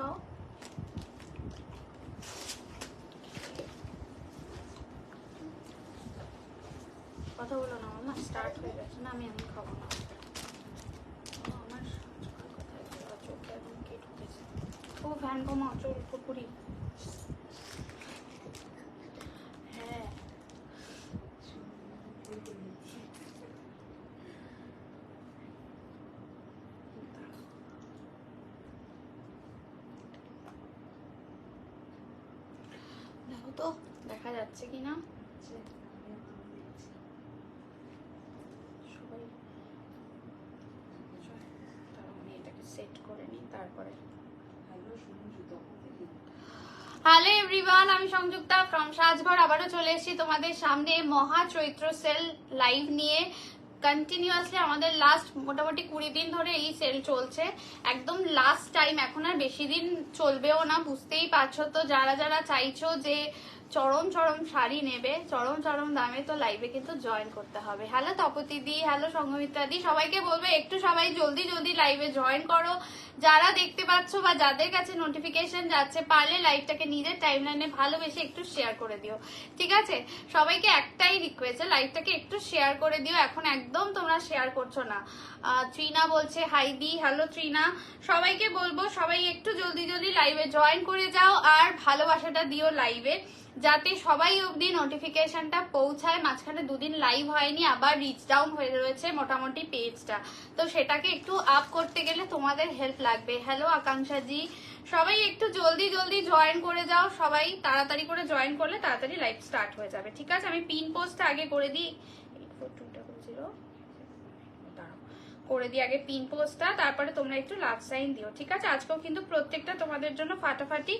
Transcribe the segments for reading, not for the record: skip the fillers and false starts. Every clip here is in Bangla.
খাও। কথা বলো না মামা, স্টার্ট হয়ে গেছে না, আমি এখন খাবো না। আমার কোথায় চোখে এখন কে ঢুকেছে? ও ফ্যান কমাও, চোখ পুকুরি। হ্যাঁ দেখো তো দেখা যাচ্ছে কিনা। সবাই আমি এটাকে সেট করে নিই তারপরে। হ্যালো এভরিওয়ান, আমি সংযুক্তা ফ্রম সাজঘর আবারও চলে এসেছি তোমাদের সামনে মহা চৈত্র সেল লাইভ নিয়ে। কন্টিনিউয়াসলি আমাদের লাস্ট মোটামুটি 20 দিন ধরে এই সেল চলছে, একদম লাস্ট টাইম, এখন আর বেশি দিন চলবেও না, বুঝতেই পারছো তো। যারা যারা চাইছো যে চরম চরম শাড়ি নেবে চরম চরম দামে, তো লাইভে কিন্তু জয়েন করতে হবে। হ্যালো তপতি দি, হ্যালো সংগমিত্রা দি, সবাইকে বলবো একটু সবাই জলদি জলদি লাইভে জয়েন করো। যারা দেখতে পাচ্ছ বা যাদের কাছে নোটিফিকেশন যাচ্ছে, পারলে লাইভটাকে নিজের টাইমলাইনে ভালোবেসে একটু শেয়ার করে দিও, ঠিক আছে? সবাইকে একটাই রিকোয়েস্ট, লাইভটাকে একটু শেয়ার করে দিও। এখন একদম তোমরা শেয়ার করছো না। ত্রিনা বলছে হাই দি, হ্যালো ত্রিনা। সবাইকে বলবো সবাই একটু জলদি জলদি লাইভে জয়েন করে যাও, আর ভালোবাসাটা দিও লাইভে, যাতে সবাই অবধি নোটিফিকেশনটা পৌঁছায়। মাঝখানে দুদিন লাইভ হয়নি, আবার রিচ ডাউন হয়ে রয়েছে মোটামুটি পেজটা, তো সেটাকে একটু আপ করতে গেলে তোমাদের হেল্প লাগবে। হ্যালো আকাঙ্ক্ষা জি, সবাই একটু জলদি জলদি জয়েন করে যাও। সবাই তাড়াতাড়ি করে জয়েন করলে তাড়াতাড়ি লাইভ স্টার্ট হয়ে যাবে, ঠিক আছে? আমি পিন পোস্টটা আগে করে দিই, 8420 করে দিই আগে পিন পোস্টটা, তারপরে তোমরা একটু লাভ সাইন দিও, ঠিক আছে? আজকেও কিন্তু প্রত্যেকটা তোমাদের জন্য ফাটাফাটি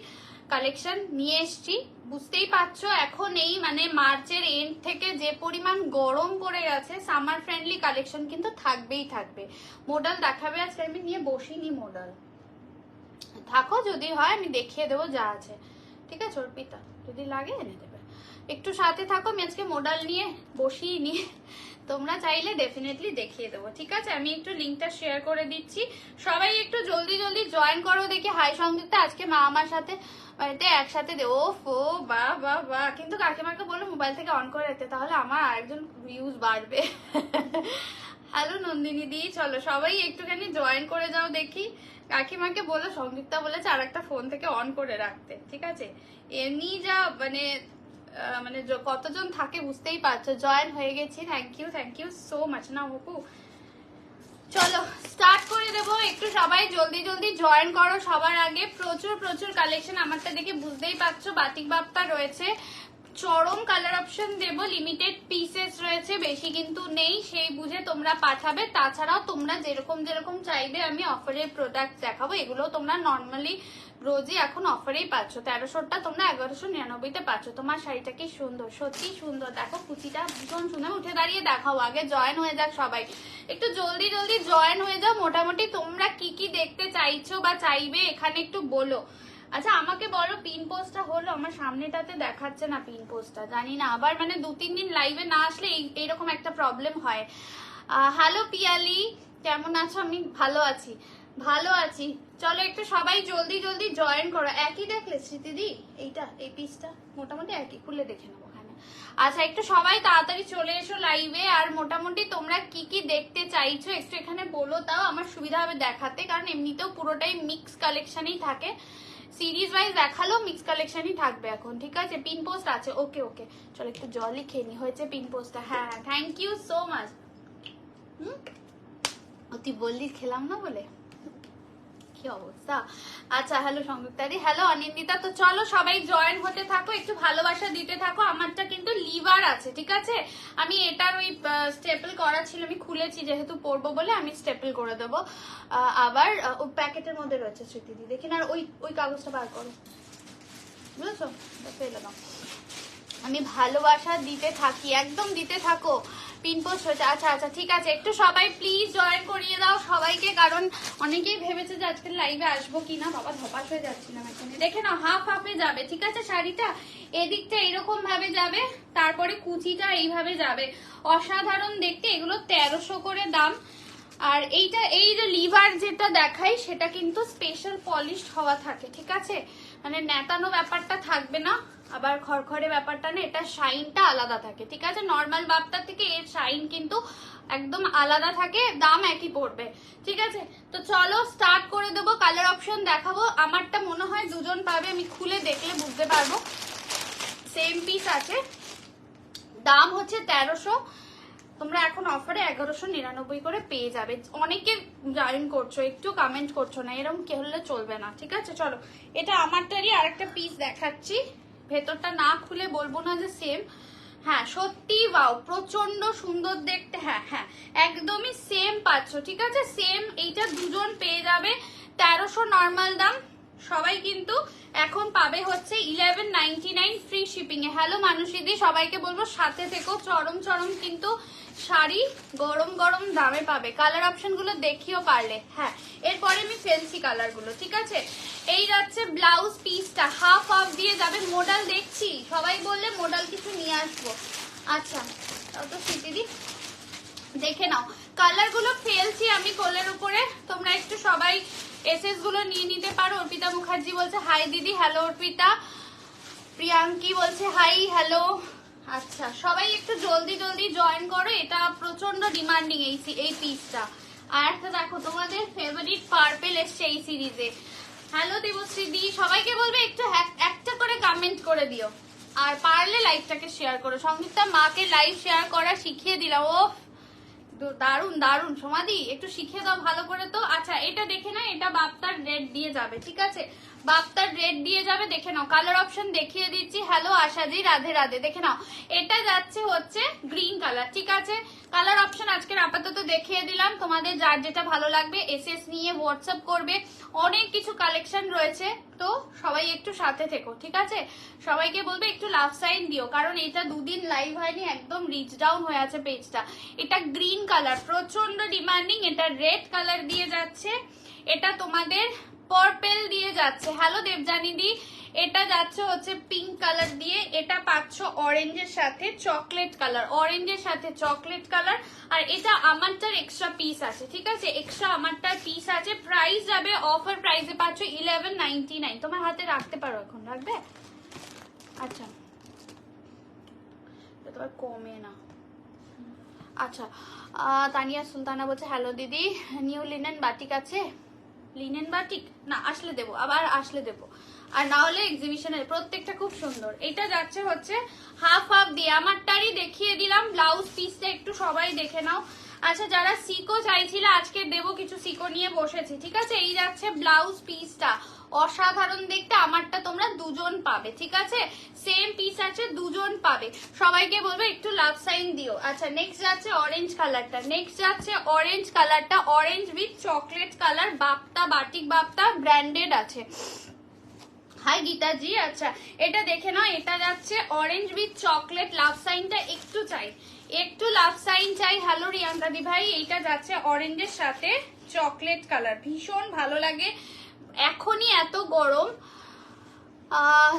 কালেকশন নিয়ে এসছি। বুঝতেই পারছো এখন এই মানে মার্চের এন্ড থেকে যে পরিমাণ গরম পড়ে গেছে, সামার ফ্রেন্ডলি কালেকশন কিন্তু থাকবেই থাকবে। মডেল দেখাবে আজকে, আমি নিয়ে বসিনি মডেল, থাকো যদি হয় আমি দেখিয়ে দেবো যা আছে, ঠিক আছে? অর্পিতা যদি লাগে এনে দেবে, একটু সাথে থাকো। আমি আজকে মডেল নিয়ে বসিয়ে নিয়ে তোমরা চাইলে ডেফিনেটলি দেখিয়ে দেবো, ঠিক আছে? আমি একটু লিঙ্কটা শেয়ার করে দিচ্ছি, সবাই একটু জলদি জলদি জয়েন করো। দেখি হাই সংযুক্তা, আজকে মা আমার সাথে বাড়িতে একসাথে দে। ও ফো বা বা বা, কিন্তু কাকিমাকে বলো মোবাইল থেকে অন করে রাখতে, তাহলে আমার আরেকজন ভিউজ বাড়বে। হ্যালো নন্দিনী দি, চলো সবাই একটুখানি জয়েন করে যাও। দেখি কাকিমাকে বলো সংযুক্তা বলেছে আর একটা ফোন থেকে অন করে রাখতে, ঠিক আছে? এমনি যা মানে মানে কতজন থাকে বুঝতেই পারছো। জয়েন হয়ে গেছি, থ্যাংক ইউ সো মাচ না অপু। চলো স্টার্ট করে দেবো, একটু সবাই জলদি জলদি জয়েন করো। সবার আগে প্রচুর প্রচুর কালেকশন, আমারটা দেখে বুঝতেই পারছো বাটিক বাপ্তা রয়েছে, চরম কালার অপশন দেব, লিমিটেড পিসেস রয়েছে, বেশি কিন্তু নেই, সেই বুঝে তোমরা পাঠাবে। তাছাড়াও তোমরা যেরকম যেরকম চাইবে আমি অফারের প্রোডাক্ট দেখাবো, এগুলো তোমরা নর্মালি রোজই এখন অফারেই পাচ্ছ। 1300টা তোমরা 1199-তে পাচ্ছ। তোমার শাড়িটা কি সুন্দর, সত্যি সুন্দর, দেখো কুচিটা ভীষণ সুন্দর। উঠে দাঁড়িয়ে দেখাও, আগে জয়েন হয়ে যাক সবাই, একটু জলদি জলদি জয়েন হয়ে যাও। মোটামুটি তোমরা কি কি দেখতে চাইছো বা চাইবে এখানে একটু বলো। আচ্ছা আমাকে বলো পিন পোস্টটা হলো? আমার সামনেটাতে দেখাচ্ছে না পিন পোস্টটা, জানি না, আবার মানে 2-3 দিন লাইভে না আসলে এইরকম একটা প্রবলেম হয়। হ্যালো পিয়ালি, কেমন আছো? আমি ভালো আছি, ভালো আছি। চলো একটু সবাই জলদি জলদি জয়েন করো। একই দেখলে স্মৃতিদি, এইটা এই পিসটা মোটামুটি একই, খুলে দেখে নেবো। আচ্ছা একটু সবাই তাড়াতাড়ি চলে এসো লাইভে। আর মোটামুটি তোমরা কি কি দেখতে চাইছো একটু এখানে বলো, তাও আমার সুবিধা হবে দেখাতে, কারণ এমনিতেও পুরোটাই মিক্স কালেকশনই থাকে। সিরিজ ওয়াইজ দেখালো মিক্স কালেকশনই থাকবে এখন, ঠিক আছে? পিন পোস্ট আছে, ওকে ওকে। চলো একটু জলই খেয়ে নি, হয়েছে পিন পোস্টটা। হ্যাঁ হ্যাঁ থ্যাংক ইউ সো মাচ। তুই বললি খেলাম না বলে, কি অবস্থা। আচ্ছা হ্যালো সংযুক্তাদি, হ্যালো অনিন্দিতা। তো চলো সবাই জয়েন হতে থাকো, একটু ভালোবাসা দিতে থাকো। আমারটা কিন্তু লিভার আছে, ঠিক আছে? আমি এটার ওই স্টেপল করা ছিল, আমি খুলেছি যেহেতু পরবো বলে, আমি স্টেপল করে দেবো। আবার ওই প্যাকেটের মধ্যে রয়েছে স্মৃতিদি, দেখি না। আর ওই ওই কাগজটা বার করো, বুঝেছো? ফেলে দাও। আমি ভালোবাসা দিতে থাকি, একদম দিতে থাকো। পিন পোস্ট হয়েছে, আচ্ছা আচ্ছা ঠিক আছে। একটু সবাই প্লিজ জয়েন করিয়ে দাও সবাইকে, কারণ অনেকেই ভেবেছে যে আজকে লাইভে আসবো কিনা। বাবা ধপাস হয়ে যাচ্ছিলাম এখানে, দেখে নাও হাফ হাফে যাবে, ঠিক আছে? শাড়িটা এদিকটা এরকম ভাবে যাবে, তারপরে কুচিটা এইভাবে যাবে, অসাধারণ দেখতে। এগুলো 1300 করে দাম। আর এইটা এই যে লিভার যেটা দেখাই সেটা কিন্তু স্পেশাল পলিশ হওয়া থাকে, ঠিক আছে, মানে নেতানো ব্যাপারটা থাকবে না, আবার খড়খড়ে ব্যাপারটা না, এটা শাইনটা আলাদা থাকে, ঠিক আছে। নর্মাল বাপটার থেকে এর শাইন কিন্তু একদম আলাদা থাকে, দাম একই পড়বে, ঠিক আছে। তো চলো স্টার্ট করে দেবো, কালার অপশন দেখাবো। আমারটা মনে হয় দুজন পাবে, আমি খুলে দেখলে বুঝতে পারবো। সেম পিস আছে, দাম হচ্ছে 1300, তোমরা এখন অফারে 1199 করে পেয়ে যাবে। অনেকে জয়েন করছো, একটু কমেন্ট করছো না, এরকম কে হলে চলবে না, ঠিক আছে। চলো এটা আমারটারই আরেকটা পিস দেখাচ্ছি, ভেতরটা না খুলে বলবো না যে সেম। হ্যাঁ সত্যি ওয়াও, প্রচন্ড সুন্দর দেখতে। হ্যাঁ হ্যাঁ একদমই সেম পাচ্ছ, ঠিক আছে, সেম। এইটা দুজন পেয়ে যাবে 1300 নর্মাল দাম, সবাই কিন্তু এখন পাবে হচ্ছে 1199 ফ্রি শিপিং এ। হ্যালো মানুষিদি, সবাইকে বলবো সাথে থেকো, চরম চরম কিন্তু শাড়ি গরম গরম দামে পাবে। কালার অপশন গুলো দেখিও পারলে। হ্যাঁ এরপরে আমি ফেন্সি কালার গুলো, ঠিক আছে। এই যাচ্ছে ব্লাউজ পিসটা, হাফ হাফ দিয়ে যাবে। মোডাল দেখছি সবাই বললে মোডাল কিছু নিয়ে আসবো। আচ্ছা তাও তো সিটি দেখে নাও, কালার গুলো ফেলছি আমি কোলের উপরে, তোমরা একটু সবাই এসএস গুলো নিয়ে নিতে পারো। অর্পিতা মুখার্জি বলছে হাই দিদি, হ্যালো অর্পিতা। প্রিয়াঙ্কি বলছে হাই, হ্যালো। আচ্ছা সবাই একটু জলদি জলদি জয়েন করো, এটা প্রচন্ড ডিমান্ডিং এই পিসটা। আর একটা দেখো তোমাদের ফেভারিট পার্পেল এসছে এই সিরিজে। হ্যালো দেবশ্রী দি, সবাইকে বলবে একটু একটা করে কমেন্ট করে দিও, আর পারলে লাইভটাকে শেয়ার করো। সংযুক্তা মাকে লাইভ শেয়ার করা শিখিয়ে দিলাম, ও দারুন দারুন। সমাধি একটু শিখিয়ে দাও ভালো করে তো। আচ্ছা এটা দেখে না, এটা বাপ্তার রেড দিয়ে যাবে, ঠিক আছে, বাপ্তার রেড দিয়ে যাবে, দেখে নাও। কালার অপশন দেখিয়ে দিচ্ছি। হ্যালো আশাজি, রাধে রাধে। দেখে নাও এটা যাচ্ছে হচ্ছে গ্রিন কালার, ঠিক আছে। কালার অপশন আজকের আপাতত দেখিয়ে দিলাম, তোমাদের যার যেটা ভালো লাগবে এসএস নিয়ে হোয়াটসঅ্যাপ করবে। অনেক কিছু কালেকশন রয়েছে, তো সবাই একটু সাথে থেকো, ঠিক আছে। সবাইকে বলবে একটু লাভ সাইন দিও, কারণ এটা দুদিন লাইভ হয়নি, একদম রিচ ডাউন হয়ে আছে পেজটা। এটা গ্রিন কালার প্রচন্ড ডিমান্ডিং, এটা রেড কালার দিয়ে যাচ্ছে, এটা তোমাদের পার্পল দিয়ে যাচ্ছে। হ্যালো দেবজানি দি, এটা যাচ্ছে হচ্ছে পিঙ্ক কালার দিয়ে, এটা পাচ্ছ অরেঞ্জের সাথে চকলেট কালার, অরেঞ্জের সাথে চকলেট কালার। আর এটা আমারটার এক্সট্রা পিস আছে, ঠিক আছে, এক্সট্রা আমারটার পিস আছে। প্রাইস যাবে অফার প্রাইসে পাচ্ছ 1199। তোমার হাতে রাখতে পারো, এখন রাখবে? আচ্ছা তোমার কমে না। আচ্ছা তানিয়া সুলতানা বলছে হ্যালো দিদি, নিউ লিনেন বাটিক আছে? লিনেন বাটিক না, আসলে দেবো, আবার আসলে দেবো, আর না হলে এক্সিবিশনের। প্রত্যেকটা খুব সুন্দর। এটা যাচ্ছে হচ্ছে হাফ হাফ দিয়ে, আমারটারই দেখিয়ে দিলাম। ব্লাউজ পিসটা একটু সবাই দেখে নাও। আচ্ছা যারা সিকো চাইছিল আজকে দেবো, কিছু সিকো নিয়ে বসেছি, ঠিক আছে। এই যাচ্ছে ব্লাউজ পিসটা, অসাধারণ দেখতে। আমারটা তোমরা দুজন পাবে, ঠিক আছে, সেম পিস আছে, দুজন পাবে। সবাইকে বলবো একটু লাভ সাইন দিও। আচ্ছা নেক্সট যাচ্ছে অরেঞ্জ কালারটা, নেক্সট যাচ্ছে অরেঞ্জ কালারটা, অরেঞ্জ উইথ চকলেট কালার। বাপ্তা বাটিক, বাপ্তা ব্র্যান্ডেড আছে। হাই গীতাজি। আচ্ছা এটা দেখে নাও, এটা যাচ্ছে অরেঞ্জ উইথ চকলেট। লাভ সাইনটা একটু চাই, একটু লাভ সাইন চাই। হ্যালো রিয়াঙ্কা দি ভাই, এইটা যাচ্ছে অরেঞ্জের সাথে চকলেট কালার, ভীষণ ভালো লাগে এখনই এত গরম।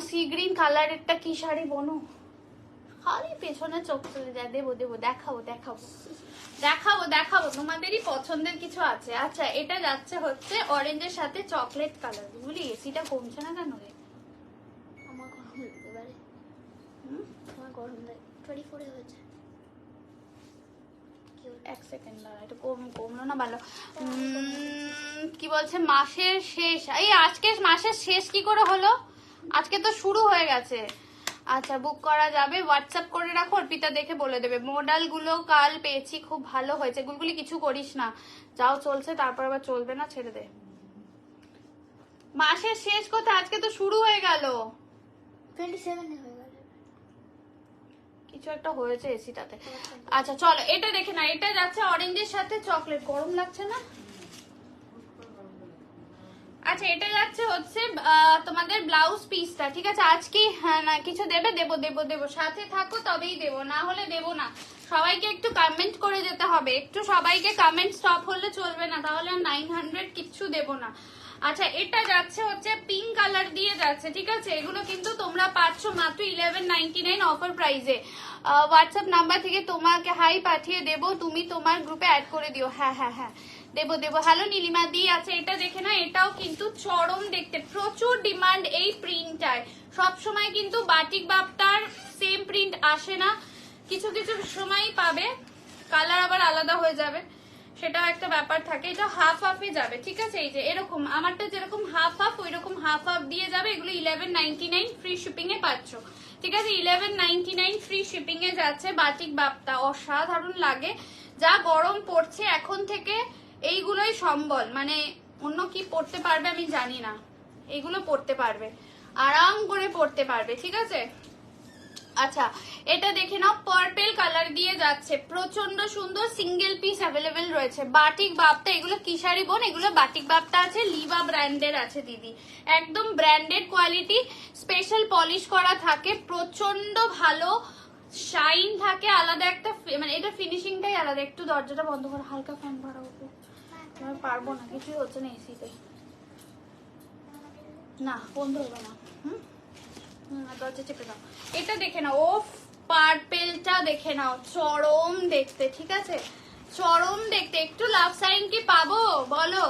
সি গ্রিন কালারেরটা কি শাড়ি বনো, খালি পেছনে চোখ চলে যায়। দেবো দেবো, দেখাবো দেখাবো দেখাবো দেখাবো, তোমাদেরই পছন্দের কিছু আছে। আচ্ছা এটা যাচ্ছে হচ্ছে অরেঞ্জের সাথে চকলেট কালার। বলি এসিটা কমছে না কেন রে? আমার গরম লাগতে পারে, আমার গরম লাগে, 24 হয়েছে। এক সেকেন্ড দাঁড়া, একটু কমলো না ভালো। কি বলছে মাসের শেষ? এই আজকে মাসের শেষ কি করে হলো? আজকে তো শুরু হয়ে গেছে। আচ্ছা বুক করা যাবে, হোয়াটসঅ্যাপ করে রাখো, অর্পিতা দেখে বলে দেবে। মডেল গুলো কাল পেয়েছি, খুব ভালো হয়েছে। গুলগুলি কিছু করিস না, যাও চলছে, তারপর আবার চলবে না, ছেড়ে দে। মাসের শেষ কথা, আজকে তো শুরু হয়ে গেল। 27 হয়ে গেল, কিছু একটা হয়েছে এসিটাতে। আচ্ছা চলো এটা দেখে না, এটা যাচ্ছে অরেঞ্জের সাথে চকলেট। গরম লাগছে না? আচ্ছা এটা যাচ্ছে হচ্ছে তোমাদের ব্লাউজ পিসটা, ঠিক আছে। আজকে না কিছু দেবে? দেবো দেবো দেবো, সাথে থাকো তবেই দেবো, না হলে দেবো না। সবাইকে একটু কমেন্ট করে যেতে হবে, একটু সবাইকে কমেন্ট স্টপ হলে চলবে না, তাহলে 900 কিচ্ছু দেবো না। আচ্ছা এটা যাচ্ছে হচ্ছে পিঙ্ক কালার দিয়ে যাচ্ছে, ঠিক আছে। এগুলো কিন্তু তোমরা পাচ্ছ মাত্র 1199 অফার প্রাইসে। হোয়াটসঅ্যাপ নাম্বার থেকে তোমাকে হাই পাঠিয়ে দেবো, তুমি তোমার গ্রুপে অ্যাড করে দিও। হ্যাঁ হ্যাঁ হ্যাঁ দেবো দেবো। হ্যালো নীলিমা দি আছে, এটা দেখে না, এটাও কিন্তু চরম দেখতে, প্রচুর ডিমান্ড এই প্রিন্টটায়। সবসময় কিন্তু বাটিক বাপ্তার সেম প্রিন্ট আসে না, কিছু কিছু সময় পাবে, কালার আবার আলাদা হয়ে যাবে, সেটাও একটা ব্যাপার থাকে। এটা হাফ হাফে যাবে, ঠিক আছে? এই যে এরকম আমারটা যেরকম হাফ হাফ, ওই রকম হাফ হাফ দিয়ে যাবে। এগুলো 1199 ফ্রি শিপিং এ পাচ্ছ, ঠিক আছে? 1199 ফ্রি শিপিং এ যাচ্ছে। বাটিক বাপ্তা অসাধারণ লাগে, যা গরম পড়ছে এখন থেকে এইগুলোই সম্বল, মানে অন্য কি পড়তে পারবে আমি জানি না, এইগুলো পড়তে পারবে, আরাম করে পড়তে পারবে, ঠিক আছে? আচ্ছা, এটা দেখে নাও, পার্পল কালার দিয়ে যাচ্ছে, প্রচন্ড সুন্দর, সিঙ্গেল পিস অ্যাভেলেবেল রয়েছে। বাটিক বাপ্তা, এগুলো কি শাড়ি বোন? এগুলো বাটিক বাপ্তা আছে, লিভা ব্র্যান্ডের আছে দিদি, একদম ব্র্যান্ডেড কোয়ালিটি, স্পেশাল পলিশ করা থাকে, প্রচন্ড ভালো শাইন থাকে, আলাদা একটা মানে এটা ফিনিশিংটাই আলাদা। একটু দরজাটা বন্ধ করো, হালকা ফ্যান ভরা উপর, আমি পারবো না, কিছুই হচ্ছে না এসিতে, না বন্ধ হবে না। দরজা চেপে দাও। এটা দেখে নাও, ও পার্পেলটা দেখে নাও, চরম দেখতে, ঠিক আছে? চরম দেখতে। একটু লাভ সাইন কি পাবো বলো?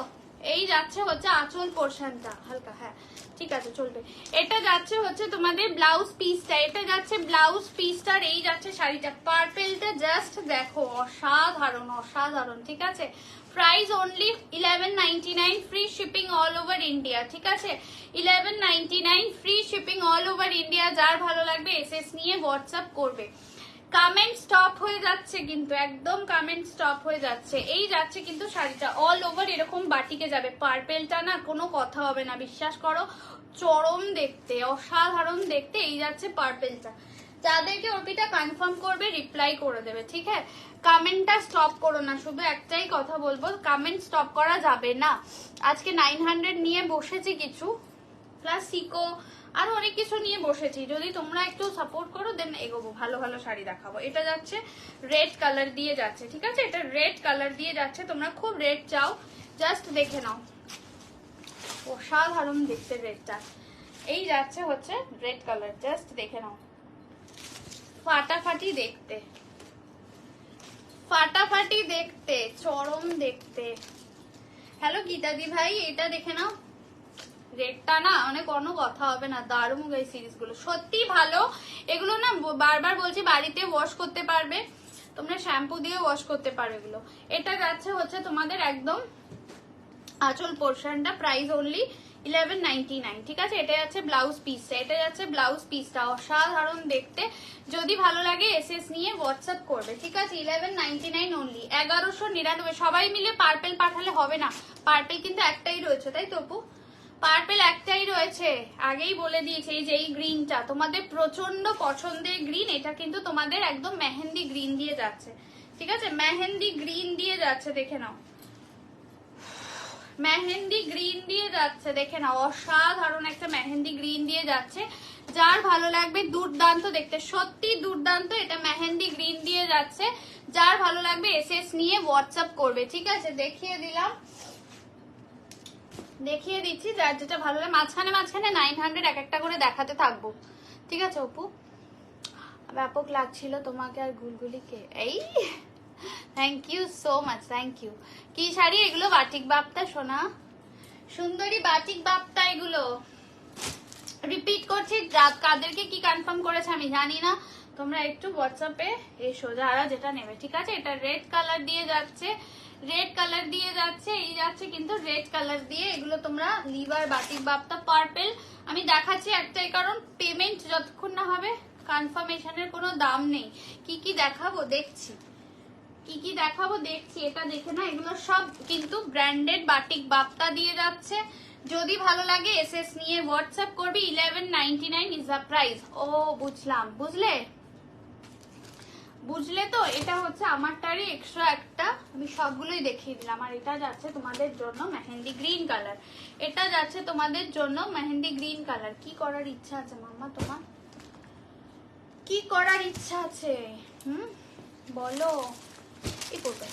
এই যাচ্ছে হচ্ছে আঁচল পোর্শনটা হালকা, হ্যাঁ ঠিক আছে চলবে। এটা যাচ্ছে হচ্ছে তোমাদের ব্লাউজ পিসটা, এটা যাচ্ছে ব্লাউজ পিসটার, এই যাচ্ছে শাড়িটা। পার্পেলটা জাস্ট দেখো, অসাধারণ অসাধারণ, ঠিক আছে? Price only 1199 free shipping all over India, ঠিক আছে? 1199 free shipping all over India. যার ভালো লাগবে এসএস নিয়ে হোয়াটসঅ্যাপ করবে। কমেন্ট স্টপ হয়ে যাচ্ছে কিন্তু, একদম কমেন্ট স্টপ হয়ে যাচ্ছে। এই যাচ্ছে কিন্তু শাড়িটা অল ওভার এরকম বাটিকে যাবে। পার্পেলটা না কোনো কথা হবে না, বিশ্বাস করো, চরম দেখতে, অসাধারণ দেখতে। এই যাচ্ছে পার্পেলটা। যাদেরকে ওপিটা কনফার্ম করবে রিপ্লাই করে দেবে, ঠিক আছে? কমেন্টটা স্টপ করো না, শুধু একটাই কথা বলবো, কমেন্ট স্টপ করা যাবে না। আজকে 900 নিয়ে বসেছি কিছু, প্লাস সিকো আরো অনেক কিছু নিয়ে বসেছি। যদি তোমরা একটু সাপোর্ট করো দেন এগোবো, ভালো ভালো শাড়ি দেখাবো। এটা যাচ্ছে রেড কালার দিয়ে যাচ্ছে, ঠিক আছে? এটা রেড কালার দিয়ে যাচ্ছে, তোমরা খুব রেড চাও, জাস্ট দেখে নাও, অসাধারণ দেখতে রেডটা। এই যাচ্ছে হচ্ছে রেড কালার, জাস্ট দেখে নাও, ফাটাফাটি দেখতে, ফাটাফাটি দেখতে, চরম দেখতে। হ্যালো গীতাদি ভাই, এটা দেখে নাও, রেটটা না মানে কোনো কথা হবে না, দারুণ এই সিরিজ গুলো সত্যি ভালো। এগুলো না বারবার বলছি, বাড়িতে ওয়াশ করতে পারবে তোমরা, শ্যাম্পু দিয়ে ওয়াশ করতে পারো এগুলো। এটা যাচ্ছে হচ্ছে তোমাদের একদম আঁচল পোর্শনটা, প্রাইস অনলি 1199, ঠিক আছে? এটা যাচ্ছে ব্লাউজ পিসটা, এটা যাচ্ছে ব্লাউজ পিসটা, অসাধারণ দেখতে। যদি ভালো লাগে এসএস নিয়ে হোয়াটসঅ্যাপ করবে, ঠিক আছে? 1199 অনলি, 1199। সবাই মিলে পার্পেল পাঠালে হবে না, পার্পেল কিন্তু একটাই রয়েছে, তাই তো আপু? পার্পেল একটাই রয়েছে, আগেই বলে দিয়েছে। এই যে এই গ্রিনটা তোমাদের প্রচন্ড পছন্দের গ্রিন, এটা কিন্তু তোমাদের একদম মেহেন্দি গ্রিন দিয়ে যাচ্ছে, ঠিক আছে? মেহেন্দি গ্রিন দিয়ে যাচ্ছে, দেখে নাও, মেহেন্দি গ্রিন দিয়ে যাচ্ছে, দেখে নাও, অসাধারণ একটা মেহেন্দি গ্রিন দিয়ে যাচ্ছে। যার ভালো লাগবে, দুর্দান্ত দেখতে, সত্যি দুর্দান্ত। এটা মেহেন্দি গ্রিন দিয়ে যাচ্ছে, যার ভালো লাগবে এসএস নিয়ে হোয়াটসঅ্যাপ করবে, ঠিক আছে? দেখিয়ে দিলাম, দেখিয়ে দিচ্ছি, যার যেটা ভালো লাগে। মাঝখানে মাঝখানে 900 এক একটা করে দেখাতে থাকবো, ঠিক আছে অপু? ব্যাপক লাগছিল তোমাকে আর গুলগুলিকে, এই thank you so much, thank you. কি শাড়ি এগুলো? বাটিক বাপ্তা সোনা, সুন্দরী বাটিক বাপ্তা এগুলো। রিপিট করছি, কাদেরকে কি কনফার্ম করেছে আমি জানি না, তোমরা একটু হোয়াটসঅ্যাপে এসো যারা যেটা নেবে, ঠিক আছে? এটা রেড কালার দিয়ে যাচ্ছে, রেড কালার দিয়ে যাচ্ছে, এই যাচ্ছে কিন্তু রেড কালার দিয়ে। এগুলো তোমরা লিভার বাটিক বাপ্তা পার্পেল আমি দেখাচ্ছি একটাই কারণ, পেমেন্ট যতক্ষণ না হবে কনফার্মেশনের কোনো দাম নেই। কি কি দেখাবো দেখছি, কি কি দেখাবো দেখছি। এটা দেখে না, এগুলো সব কিন্তু ব্র্যান্ডেড বাটিক বাপ্তা দিয়ে যাচ্ছে। যদি ভালো লাগে এসএস নিয়ে হোয়াটসঅ্যাপ করবি। 1199 ইজ দ্য প্রাইস। ও বুঝলাম, বুঝলে বুঝলে তো? এটা হচ্ছে আমারটারই এক্সট্রা একটা, আমি সবগুলোই দেখিয়ে দিলাম। আর এটা যাচ্ছে তোমাদের জন্য মেহেন্দি গ্রিন কালার, এটা যাচ্ছে তোমাদের জন্য মেহেন্দি গ্রিন কালার। কি করার ইচ্ছা আছে মাম্মা তোমার? কি করার ইচ্ছা আছে বলো, কি করবে?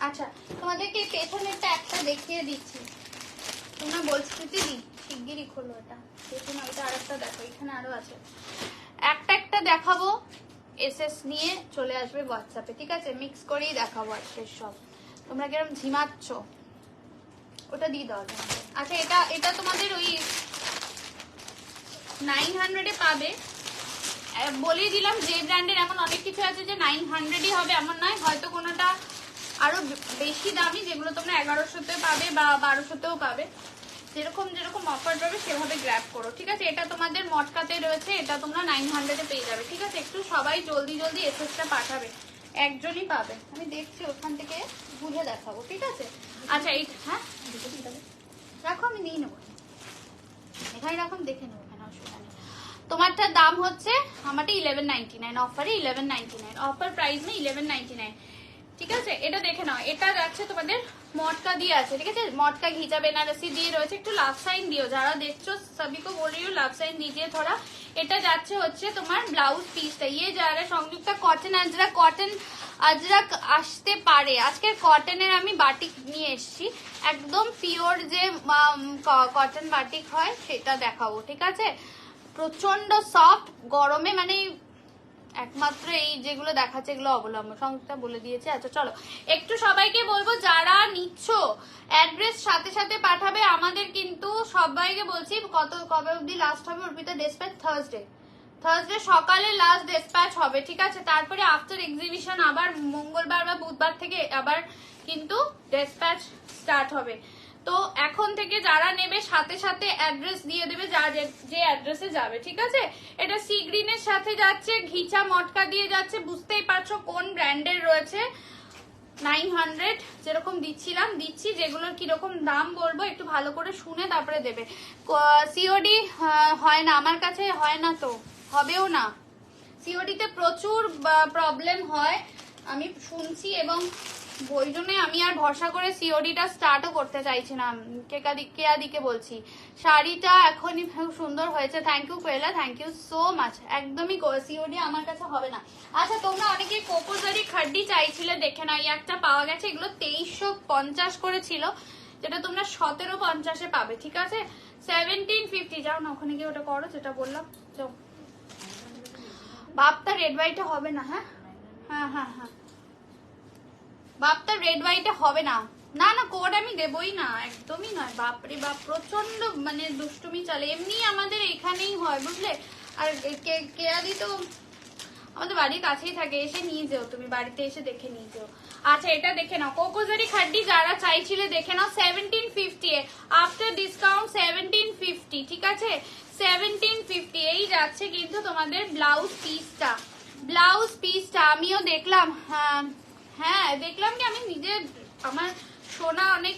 আচ্ছা তোমাদেরকে পেছনেরটা একটা দেখিয়ে দিচ্ছি, তোমরা বলছো দিদি শিগগিরই খোলো এটা, পেছনে ওইটা আরেকটা দেখো, এখানে আরো আছে, একটা একটা দেখাবো, এসএস নিয়ে চলে আসবে হোয়াটসঅ্যাপে, ঠিক আছে? মিক্স করেই দেখাবো আজকে সব। তোমরা কিরকম ঝিমাচ্ছ, ওটা দিয়ে দাও। আচ্ছা এটা তোমাদের ওই 900 পাবে। বলেই দিলাম যে ব্র্যান্ডের এমন অনেক কিছু আছে যে 900ই হবে এমন নয়, হয়তো কোনোটা আরো বেশি দামি যেগুলো তোমরা 1100-তে পাবে বা 1200-তেও পাবে। যেরকম যেরকম অফার পাবে সেভাবে গ্র্যাব করো, ঠিক আছে। এটা তোমাদের মটকাতে রয়েছে, এটা তোমরা 900-এ পেয়ে যাবে, ঠিক আছে। একটু সবাই জলদি জলদি এসএসটা পাঠাবে, একজনই পাবে। আমি দেখছি ওখান থেকে বুঝে দেখাবো, ঠিক আছে। আচ্ছা এই হ্যাঁ রাখো, আমি নিয়ে নেবো, এখানে রাখো, দেখে নেবো, এখানে অসুবিধা নেই। তোমারটার দাম হচ্ছে, আমারটা 1199, অফারে 1199, অফার প্রাইস নেই 1199, ঠিক আছে। এটা দেখে নাও, এটা যাচ্ছে তোমাদের মটকা দিয়ে আছে, ঠিক আছে। মটকা ঘিচা বেনারসি দিয়ে রয়েছে। একটু লাভ সাইন দিও, যারা দেখছো সবিকো বল রही हूं লাভ সাইন দিজিয়ে থোড়া। এটা যাচ্ছে হচ্ছে তোমার ব্লাউজ পিসটা, ইয়ে যারা সংযুক্তা কটন আজরাক আসতে পারে। আজকে কটনের আমি বাটিক নিয়ে এসেছি, একদম পিওর যে কটন বাটিক হয় সেটা দেখাবো, ঠিক আছে। প্রচন্ড সফট, গরমে মানে একমাত্র এই যেগুলো দেখাচ্ছে এগুলো অবলম্বন, সংযুক্তা বলে দিয়েছে। আচ্ছা চলো একটু সবাইকে বলবো যারা নিচ্ছ অ্যাড্রেস সাথে সাথে পাঠাবে। আমাদের কিন্তু সবাইকে বলছি কবে অবধি লাস্ট হবে অর্পিতা ডেসপ্যাচ? থার্সডে সকালে লাস্ট ডেসপ্যাচ হবে, ঠিক আছে। তারপরে আফটার এক্সিবিশন আবার মঙ্গলবার বা বুধবার থেকে আবার কিন্তু ডেসপ্যাচ স্টার্ট হবে। তো এখন থেকে যারা নেবে সাথে সাথে অ্যাড্রেস দিয়ে দেবে, যে অ্যাড্রেসে যাবে, ঠিক আছে। এটা সি গ্রিনের সাথে যাচ্ছে, ঘিচা মটকা দিয়ে যাচ্ছে, বুঝতেই পারছো কোন ব্র্যান্ডের রয়েছে। 900 যেরকম দিচ্ছি, যেগুলোর কিরকম দাম বলবো একটু ভালো করে শুনে তারপরে দেবে। সিওডি হয় না আমার কাছে, হয় না তো হবেও না। সিওডিতে প্রচুর প্রবলেম হয় আমি শুনছি, এবং ওই জন্য আমি আর ভরসা করে সিওডিটা স্টার্টও করতে চাইছি না। কেয়াদিকে বলছি শাড়িটা এখনই খুব সুন্দর হয়েছে, থ্যাংক ইউ কোয়েলা, থ্যাংক ইউ সো মাচ। একদমই সিওডি আমার কাছে হবে না। আচ্ছা তোমরা অনেকে কোকোজারি খাড্ডি চাইছিলে, দেখে না এই একটা পাওয়া গেছে, এগুলো 2350 করে ছিল, যেটা তোমরা 1750-এ পাবে, ঠিক আছে। 1750, যাও না ওখানে গিয়ে ওটা করো যেটা বললাম। যাও বাপটা রেড হোয়াইটে হবে না, হ্যাঁ হ্যাঁ হ্যাঁ হ্যাঁ বাপটা রেড হোয়াইটে হবে না, না না কোড আমি দেবই না, একদমই নয়। বাপরে বাপ প্রচন্ড মানে দুষ্টুমি চলে, এমনি আমাদের এখানেই হয় বুঝলে। আর কেয়াদি তো আমাদের বাড়ির কাছেই থাকে, এসে নিয়ে যেও, তুমি বাড়িতে এসে দেখে নিয়ে যেও। আচ্ছা এটা দেখে নাও, কোকোজারি খাড্ডি যারা চাইছিলে দেখে নাও, 1750 আফটার ডিসকাউন্ট 1750, ঠিক আছে। 1750 এই যাচ্ছে কিন্তু তোমাদের ব্লাউজ পিসটা আমিও দেখলাম। হ্যাঁ দেখলাম কি, আমি নিজে আমার শোনা অনেক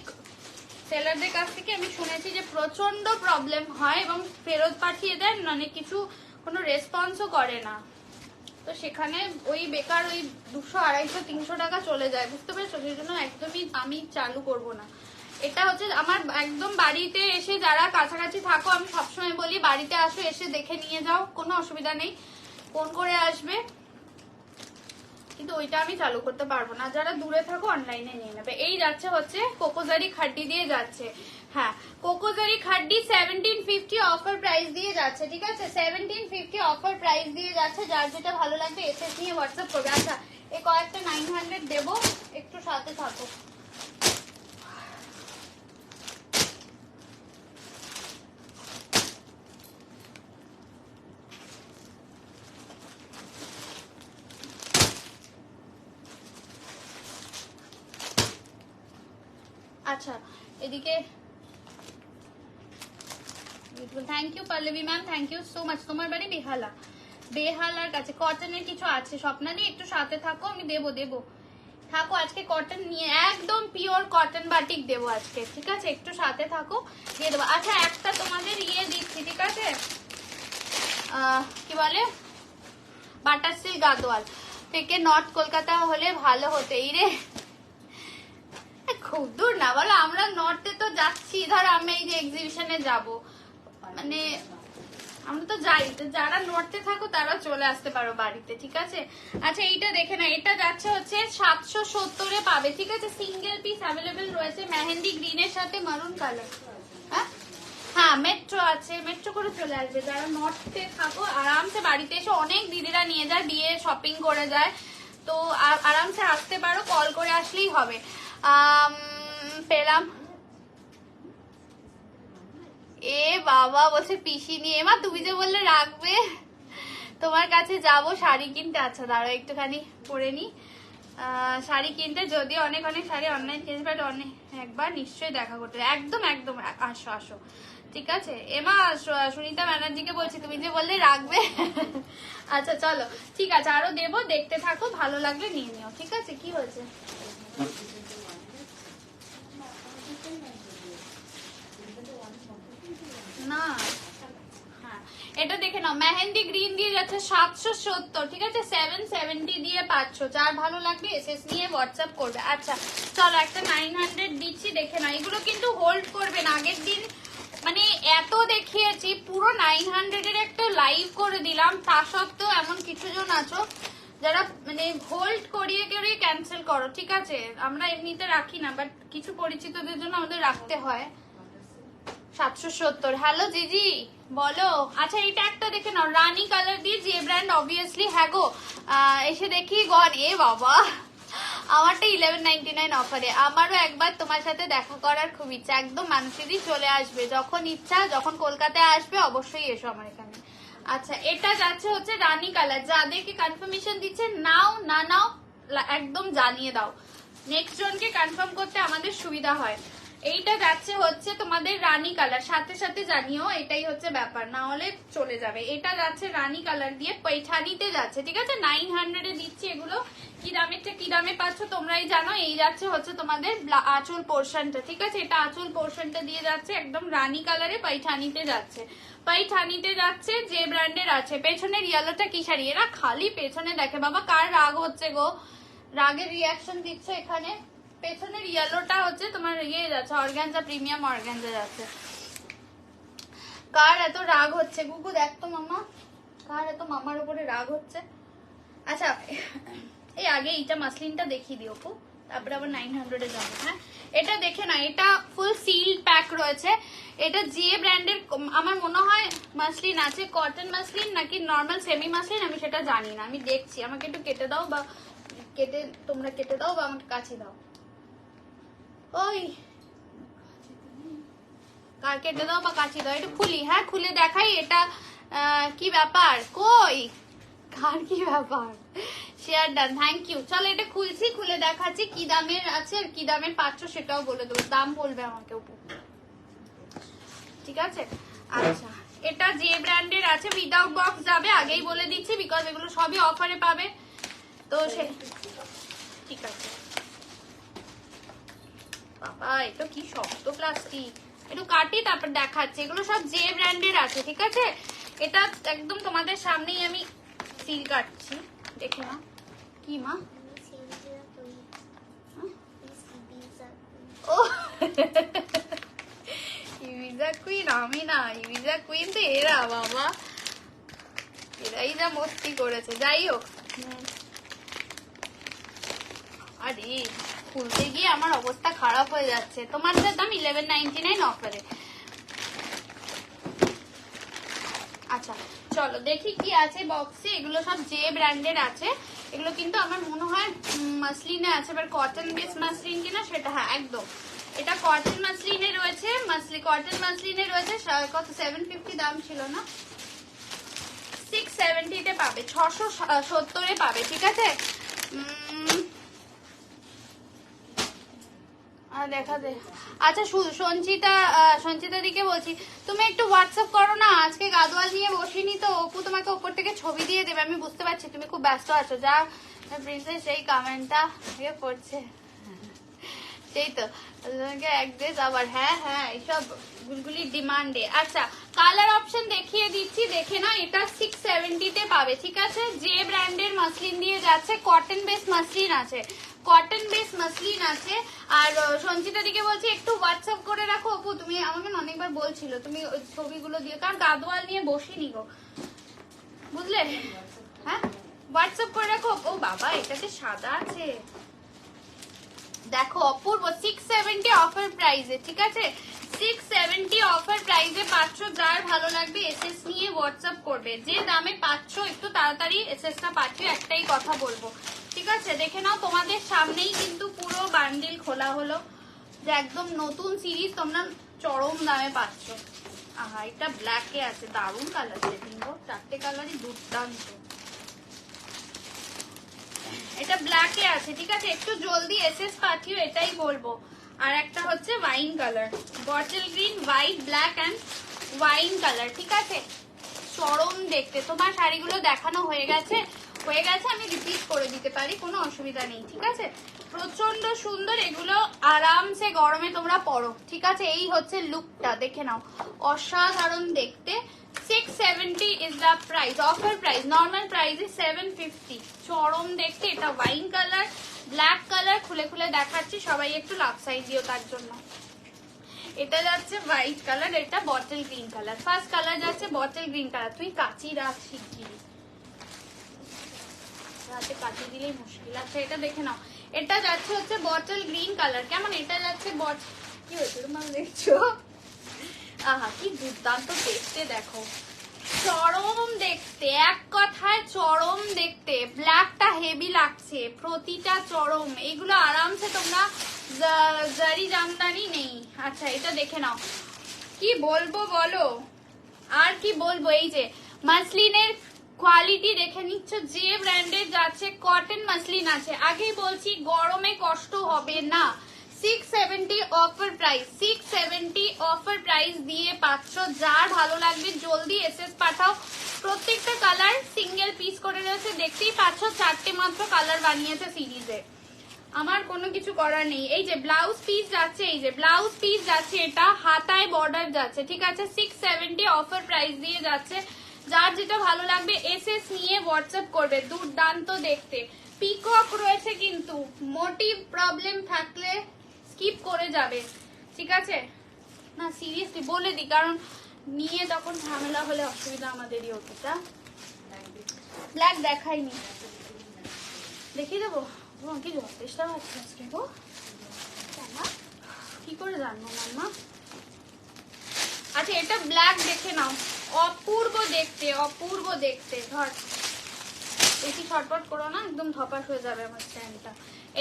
সেলারদের কাছ থেকে আমি শুনেছি যে প্রচন্ড প্রবলেম হয় এবং ফেরত পাঠিয়ে দেন, মানে কিছু কোনো রেসপন্সও করে না। তো সেখানে ওই বেকার ওই 200, 250, 300 টাকা চলে যায়, বুঝতে পেরেছো। সেই জন্য একদমই আমি চালু করব না। এটা হচ্ছে আমার একদম বাড়িতে এসে, যারা কাছাকাছি থাকো আমি সবসময় বলি বাড়িতে আসো, এসে দেখে নিয়ে যাও, কোনো অসুবিধা নেই, ফোন করে আসবে, কিন্তু ওইটা আমি চালু করতে পারবো না। যারা দূরে থাকো অনলাইনে নিয়ে নেবে। এই যাচ্ছে হচ্ছে কোকোজারি খাড্ডি দিয়ে যাচ্ছে, হ্যাঁ কোকোজারি খাড্ডি 1750 অফার প্রাইস দিয়ে যাচ্ছে, ঠিক আছে। 1750 অফার প্রাইস দিয়ে যাচ্ছে, যার যেটা ভালো লাগবে এসএস নিয়ে হোয়াটসঅ্যাপ করবে। আচ্ছা এই কয়েকটা 900 দেবো, একটু সাথে থাকো। আচ্ছা এদিকে thank you Pallavi ma'am, thank you so much. তোমার বাড়ি বেহালার কাছে কটনের কিছু আছে, স্বপ্নাদি একটু সাথে থাকো, আমি দেবো থাকো। আজকে কটন নিয়ে একদম পিওর কটন বাটিক দেবো আজকে, ঠিক আছে, একটু সাথে থাকো, দিয়ে দেবো। আচ্ছা একটা তোমাদের ইয়ে দিচ্ছি, ঠিক আছে, কি বলে বাটার সিল্ক গাদোয়াল থেকে নর্থ কলকাতা হলে ভালো হতো। এই রে খুব দূর না বলো, আমরা নর্থে তো যাচ্ছি, ধর আমি এই যে এক্সিবিশনে যাব, মানে আমরা তো যাই, যারা নর্থে থাকো তারা চলে আসতে পারো বাড়িতে, ঠিক আছে। আচ্ছা এইটা দেখে না, এটা যাচ্ছে হচ্ছে 770-এ পাবে, ঠিক আছে। সিঙ্গেল পিস অ্যাভেলেবেল রয়েছে, মেহেন্দি গ্রিনের সাথে মারুন কালার। হ্যাঁ মেট্রো আছে, মেট্রো করে চলে আসবে। যারা নর্থে থাকো আরামসে বাড়িতে এসে, অনেক দিদিরা নিয়ে যায়, বিয়ে শপিং করে যায়, তো আরামসে আসতে পারো, কল করে আসলেই হবে। পেলাম। এ বাবা বলছে পিসি নিয়ে, মা তুমি যে বললে রাখবে, তোমার কাছে যাব শাড়ি কিনতে। আচ্ছা দাঁড়াও একটুখানি পরে নি শাড়ি কিনতে, যদি অনেক অনেক শাড়ি অনলাইন কিনতে পারে অনেক, একবার নিশ্চয়ই দেখা করতে। একদম একদম, আসো আসো, ঠিক আছে। এমা সুনিতা ব্যানার্জিকে বলছি, তুমি যে বললে রাখবে। আচ্ছা চলো ঠিক আছে, আরো দেবো, দেখতে থাকো, ভালো লাগলে নিয়ে নিও, ঠিক আছে। কি হয়েছে? না হ্যাঁ এটা দেখে নাও, মেহেন্দি গ্রিন দিয়ে যাচ্ছে 770, ঠিক আছে। 770 দিয়ে পাচ্ছ, যার ভালো লাগবে এসএস নিয়ে হোয়াটসঅ্যাপ করবে। আচ্ছা চলো একটা 900 দিচ্ছি, দেখে নাও। এগুলো কিন্তু হোল্ড করবে না, আগের দিন মানে এত দেখিয়েছি, পুরো 900 এর একটা লাইভ করে দিলাম, তা সত্ত্বেও এমন কিছু জন আছো যারা মানে হোল্ড করিয়ে করিয়ে ক্যান্সেল করো, ঠিক আছে। আমরা এমনিতে রাখি না, বাট কিছু পরিচিতদের জন্য আমাদের রাখতে হয়। 770। হ্যালো জিজি বলো। আচ্ছা এটা একটা দেখে নাও, রানী কালার দিয়ে, যে ব্র্যান্ড অবভিয়াসলি। হ্যাঁ গো এসে দেখি গন। এ বাবা আমারটা 1199 অফারে। আমারও একবার তোমার সাথে দেখা করার খুব ইচ্ছা, একদম মানুষেরই চলে আসবে যখন ইচ্ছা, যখন কলকাতায় আসবে অবশ্যই এসো আমার এখানে। আচ্ছা এটা যাচ্ছে হচ্ছে রানী কালার, যাদেরকে কনফার্মেশন দিচ্ছে নাও না নাও একদম জানিয়ে দাও, নেক্সট জনকে কনফার্ম করতে আমাদের সুবিধা হয়। এইটা যাচ্ছে হচ্ছে তোমাদের রানী কালার, সাথে সাথে জানিও, এটাই হচ্ছে ব্যাপার, না হলে চলে যাবে। এটা যাচ্ছে রানী কালার দিয়ে, পৈঠানিতে যাচ্ছে, ঠিক আছে। 900 এ দিচ্ছি এগুলো। কি দামেরটা কি দামে পাচ্ছ তোমরাই জানো। এই যাচ্ছে হচ্ছে তোমাদের আঁচল পোর্শনটা, ঠিক আছে। এটা আঁচল পোর্শনটা দিয়ে যাচ্ছে একদম রানী কালারে, পৈঠানিতে যাচ্ছে। পৈঠানিতে যাচ্ছে, যে ব্র্যান্ডের আছে। পেছনের ইয়েলোটা কি শাড়ি? এরা খালি পেছনে দেখে বাবা, কার রাগ হচ্ছে গো? রাগের রিয়াকশন দিচ্ছ এখানে। পেছনের ইয়েলোটা হচ্ছে তোমার ইয়ে যাচ্ছে, অর্গানজা, প্রিমিয়াম অর্গানজা যাচ্ছে। কার এত রাগ হচ্ছে? গুগু দেখ তো মামা, কার এত মামার উপরে রাগ হচ্ছে? আচ্ছা এই আগে এইটা মাসলিনটা দেখিয়ে দিও আপু, তারপরে আবার 900 এ যাবো। হ্যাঁ এটা দেখে না, এটা ফুল সিল প্যাক রয়েছে। এটা যে ব্র্যান্ডের আমার মনে হয় মাসলিন আছে, কটন মাসলিন নাকি নর্মাল সেমি মাসলিন আমি সেটা জানি না, আমি দেখছি। আমাকে একটু কেটে দাও, বা কেটে তোমরা কেটে দাও, বা আমাকে কাছে দাও। ওই কেটে দাও বা কাচি দাও, এটা খুলি। হ্যাঁ খুলে দেখাই এটা কি ব্যাপার, কই কার কি ব্যাপার। Share done, thank you. চলো এটা খুলছি, খুলে দেখাচ্ছি কি দামের আছে আর কি দামের পাচ্ছ সেটাও বলে দেবো, দাম বলবে আমাকে উপর, ঠিক আছে। আচ্ছা এটা যে ব্র্যান্ডের আছে, উইদাউট বক্স যাবে, আগেই বলে দিচ্ছি, বিকজ এগুলো সবই অফারে পাবে, তো সে ঠিক আছে। বাবা এটা কি শক্ত প্লাস্টিক, একটু কাটি তারপর দেখাচ্ছি। এগুলো সব যে ব্র্যান্ডের আছে, ঠিক আছে। এটা একদম তোমাদের সামনেই আমি সিল কাটছি, দেখে না। কি মা? ও ইভিজা কুইন, আমি না ইভিজা কুইন তো এরা, বাবা এরাই যা মস্তি করেছে। যাই হোক, আরে খুলতে গিয়ে আমার অবস্থা খারাপ হয়ে যাচ্ছে। তোমারটার দাম 1199 অফারে। আচ্ছা চলো দেখি কি আছে বক্সে। এগুলো সব যে ব্র্যান্ডের আছে, এগুলো কিন্তু আমার মনে হয় মাসলিনে আছে, এবার কটন বেস মাসলিন কিনা সেটা। হ্যাঁ একদম এটা কটন মাসলিনে রয়েছে, কটন মাসলিনে রয়েছে। কত 750 দাম ছিল না, 670 তে পাবে, 670 এ পাবে, ঠিক আছে। দেখা দে। আচ্ছা সঞ্চিতা দিকে বলছি, তুমি একটু হোয়াটসঅ্যাপ করো না, আজকে গাদোয়াল নিয়ে বসিনি তো, অপু তোমাকে উপর থেকে ছবি দিয়ে দেবে। আমি বুঝতে পারছি তুমি খুব ব্যস্ত আছো। যা প্রিন্সেস এই কমেন্টটা পড়ছে, সেই তো তোমাকে এক ড্রেস আবার। হ্যাঁ হ্যাঁ এইসব গুলগুলির ডিমান্ডে। আচ্ছা কালার অপশন দেখিয়ে দিচ্ছি, দেখে না। এটা 670 তে পাবে, ঠিক আছে। যে ব্র্যান্ডের মাসলিন দিয়ে যাচ্ছে, কটন বেস মাসলিন আছে, কটন বেস মাসলিন আছে। আর সঞ্চিতা দিকে বলছি একটু হোয়াটসঅ্যাপ করে রাখো আপু, তুমি আমাকে অনেকবার বলছিল তুমি ওই ছবিগুলো দিয়ে, কারণ গাদোয়াল নিয়ে বসিনি গো, বুঝলে। হ্যাঁ হোয়াটসঅ্যাপ করে রাখো। ও বাবা এটাতে সাদা আছে, দেখো অপূর্ব। 670 অফার প্রাইসে, ঠিক আছে। 670 অফার প্রাইসে পাচ্ছ, যার ভালো লাগবে এসএস নিয়ে হোয়াটসঅ্যাপ করবে। যে দামে পাচ্ছ একটু তাড়াতাড়ি এসএসটা পাঠিয়ে একটাই কথা বলবো, ঠিক আছে, দেখে নাও তোমাদের সামনেই কিন্তু পুরো বান্ডিল খোলা হলো, যে একদম নতুন সিরিজ তোমরা চরম দামে পাচ্ছ। আহা, এটা ব্ল্যাকে আছে, দারুণ কালার সেটিং গো, চারটে কালারই দুর্দান্ত। এটা ব্ল্যাকে আছে, ঠিক আছে, একটু জলদি এসএস পাঠিও, এটাই বলবো। আর একটা হচ্ছে wine colour, bottle green, white, black and wine colour, ঠিক আছে, চরম দেখতে। তোমার শাড়িগুলো দেখানো হয়ে গেছে, আমি রিপিট করে দিতে পারি, কোনো অসুবিধা নেই, ঠিক আছে। প্রচন্ড সুন্দর, এগুলো আরামসে গরমে তোমরা পরো, ঠিক আছে। এই হচ্ছে লুকটা, দেখে নাও, অসাধারণ দেখতে। 670 is the price, offer price, normal price is 750, চরম দেখতে। এটা ওয়াইন কালার, ব্ল্যাক কালার, খুলে খুলে দেখাচ্ছি, সবাই একটু লাভ সাইড দিও তার জন্য। এটা যাচ্ছে হোয়াইট কালার, এটা bottle green colour. First colour যাচ্ছে বটল গ্রিন কালার। তুই কাচি রাখ শিগগিরি, রাতে কাচি দিলেই মুশকিল। আচ্ছা, এটা দেখে নাও, এটা যাচ্ছে হচ্ছে বটল গ্রিন কালার। কেমন? এটা যাচ্ছে কি হয়েছে তোমার দেখছো? আহা, কি দুর্দান্ত দেখতে, দেখো, চরম দেখতে, এক কথায় চরম দেখতে। ব্ল্যাকটা হেভি লাগছে, প্রতিটা চরম। এগুলো আরামসে তোমরা জারি জামদানি নেই। আচ্ছা, এটা দেখে নাও, কি বলবো বলো, আর কি বলবো। এই যে মাসলিনের কোয়ালিটি দেখে নিচ্ছ, যে ব্র্যান্ডের যাচ্ছে, কটন মাসলিন আছে। আগেই বলছি গরমে কষ্ট হবে না। 670 অফার প্রাইস, 670 অফার প্রাইস দিয়ে পাচ্ছ। যার ভালো লাগবে জলদি এসএস পাঠাও। প্রত্যেকটা কালার সিঙ্গেল পিস করে রয়েছে, দেখতেই পাচ্ছ, 4টে মাত্র কালার বানিয়েছে সিরিজে। আমার কোনো কিছু করার নেই। এই যে ব্লাউজ পিস যাচ্ছে, এই যে ব্লাউজ পিস যাচ্ছে, এটা হাতায় বর্ডার যাচ্ছে, ঠিক আছে। 670 অফার প্রাইস দিয়ে যাচ্ছে। যার যেটা ভালো লাগবে এসএস নিয়ে হোয়াটসঅ্যাপ করবে। দুর্দান্ত দেখতে, পিকক রয়েছে, কিন্তু মোটিভ প্রবলেম থাকলে স্কিপ করে যাবে, ঠিক আছে। না সিরিয়াসলি বলে দিই, কারণ নিয়ে তখন ঝামেলা হলে অসুবিধা আমাদেরই হতো। ব্ল্যাক দেখাইনি, দেখিয়ে দেবো। কি যথেষ্ট আছে আজকে গো, কি করে জানবো মাম্মা। আচ্ছা, এটা ব্ল্যাক দেখে নাও, অপূর্ব দেখতে, অপূর্ব দেখতে। ধর, বেশি ছটপট করো না, একদম ধপাস হয়ে যাবে আমার স্ট্যান্ডটা।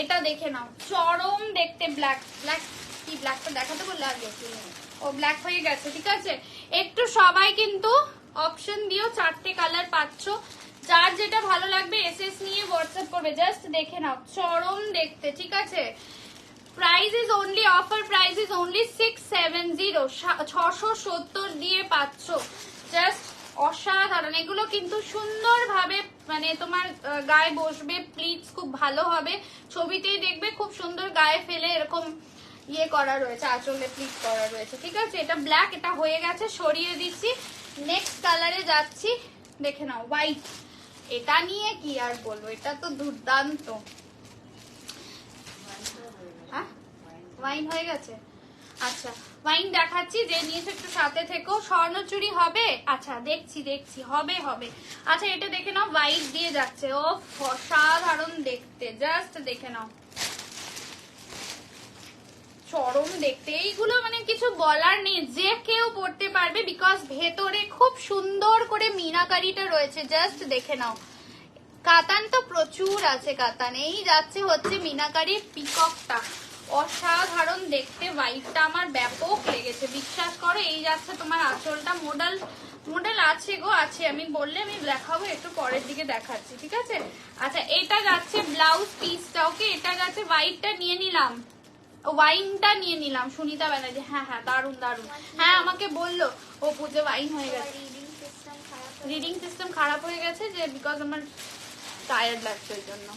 এটা দেখে নাও, চরম দেখতে। ব্ল্যাক কি, ব্ল্যাকটা দেখাতে বললে আগে? ও ব্ল্যাক হয়ে গেছে, ঠিক আছে। একটু সবাই কিন্তু অপশন দিও, 4টে কালার পাচ্ছ। যার যেটা ভালো লাগবে এসএস নিয়ে হোয়াটসঅ্যাপ করবে। জাস্ট দেখে নাও, চরম দেখতে, ঠিক আছে। Price is only, offer price is only 670, 670 দিয়ে পাচ্ছ। জাস্ট অসাধারণ। এগুলো কিন্তু সুন্দরভাবে মানে তোমার গায়ে বসবে, প্লিজ খুব ভালো হবে। ছবিতেই দেখবে খুব সুন্দর, গায়ে ফেলে এরকম ইয়ে করা রয়েছে, আঁচলে প্লিট করা রয়েছে, ঠিক আছে। এটা ব্ল্যাক, এটা হয়ে গেছে, সরিয়ে দিচ্ছি। নেক্সট কালারে যাচ্ছি, দেখে নাও, হোয়াইট। এটা নিয়ে কি আর বলবো, এটা তো দুর্দান্ত। হ্যাঁ, ওয়াইন হয়ে গেছে। আচ্ছা, ওয়াইন দেখাচ্ছি, যে নিয়েছে একটু সাথে থেকো। স্বর্ণচুরি হবে? আচ্ছা, দেখছি হবে। আচ্ছা, এটা দেখে নাও, হোয়াইট দিয়ে যাচ্ছে। ও অসাধারণ দেখতে, জাস্ট দেখে নাও, চরম দেখতে। এইগুলো মানে কিছু বলার নেই, যে কেউ পড়তে পারবে, বিকজ ভেতরে খুব সুন্দর করে মিনাকারিটা রয়েছে। জাস্ট দেখে নাও, কাতান তো প্রচুর আছে, কাতান। এই যাচ্ছে হচ্ছে মিনাকারির পিককটা, অসাধারণ দেখতে। হোয়াইটটা আমার ব্যাপক লেগেছে, বিশ্বাস করো। এই যাচ্ছে তোমার আঁচলটা, মডেল আছে গো, আছে। আমি বললে আমি দেখাবো, একটু পরের দিকে দেখাচ্ছি, ঠিক আছে। আচ্ছা, এটা যাচ্ছে ব্লাউজ পিসটা, ওকে। এটা যাচ্ছে হোয়াইটটা নিয়ে নিলাম, ওয়াইনটা নিয়ে নিলাম, সুনিতা ব্যানার্জি। হ্যাঁ, দারুন। হ্যাঁ, আমাকে বললো ও পুজো ওয়াইন হয়ে গেছে। রিডিং সিস্টেম খারাপ হয়ে গেছে, যে বিকজ আমার টায়ার্ড লাগছে, ওই জন্য,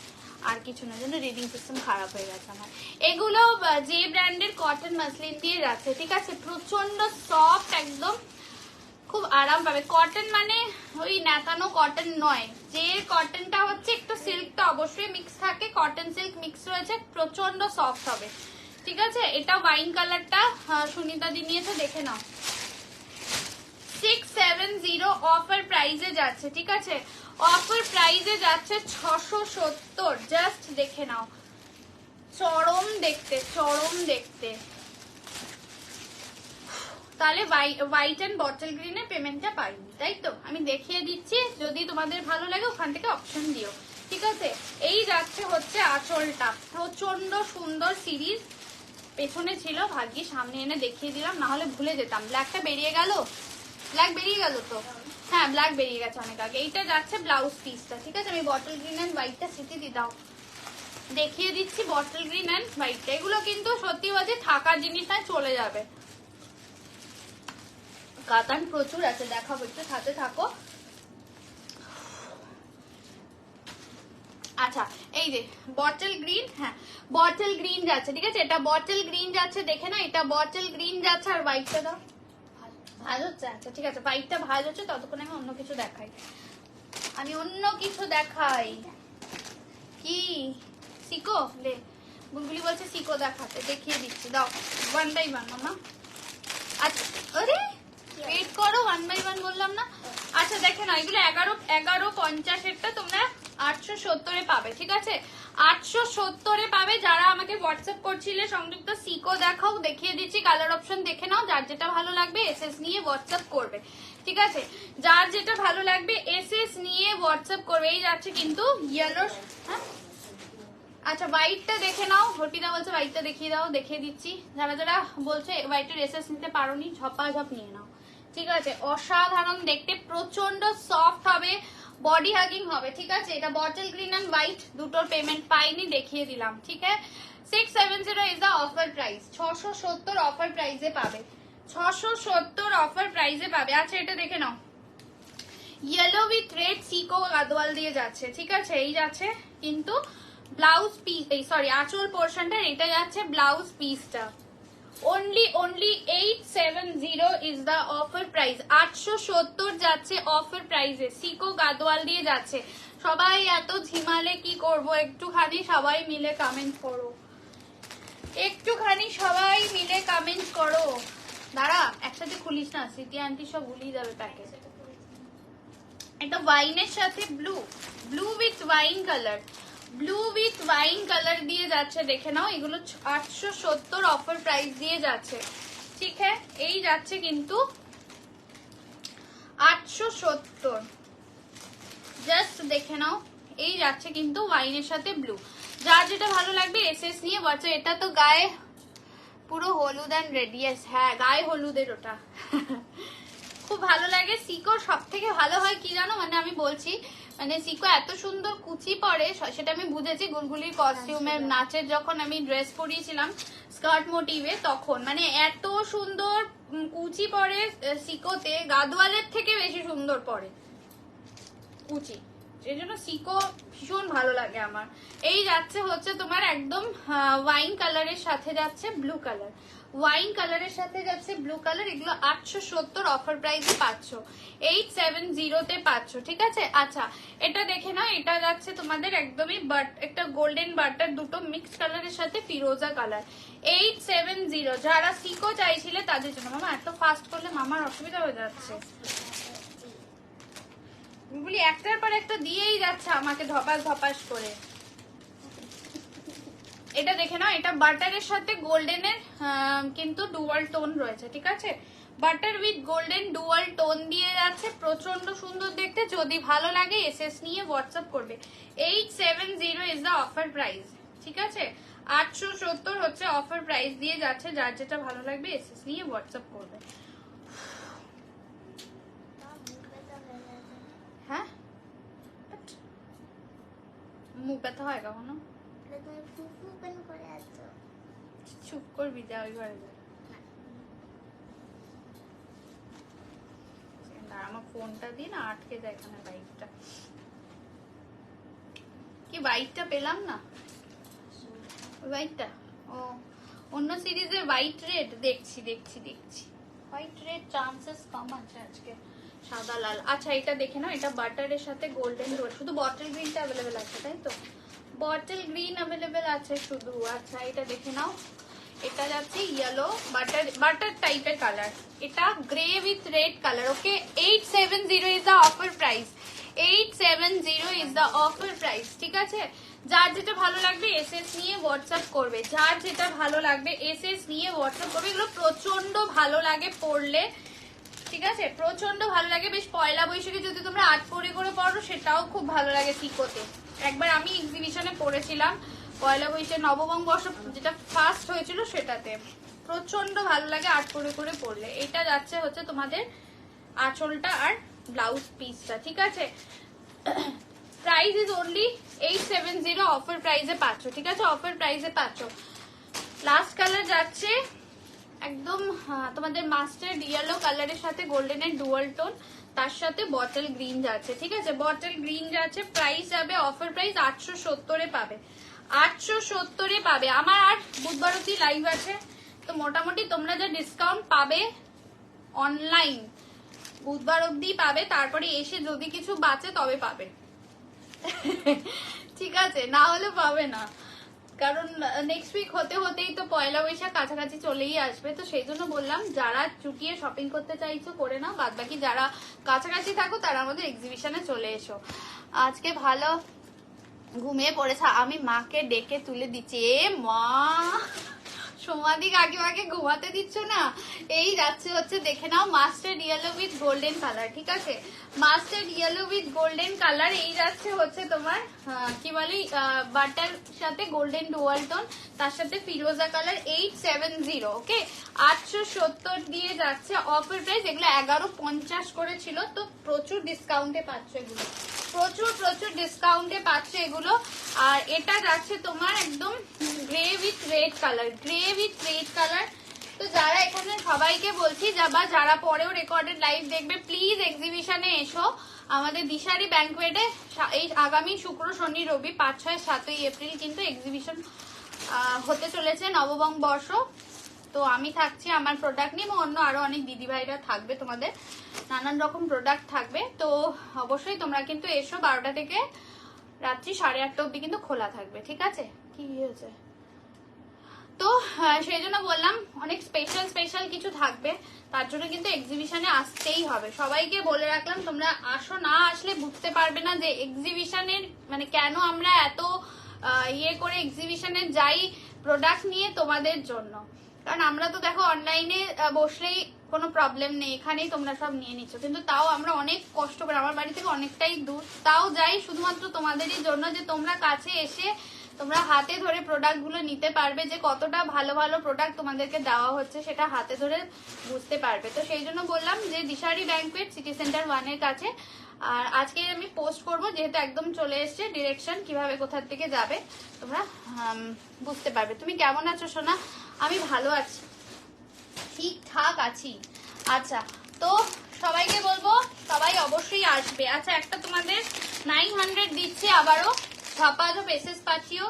আর কিছু না, জন্য রিডিং সিস্টেম খারাপ হয়ে গেছে আমার। এগুলো যে ব্র্যান্ডের কটন মাসলিন দিয়ে যাচ্ছে, ঠিক আছে। প্রচন্ড সফট, একদম খুব আরাম পাবে। কটন মানে ওই নেতানো কটন নয়, যে কটনটা হচ্ছে একটু সিল্কটা অবশ্যই মিক্স থাকে, কটন সিল্ক মিক্স রয়েছে, প্রচন্ড সফট হবে, ঠিক আছে। এটা ওয়াইন কালারটা সুনিতা দি নিয়েছে, দেখে নাও। 670 অফার প্রাইসে যাচ্ছে, ঠিক আছে। অফার প্রাইসে যাচ্ছে 670, জাস্ট দেখে নাও, চরম দেখতে। তাহলে হোয়াইট এন্ড বটল গ্রিনের পেমেন্টটা পাইনি, তাই তো? আমি দেখিয়ে দিচ্ছি, যদি তোমাদের ভালো লাগে ওখান থেকে অপশন দিও। ঠিক আছে। এই যাচ্ছে হচ্ছে আঁচলটা, প্রচন্ড সুন্দর সিরিজ, পেছনে ছিল ভাগ্যি সামনে এনে দেখিয়ে দিলাম, না হলে ভুলে যেতাম। ব্ল্যাকটা বেরিয়ে গেল, ব্ল্যাক বেরিয়ে গেল তো, হ্যাঁ ব্ল্যাক বেরিয়ে গেছে অনেক আগে। এইটা যাচ্ছে ব্লাউজ পিসটা, ঠিক আছে। আমি বটল গ্রিন অ্যান্ড হোয়াইটটা সিটি দি দাও, দেখিয়ে দিচ্ছি বটল গ্রিন অ্যান্ড হোয়াইটটা। এগুলো কিন্তু সত্যি বলছি থাকার জিনিস নয়, চলে যাবে। কাতান প্রচুর আছে, দেখাবো, একটু সাথে থাকো। আচ্ছা এই যে বটল গ্রিন, হ্যাঁ বটল গ্রিন যাচ্ছে, ঠিক আছে। এটা বটল গ্রিন যাচ্ছে, দেখে না, এটা বটল গ্রিন যাচ্ছে। আর হোয়াইটটা দাও, ভাজ হচ্ছে, আচ্ছা ঠিক আছে, হোয়াইটটা ভাজ হচ্ছে, ততক্ষণ আমি অন্য কিছু দেখাই, আমি অন্য কিছু দেখাই। কি সিকো লে, বুলবুলি বলছে সিকো দেখাতে, দেখিয়ে দিচ্ছি, দাও 1 by 1 মামা। আচ্ছা আরে ওয়েট করো, 1 by 1 বললাম না। আচ্ছা দেখে না, এগুলো 1150-এরটা তোমরা 870-এ পাবে, ঠিক আছে। 870-এ পাবে। যারা আমাকে হোয়াটসঅ্যাপ করছিলে সংযুক্ত সিকো দেখাও, দেখিয়ে দিচ্ছি, কালার অপশন দেখে নাও, যার যেটা ভালো লাগবে এসএস নিয়ে হোয়াটসঅ্যাপ করবে, ঠিক আছে। যার যেটা ভালো লাগবে এসএস নিয়ে হোয়াটসঅ্যাপ করবে। এই যাচ্ছে কিন্তু ইয়েলো, হ্যাঁ আচ্ছা হোয়াইটটা দেখে নাও, হর্পিতা বলছে হোয়াইটটা দেখিয়ে দাও, দেখিয়ে দিচ্ছি। যারা যারা বলছে হোয়াইটের এসএস নিতে পারোনি, ঝপাঝপ নিয়ে নাও, ঠিক আছে। অসাধারণ দেখতে, প্রচন্ড সফট হবে, বডি হাগিং হবে, ঠিক আছে। এটা বটল গ্রিন এন্ড হোয়াইট, দুটোর পেমেন্ট পাইনি, দেখিয়ে দিলাম, ঠিক আছে। 670 is the offer price, 670 offer প্রাইসে পাবে, 670 অফার প্রাইসে পাবে। আচ্ছা এটা দেখে নাও, ইয়েলো উইথ রেড সিকো গাদোয়াল দিয়ে যাচ্ছে, ঠিক আছে। এই যাচ্ছে কিন্তু ব্লাউজ পিস, এই সরি আঁচল পোর্শনটা, এটা যাচ্ছে ব্লাউজ পিসটা। only 870 is the offer price, 870 যাচ্ছে অফার প্রাইসে, সিকো গাদোয়াল দিয়ে যাচ্ছে। সবাই এত ঝিমালে কি করব, একটুখানি সবাই মিলে কমেন্ট করো, একটুখানি সবাই মিলে কমেন্ট করো। দাঁড়া একসাথে খুলিস না, স্মৃতি আন্টি সব ভুলিয়ে যাবে প্যাকেজ। এটা ওয়াইনের সাথে blue, blue with wine colour, blue with wine colour দিয়ে যাচ্ছে, দেখে নাও। এগুলো 870 অফার প্রাইস দিয়ে যাচ্ছে, ঠিক হ্যাঁ। এই যাচ্ছে কিন্তু 870, জাস্ট দেখে নাও। এই যাচ্ছে কিন্তু ওয়াইনের সাথে ব্লু, যার যেটা ভালো লাগবে এসএস নিয়ে বলছে। এটা তো গায়ে পুরো হলুদ অ্যান্ড রেড, ইয়েস হ্যাঁ গায়ে হলুদের ওটা খুব ভালো লাগে। সিকো সব থেকে ভালো হয় কি জানো, মানে আমি বলছি, মানে সিকো এত সুন্দর কুচি পরে, সেটা আমি বুঝেছি গুলগুলির কস্টিউমের নাচের যখন আমি ড্রেস পরিয়েছিলাম স্কার্ট মোটিভে, তখন মানে এত সুন্দর কুচি পরে সিকোতে, গাদোয়ালের থেকে বেশি সুন্দর পরে কুচি, সেই জন্য সিকো ভীষণ ভালো লাগে আমার। এই যাচ্ছে হচ্ছে তোমার একদম ওয়াইন কালারের সাথে যাচ্ছে ব্লু কালার, ওয়াইন কালারের সাথে যাচ্ছে ব্লু কালার। এগুলো 870 অফার প্রাইসে পাচ্ছ, 870-তে পাচ্ছ, ঠিক আছে। আচ্ছা এটা দেখে নাও, এটা যাচ্ছে তোমাদের একদমই একটা গোল্ডেন বাটার, দুটো মিক্স কালারের সাথে ফিরোজা কালার, 870। যারা সিকো চাইছিলে তাদের জন্য। মামা এত ফাস্ট করলে মামার অসুবিধা হয়ে যাচ্ছে, বলি একটার পর একটা দিয়েই যাচ্ছে আমাকে ধপাস ধপাস করে। এটা দেখে নাও, এটা বাটারের সাথে গোল্ডেনের কিন্তু ডুয়াল টোন রয়েছে, ঠিক আছে। Butter with golden dual tone দিয়ে যাচ্ছে, প্রচন্ড সুন্দর দেখতে। যদি ভালো লাগে এসএস নিয়ে হোয়াটসঅ্যাপ করবে। 870 ইজ দ্য অফার প্রাইস, ঠিক আছে। 870 হচ্ছে অফার প্রাইস দিয়ে যাচ্ছে, যার যেটা ভালো লাগবে এসএস নিয়ে হোয়াটসঅ্যাপ করবে। হ্যাঁ মুখ ব্যথা হয় কখনো? চুপ করবি, যা ওই ঘরে যা। আমার ফোনটা দিয়ে না আটকে যায় এখানে, বাইকটা কি, বাইকটা পেলাম না, ওই বাইকটা। ও অন্য সিরিজের হোয়াইট রেড দেখছি, হোয়াইট রেড চান্সেস কম আছে আজকে, সাদা লাল। আচ্ছা এটা দেখে নাও, এটা বাটারের সাথে গোল্ডেন রোড, শুধু বটল গ্রিনটা অ্যাভেলেবেল আছে তাই তো, বটল গ্রিন অ্যাভেলেবেল আছে শুধু। আচ্ছা এটা দেখে নাও, এটা যাচ্ছে ইয়েলো বাটার টাইপের কালার, এটা grey with red colour, okay. 870 is the offer price, 870 is the offer price, ঠিক আছে। যার যেটা ভালো লাগবে এসএস নিয়ে হোয়াটসঅ্যাপ করবে, যার যেটা ভালো লাগবে এসএস নিয়ে হোয়াটসঅ্যাপ করবে। এগুলো প্রচন্ড ভালো লাগে পরলে, ঠিক আছে, প্রচন্ড ভালো লাগে। বেশ পয়লা বৈশাখে যদি তোমরা 8 করে পড়ো সেটাও খুব ভালো লাগে পিকোতে। একবার আমি এক্সিবিশনে পড়েছিলাম পয়লা বৈশাখ নববর্ষ যেটা ফার্স্ট হয়েছিল সেটাতে, প্রচন্ড ভালো লাগে 8 করে পড়লে। এটা যাচ্ছে হচ্ছে তোমাদের আঁচলটা আর ব্লাউজ পিসটা, ঠিক আছে। প্রাইস ইজ অনলি 870, অফার প্রাইসে পাচ্ছ, ঠিক আছে, অফার প্রাইসে পাচ্ছ। লাস্ট কালার যাচ্ছে একদম তোমাদের মাস্টার্ড ইয়েলো কালারের সাথে গোল্ডেনের ডুয়াল টোন, তার সাথে বটল গ্রিন যাচ্ছে, ঠিক আছে, বটল গ্রিন যাচ্ছে। প্রাইস যাবে অফার প্রাইস 870 পাবে, 870 পাবে। আমার আর বুধবার অব্দি লাইভ আছে, তো মোটামুটি তোমরা যা ডিসকাউন্ট পাবে অনলাইন বুধবার অব্দি পাবে, তারপরে এসে যদি কিছু বাঁচে তবে পাবে, ঠিক আছে, না হলে পাবে না। কারণ নেক্সট উইক হতেই তো পয়লা বৈশাখ কাছাকাছি চলেই আসবে, তো সেই জন্য বললাম যারা চুটিয়ে শপিং করতে চাইছো করে নাও, বাদ বাকি যারা কাছাকাছি থাকো তারা আমাদের এক্সিবিশনে চলে এসো। আজকে ভালো ঘুমিয়ে পড়েছে, আমি মাকে ডেকে তুলে দিচ্ছি। এ মা, সমাধি কাকিমাকে ঘুমাতে দিচ্ছ না। এই যাচ্ছে হচ্ছে দেখে নাও mustard yellow with golden colour, ঠিক আছে, mustard yellow with golden colour. এই যাচ্ছে হচ্ছে তোমার কি বলি বাটার সাথে গোল্ডেন ডুয়াল টোন, তার সাথে ফিরোজা কালার। 870, ওকে, 870 দিয়ে যাচ্ছে অফার প্রাইস। এগুলো 1150 করে ছিল, তো প্রচুর ডিসকাউন্টে পাচ্ছ এগুলো, প্রচুর ডিসকাউন্টে পাচ্ছ এগুলো। আর এটা যাচ্ছে তোমার একদম grey with red colour, grey with red colour. তো যারা এখানে সবাইকে বলছি যারা পরেও রেকর্ডেড লাইভ দেখবে, প্লিজ এক্সিবিশনে এসো আমাদের দিশারি ব্যাংকুয়েটে। এই আগামী শুক্র শনি রবি 5, 6, 7 এপ্রিল কিন্তু এক্সিবিশন হতে চলেছে নববর্ষ। তো আমি থাকছি আমার প্রোডাক্ট নিয়ে, অন্য আরো অনেক দিদিভাইরা থাকবে, তোমাদের নানান রকম প্রোডাক্ট থাকবে। তো অবশ্যই তোমরা কিন্তু এসো, 12টা থেকে রাত্রি 8:30 অব্দি কিন্তু খোলা থাকবে, ঠিক আছে। কি হয়েছে? তো সেই জন্য বললাম অনেক স্পেশাল কিছু থাকবে, তার জন্য কিন্তু এক্সিবিশনে আসতেই হবে। সবাইকে বলে রাখলাম, তোমরা আসো, না আসলে বুঝতে পারবে না যে এক্সিবিশনের মানে কেন আমরা এত ইয়ে করে এক্সিবিশনে যাই প্রোডাক্ট নিয়ে তোমাদের জন্য। কারণ আমরা তো দেখো অনলাইনে বসলেই কোনো প্রবলেম নেই, এখানেই তোমরা সব নিয়ে নিচ্ছ, কিন্তু তাও আমরা অনেক কষ্ট করে, আমার বাড়ি থেকে অনেকটাই দূর, তাও যাই শুধুমাত্র তোমাদেরই জন্য, যে তোমরা কাছে এসে তোমরা হাতে ধরে প্রোডাক্ট গুলো নিতে পারবে, যে কতটা ভালো ভালো প্রোডাক্ট তোমাদেরকে দেওয়া হচ্ছে সেটা হাতে ধরে বুঝতে পারবে। তো সেই জন্য বললাম যে দিশারি ব্যাংকুয়েট সিটি সেন্টার 1 এর কাছে। আর আজকে আমি পোস্ট করব, যেহেতু একদম চলে এসছে ডিরেকশন কিভাবে কোথার থেকে যাবে, তোমরা বুঝতে পারবে। তুমি কেমন আছো সোনা? আমি ভালো আছি, ঠিকঠাক আছি। আচ্ছা, তো সবাইকে বলবো সবাই অবশ্যই আসবে। আচ্ছা, একটা তোমাদের 900 দিচ্ছে আবারও, ছাপাজো পেসেস পাচ্ছিও,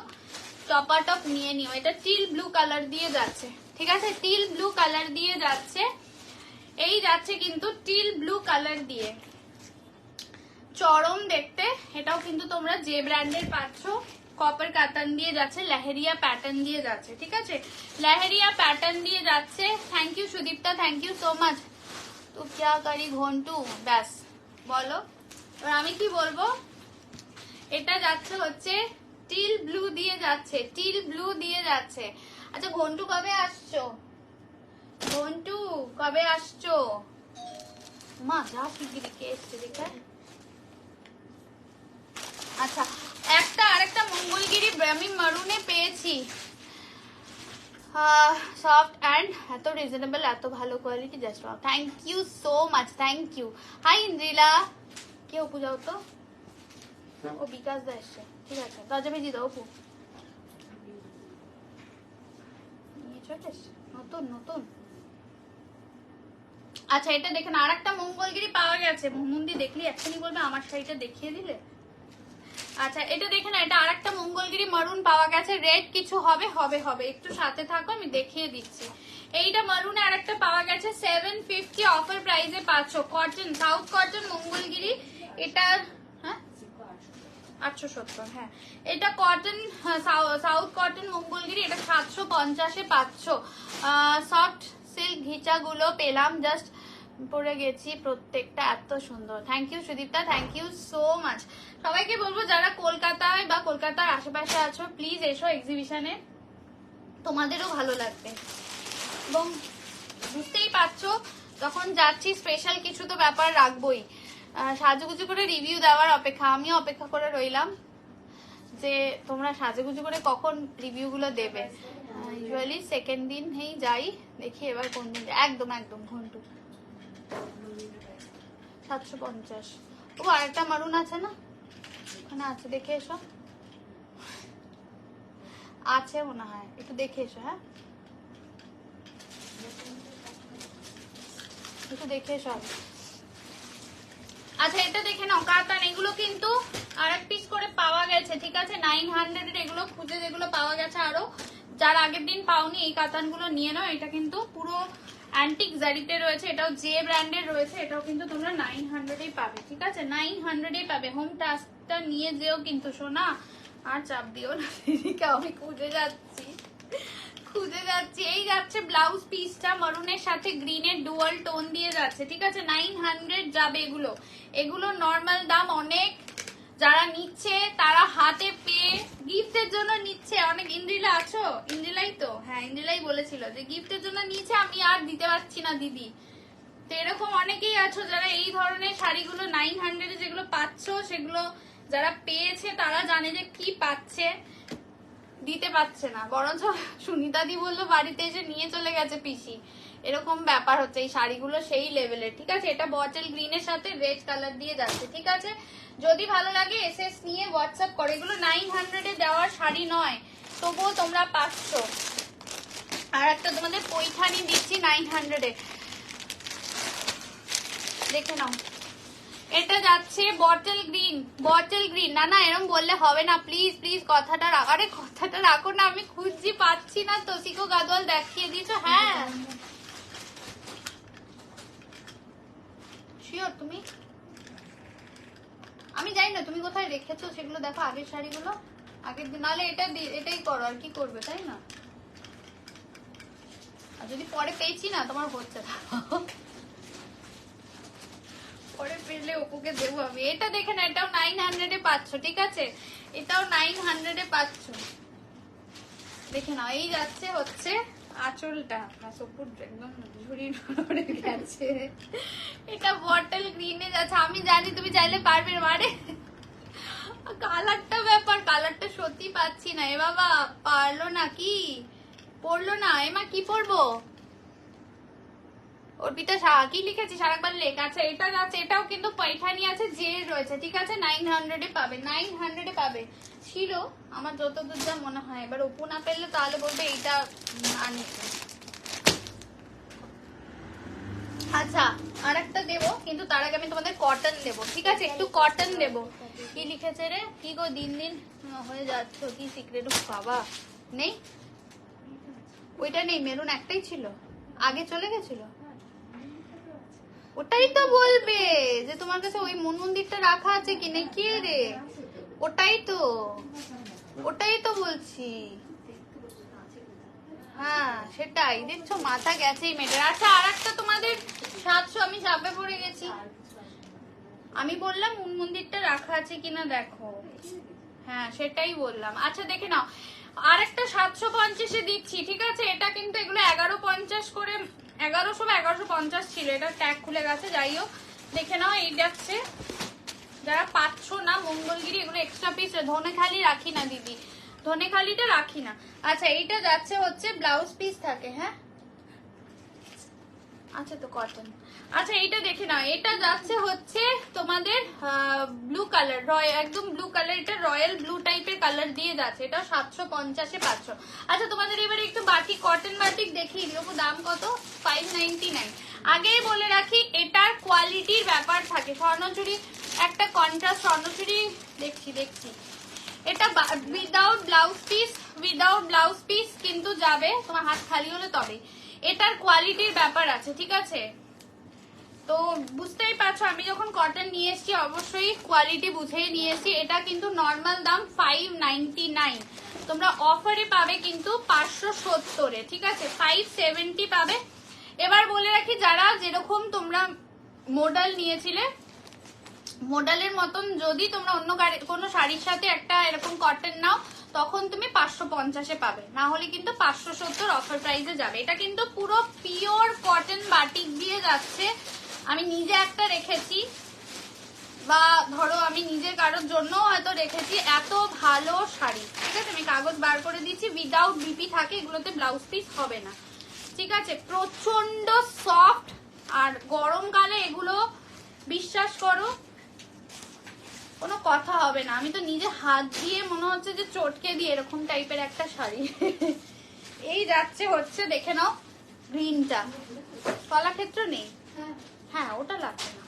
টপা টপ নিয়ে নিও। এটা টিল ব্লু কালার দিয়ে যাচ্ছে, ঠিক আছে, টিল ব্লু কালার দিয়ে যাচ্ছে। এই যাচ্ছে কিন্তু টিল ব্লু কালার দিয়ে, চরম দেখতে। এটাও কিন্তু তোমরা যে ব্র্যান্ডের পাচ্ছ, কপার কাতান দিয়ে যাচ্ছে, লেহেরিয়া প্যাটার্ন দিয়ে যাচ্ছে, ঠিক আছে, লেহেরিয়া প্যাটার্ন দিয়ে যাচ্ছে। Thank you Sudipta, thank you so much. তো क्या करी ঘন্টু, ব্যাস বলো। আর আমি কি বলবো, এটা যাচ্ছে হচ্ছে টিল ব্লু দিয়ে যাচ্ছে, টিল ব্লু দিয়ে যাচ্ছে। আচ্ছা ঘন্টু কবে আসছো? ঘন্টু কবে আসছো? মা যা শিগগিরি কে এসছে দেখা। আচ্ছা, আরেকটা মঙ্গলগিরি আমি মারুনে পেয়েছি, সফট অ্যান্ড এত রিজনেবল, এত ভালো quality, just thank you so much, thank you. Hi Indrila, কে অপু যাও তো, ও বিকাশ দা এসছে, ঠিক আছে, দরজা ভেজি দাও অপু, নিয়ে চলে এসছে নতুন। আচ্ছা এটা দেখেন, আর একটা মঙ্গলগিরি পাওয়া গেছে। মোমুন্দি দেখলি এখনই বলবে আমার শাড়িটা দেখিয়ে দিলে। আচ্ছা এটা দেখে না, এটা আরেকটা মঙ্গলগিরি মারুন পাওয়া গেছে, রেড কিছু হবে, একটু সাথে থাকো আমি দেখিয়ে দিচ্ছি। এইটা মারুনে আরেকটা পাওয়া গেছে 750 অফার প্রাইসে পাচ্ছ, কটন, সাউথ কটন মঙ্গলগিরি। এটা হ্যাঁ 870, হ্যাঁ এটা কটন, সাউথ কটন মঙ্গলগিরি, এটা 750-এ পাচ্ছ। সফট সিল্ক ঘিচা গুলো পেলাম, জাস্ট পরে গেছি, প্রত্যেকটা এত সুন্দর। Thank you Sudipta, thank you so much. সবাইকে বলবো যারা কলকাতায় বা কলকাতার আশেপাশে আছো, প্লিজ এসো এক্সিবিশনে, তোমাদেরও ভালো লাগবে। এবং বুঝতেই পারছো যখন যাচ্ছি স্পেশাল কিছু তো ব্যাপার রাখবোই। সাজুগুজু করে রিভিউ দেওয়ার অপেক্ষা, আমিও অপেক্ষা করে রইলাম যে তোমরা সাজুগুজু করে কখন রিভিউ গুলো দেবে। ইউজুয়ালি সেকেন্ড দিন যাই, দেখি এবার কোন দিন। একদম একদম ঘন্টু 750। ও আরেকটা মারুন আছে না, ওখানে আছে, দেখে এসো। আছে মনে হয়, একটু দেখে এসো। হ্যাঁ একটু দেখে এসো। আচ্ছা এটা দেখে নাও কাতান, এগুলো কিন্তু আর এক পিস করে পাওয়া গেছে, ঠিক আছে? 900 এর এগুলো খুঁজে যেগুলো পাওয়া গেছে আরো, যার আগের দিন পাওনি এই কাতানগুলো নিয়ে নাও। এটা কিন্তু পুরো অ্যান্টিক জারিতে রয়েছে, এটাও জে ব্র্যান্ডের রয়েছে, এটাও কিন্তু তোমরা 900 পাবে, ঠিক আছে? 900 পাবে। হোম টাস্কটা নিয়ে যেও কিন্তু সোনা, আর চাপ দিও না দিদিকে, আমি খুঁজে যাচ্ছি। এই যাচ্ছে ব্লাউজ পিসটা, মারুনের সাথে গ্রিনের ডুয়াল টোন দিয়ে যাচ্ছে, ঠিক আছে? 900 যাবে এগুলো। এগুলো নর্মাল দাম অনেক, যারা নিচ্ছে তারা হাতে পেয়ে গিফটের জন্য নিচ্ছে। অনেক ইন্দ্রিলা আছো? ইন্দ্রিলাই তো, হ্যাঁ ইন্দ্রিলাই বলেছিল যে গিফটের জন্য নিচ্ছে, আমি আর দিতে পারছি না দিদি। তো এরকম অনেকেই আছো যারা এই ধরনের শাড়িগুলো 900 যেগুলো পাচ্ছ, সেগুলো যারা পেয়েছে তারা জানে যে কি পাচ্ছে, দিতে পারছে না। বরঞ্চ সুনিতা দি বললো বাড়িতে এসে নিয়ে চলে গেছে পিসি, এরকম ব্যাপার হচ্ছে। এই শাড়িগুলো সেই লেভেলের, ঠিক আছে? এটা বটল গ্রিনের সাথে রেড কালার দিয়ে যাচ্ছে, ঠিক আছে? যদি ভালো লাগে এসএস নিয়ে হোয়াটসঅ্যাপ করে। এগুলো 900 দেওয়ার শাড়ি নয়, তবুও তোমরা পাচ্ছ। আর একটা তোমাদের পৈঠানি দিচ্ছি 900, দেখে নাও। এটা যাচ্ছে বটল গ্রিন। না এরকম বললে হবে না, প্লিজ প্লিজ কথাটা রাখো না, আমি খুঁজছি পাচ্ছি না তো। সিকো গাদওয়াল দেখিয়ে দিয়েছো? হ্যাঁ শিওর তুমি? আমি জানি না তুমি কোথায় রেখেছো, সেগুলো দেখো আগের শাড়িগুলো, আগের দিন। নাহলে এটাই করো, আর কি করবে, তাই না? আর যদি পরে পেয়েছি না তোমার হচ্ছে না, পরে পেলে অপুকে দেবো আমি। এটা দেখে না, এটাও 900 পাচ্ছ, ঠিক আছে? এটাও 900 পাচ্ছ, দেখে নাও। এই যাচ্ছে হচ্ছে আঁচলটা, অপুর একদম ঝুড়ি ধরে গেছে। এটা বটল গ্রিনে যাচ্ছে, আমি জানি তুমি চাইলে পারবে। মারে কালারটা ব্যাপার, কালারটা সত্যি পাচ্ছি না। এ বাবা পারলো না, কি পড়লো না? এমা কি পড়বো? অর্পিতা শাহ কি লিখেছি সারাবার লেখা আছে। এটা যাচ্ছে, এটাও কিন্তু পৈঠানি আছে, জে রয়েছে, ঠিক আছে? 900 পাবে, 900 পাবে। ছিল আমার যতদূর যা মনে হয়। এবার অপু না পেলে তাহলে বলবে এইটা আনিছে। আচ্ছা আর একটা দেবো, কিন্তু তার আগে আমি তোমাদের কটন দেবো, ঠিক আছে? একটু কটন দেবো। কি লিখেছে রে? কি গো দিন দিন হয়ে যাচ্ছ, কি সিক্রেট? বাবা নেই, ওইটা নেই, মেরুন একটাই ছিল, আগে চলে গেছিল। ওটাই তো বলবে যে তোমার কাছে ওই মন্দিরটা রাখা আছে কি নেই, কে রে? ওটাই তো বলছি। হ্যাঁ সেটাই, দেখছো মাথা গেছেই মেয়েটার। আচ্ছা আর একটা তোমাদের 700, আমি চাপে পড়ে গেছি। আমি বললাম মন্দিরটা রাখা আছে কিনা দেখো, হ্যাঁ সেটাই বললাম। আচ্ছা দেখে নাও, আর একটা 750 দিচ্ছি, ঠিক আছে? এটা কিন্তু এগুলো 1150 করে, 1100 বা 1150 ছিল, এটা ট্যাগ খুলে গেছে। যাই হোক দেখে নাও। এই যাচ্ছে, যারা পাচ্ছ না মঙ্গলগিরি, এগুলো এক্সট্রা পিস, ধনেখালি রাখি না দিদি, ধনেখালিটা রাখি না। আচ্ছা এইটা যাচ্ছে হচ্ছে ব্লাউজ পিস থাকে, হ্যাঁ আচ্ছা তো কটন। আচ্ছা এইটা দেখে নাও, এটা যাচ্ছে হচ্ছে তোমাদের ব্লু কালার, একদম ব্লু কালার, এটা রয়্যাল ব্লু টাইপের কালার দিয়ে যাচ্ছে, এটা 750 পাচ্ছ। আচ্ছা তোমাদের এবারে একটু বাটিক, কটন বাটিক দেখিয়ে দিল। দাম কত? 599। আগেই বলে রাখি এটার কোয়ালিটির ব্যাপার থাকে। স্বর্ণচুরি একটা কন্ট্রাস্ট স্বর্ণচুরি দেখছি, এটা উইদাউট ব্লাউজ পিস কিন্তু যাবে, তোমার হাত খালি হলে তবে। এটার কোয়ালিটির ব্যাপার আছে, ঠিক আছে? তো বুঝতেই পারছো, আমি যখন কটন নিয়ে এসেছি অবশ্যই কোয়ালিটি বুঝেই নিয়ে এসেছি। এটা কিন্তু নর্মাল দাম 599, তোমরা অফারে পাবে কিন্তু 570, ঠিক আছে? 570 পাবে। এবার বলে রাখি, যারা যেরকম তোমরা মডেল নিয়েছিলে মডেলের মতন যদি তোমরা অন্য কোনো শাড়ির সাথে একটা এরকম কটন নাও তখন তুমি 550-এ পাবে, না হলে কিন্তু 570 অফার প্রাইসে যাবে। এটা কিন্তু পুরো পিওর কটন বাটিক দিয়ে যাচ্ছে। আমি নিজে একটা রেখেছি, বা ধরো আমি নিজের কারোর জন্য হয়তো রেখেছি। এত ভালো শাড়ি, ঠিক আছে? আমি কাগজ বার করে দিচ্ছি, উইদাউট বিপি থাকে, এগুলোতে ব্লাউজ পিস হবে না, ঠিক আছে? প্রচন্ড সফট, আর গরমকালে এগুলো বিশ্বাস করো কোনো কথা হবে না। আমি তো নিজে হাত দিয়ে মনে হচ্ছে যে চটকে দিয়ে এরকম টাইপের একটা শাড়ি। এই যাচ্ছে হচ্ছে, দেখে নাও গ্রিনটা, কলাক্ষেত্র নেই, হ্যাঁ ওটা লাগবে না।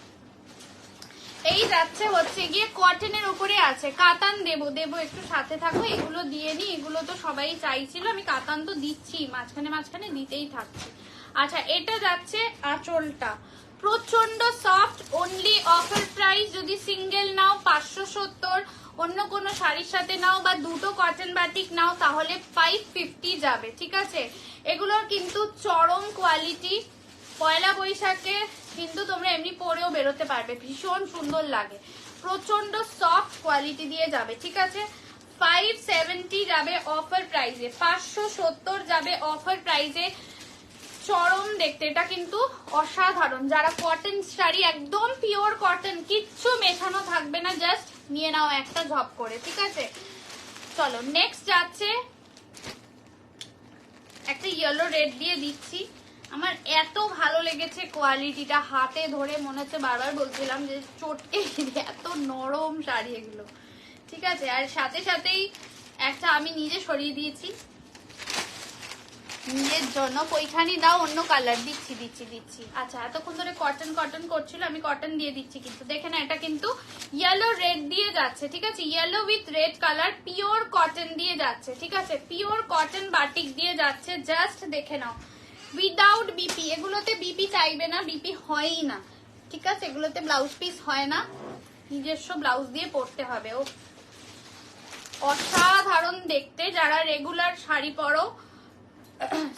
এই যাচ্ছে হচ্ছে গিয়ে কটনের উপরে আছে, কাতান দেবো একটু সাথে থাকো, এগুলো দিয়ে নি, এগুলো তো সবাই চাইছিল, আমি কাতান তো দিচ্ছি, মাঝখানে মাঝখানে দিতেই থাকছি। আচ্ছা, এটা যাচ্ছে আঁচলটা, প্রচন্ড সফট, অনলি অফার প্রাইস। যদি সিঙ্গেল নাও 570, অন্য কোনো শাড়ির সাথে নাও বা দুটো কটন বাটিক নাও তাহলে 550 যাবে, ঠিক আছে? এগুলোর কিন্তু চরম কোয়ালিটি, পয়লা বৈশাখে কিন্তু তোমরা এমনি পরেও বেরোতে পারবে, ভীষণ সুন্দর লাগে, প্রচন্ড সফট কোয়ালিটি দিয়ে যাবে, ঠিক আছে? 570 যাবে অফার প্রাইসে, 570 যাবে অফার প্রাইসে, চরম দেখতে। এটা কিন্তু অসাধারণ। যারা কটন শাড়ি, একদম পিওর কটন, কিচ্ছু মেশানো থাকবে না, জাস্ট নিয়ে নাও একটা ঝপ করে, ঠিক আছে? চলো নেক্সট যাচ্ছে একটা ইয়েলো রেড দিয়ে দিচ্ছি। আমার এত ভালো লেগেছে কোয়ালিটিটা, হাতে ধরে মনে হচ্ছে, বারবার বলছিলাম যে চটকে এত নরম শাড়ি এগুলো, ঠিক আছে? আর সাথে সাথেই একটা আমি নিজে সরিয়ে দিয়েছি নিজের জন্য, ওইখানে দাও অন্য কালার, দিচ্ছি। আচ্ছা, এতক্ষণ ধরে কটন কটন করছিল, আমি কটন দিয়ে দিচ্ছি, কিন্তু দেখে না এটা কিন্তু ইয়েলো রেড দিয়ে যাচ্ছে, ঠিক আছে? Yellow with red colour, pure cotton দিয়ে যাচ্ছে, ঠিক আছে? পিওর কটন বাটিক দিয়ে যাচ্ছে, জাস্ট দেখে নাও, উইদাউট বিপি। এগুলোতে বিপি চাইবে না, বিপি হয়ই না, ঠিক আছে? এগুলোতে ব্লাউজ পিস হয় না, নিজস্ব ব্লাউজ দিয়ে পরতে হবে। ও অসাধারণ দেখতে, যারা রেগুলার শাড়ি পরো,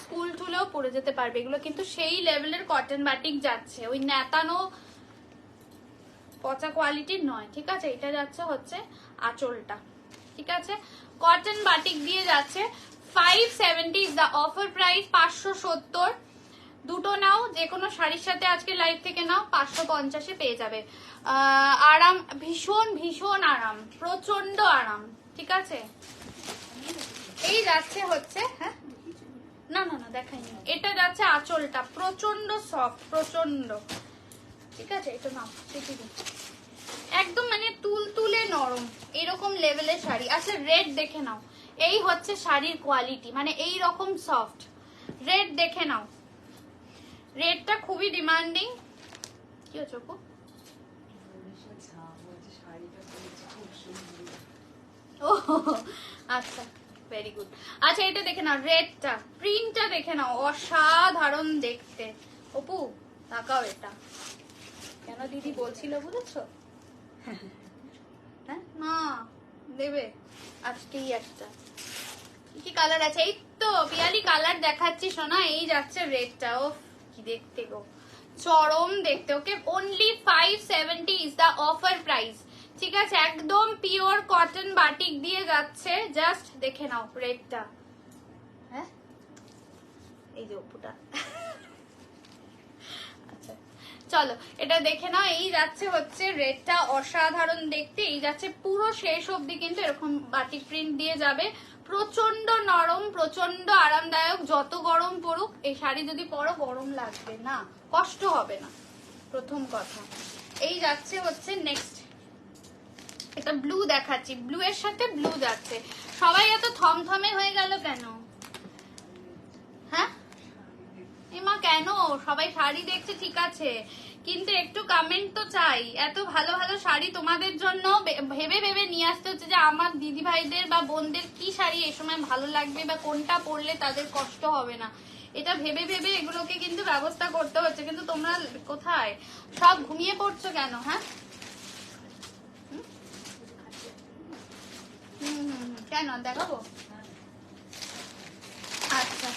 স্কুল টুলেও পরে যেতে পারবে, এগুলো কিন্তু সেই লেভেলের কটন বাটিক যাচ্ছে, ওই নেতানো পচা কোয়ালিটির নয়, ঠিক আছে? এটা যাচ্ছে হচ্ছে আঁচলটা, ঠিক আছে? কটন বাটিক দিয়ে যাচ্ছে, 570 ইজ দ্য অফার প্রাইস, 570। দুটো নাও, যে কোনো শাড়ির সাথে আজকে লাইভ থেকে নাও, 550-এ পেয়ে যাবে। আরাম, ভীষণ ভীষণ আরাম, প্রচন্ড আরাম, ঠিক আছে? এই যাচ্ছে হচ্ছে, হ্যাঁ না না না দেখাইনি, এটা যাচ্ছে আঁচলটা, প্রচন্ড সফট, প্রচন্ড, ঠিক আছে? এটা নাও, একদম মানে তুলতুলে নরম, এরকম লেভেলের শাড়ি। আচ্ছা, রেড দেখে নাও, এই হচ্ছে শাড়ির কোয়ালিটি, মানে এই রকম সফট। রেড দেখে নাও, রেডটা খুবই ডিমান্ডিং। কি হচ্ছে আপু? ও আচ্ছা, ভেরি গুড। আচ্ছা, এটা দেখে নাও, রেডটা, প্রিন্টটা দেখে নাও, অসাধারণ দেখতে। অপু তাকাও, এটা কেন দিদি বলছিল বুঝেছো? হ্যাঁ না দেবে আজকেই একটা। কি কালার আছে? এই তো পিয়ালি কালার দেখাচ্ছি সোনা, এই যাচ্ছে রেডটা। ও কি দেখতে গো, চরম দেখতে। Okay, only 570 is the offer price, ঠিক আছে? একদম পিওর কটন বাটিক দিয়ে যাচ্ছে, জাস্ট দেখে নাও রেডটা। হ্যাঁ, এই যে ওপুটা। আচ্ছা চলো এটা দেখে নাও, এই যাচ্ছে হচ্ছে রেডটা, অসাধারণ দেখতে। এই যাচ্ছে পুরো শেষ অবধি কিন্তু এরকম বাটিক প্রিন্ট দিয়ে যাবে, প্রচন্ড নরম, প্রচন্ড আরামদায়ক। যত গরম পড়ুক এই শাড়ি যদি পরো গরম লাগবে না, কষ্ট হবে না, প্রথম কথা। এই যাচ্ছে হচ্ছে নেক্সট, এটা ব্লু দেখাচ্ছি, ব্লু এর সাথে ব্লু যাচ্ছে। সবাই এত থমথমে হয়ে গেল কেন? হ্যাঁ এমা কেন? সবাই শাড়ি দেখছে ঠিক আছে, কিন্তু একটু কমেন্ট তো চাই। এত ভালো ভালো শাড়ি তোমাদের জন্য ভেবে ভেবে নিয়ে আসতে হচ্ছে যে আমার দিদি ভাইদের বা বোনদের কি শাড়ি এই সময় ভালো লাগবে বা কোনটা পরলে তাদের কষ্ট হবে না, এটা ভেবে ভেবে এগুলোকে কিন্তু ব্যবস্থা করতে হচ্ছে। কিন্তু তোমরা কোথায় সব ঘুমিয়ে পড়ছো কেন? হ্যাঁ কেন দেখাবো? আচ্ছা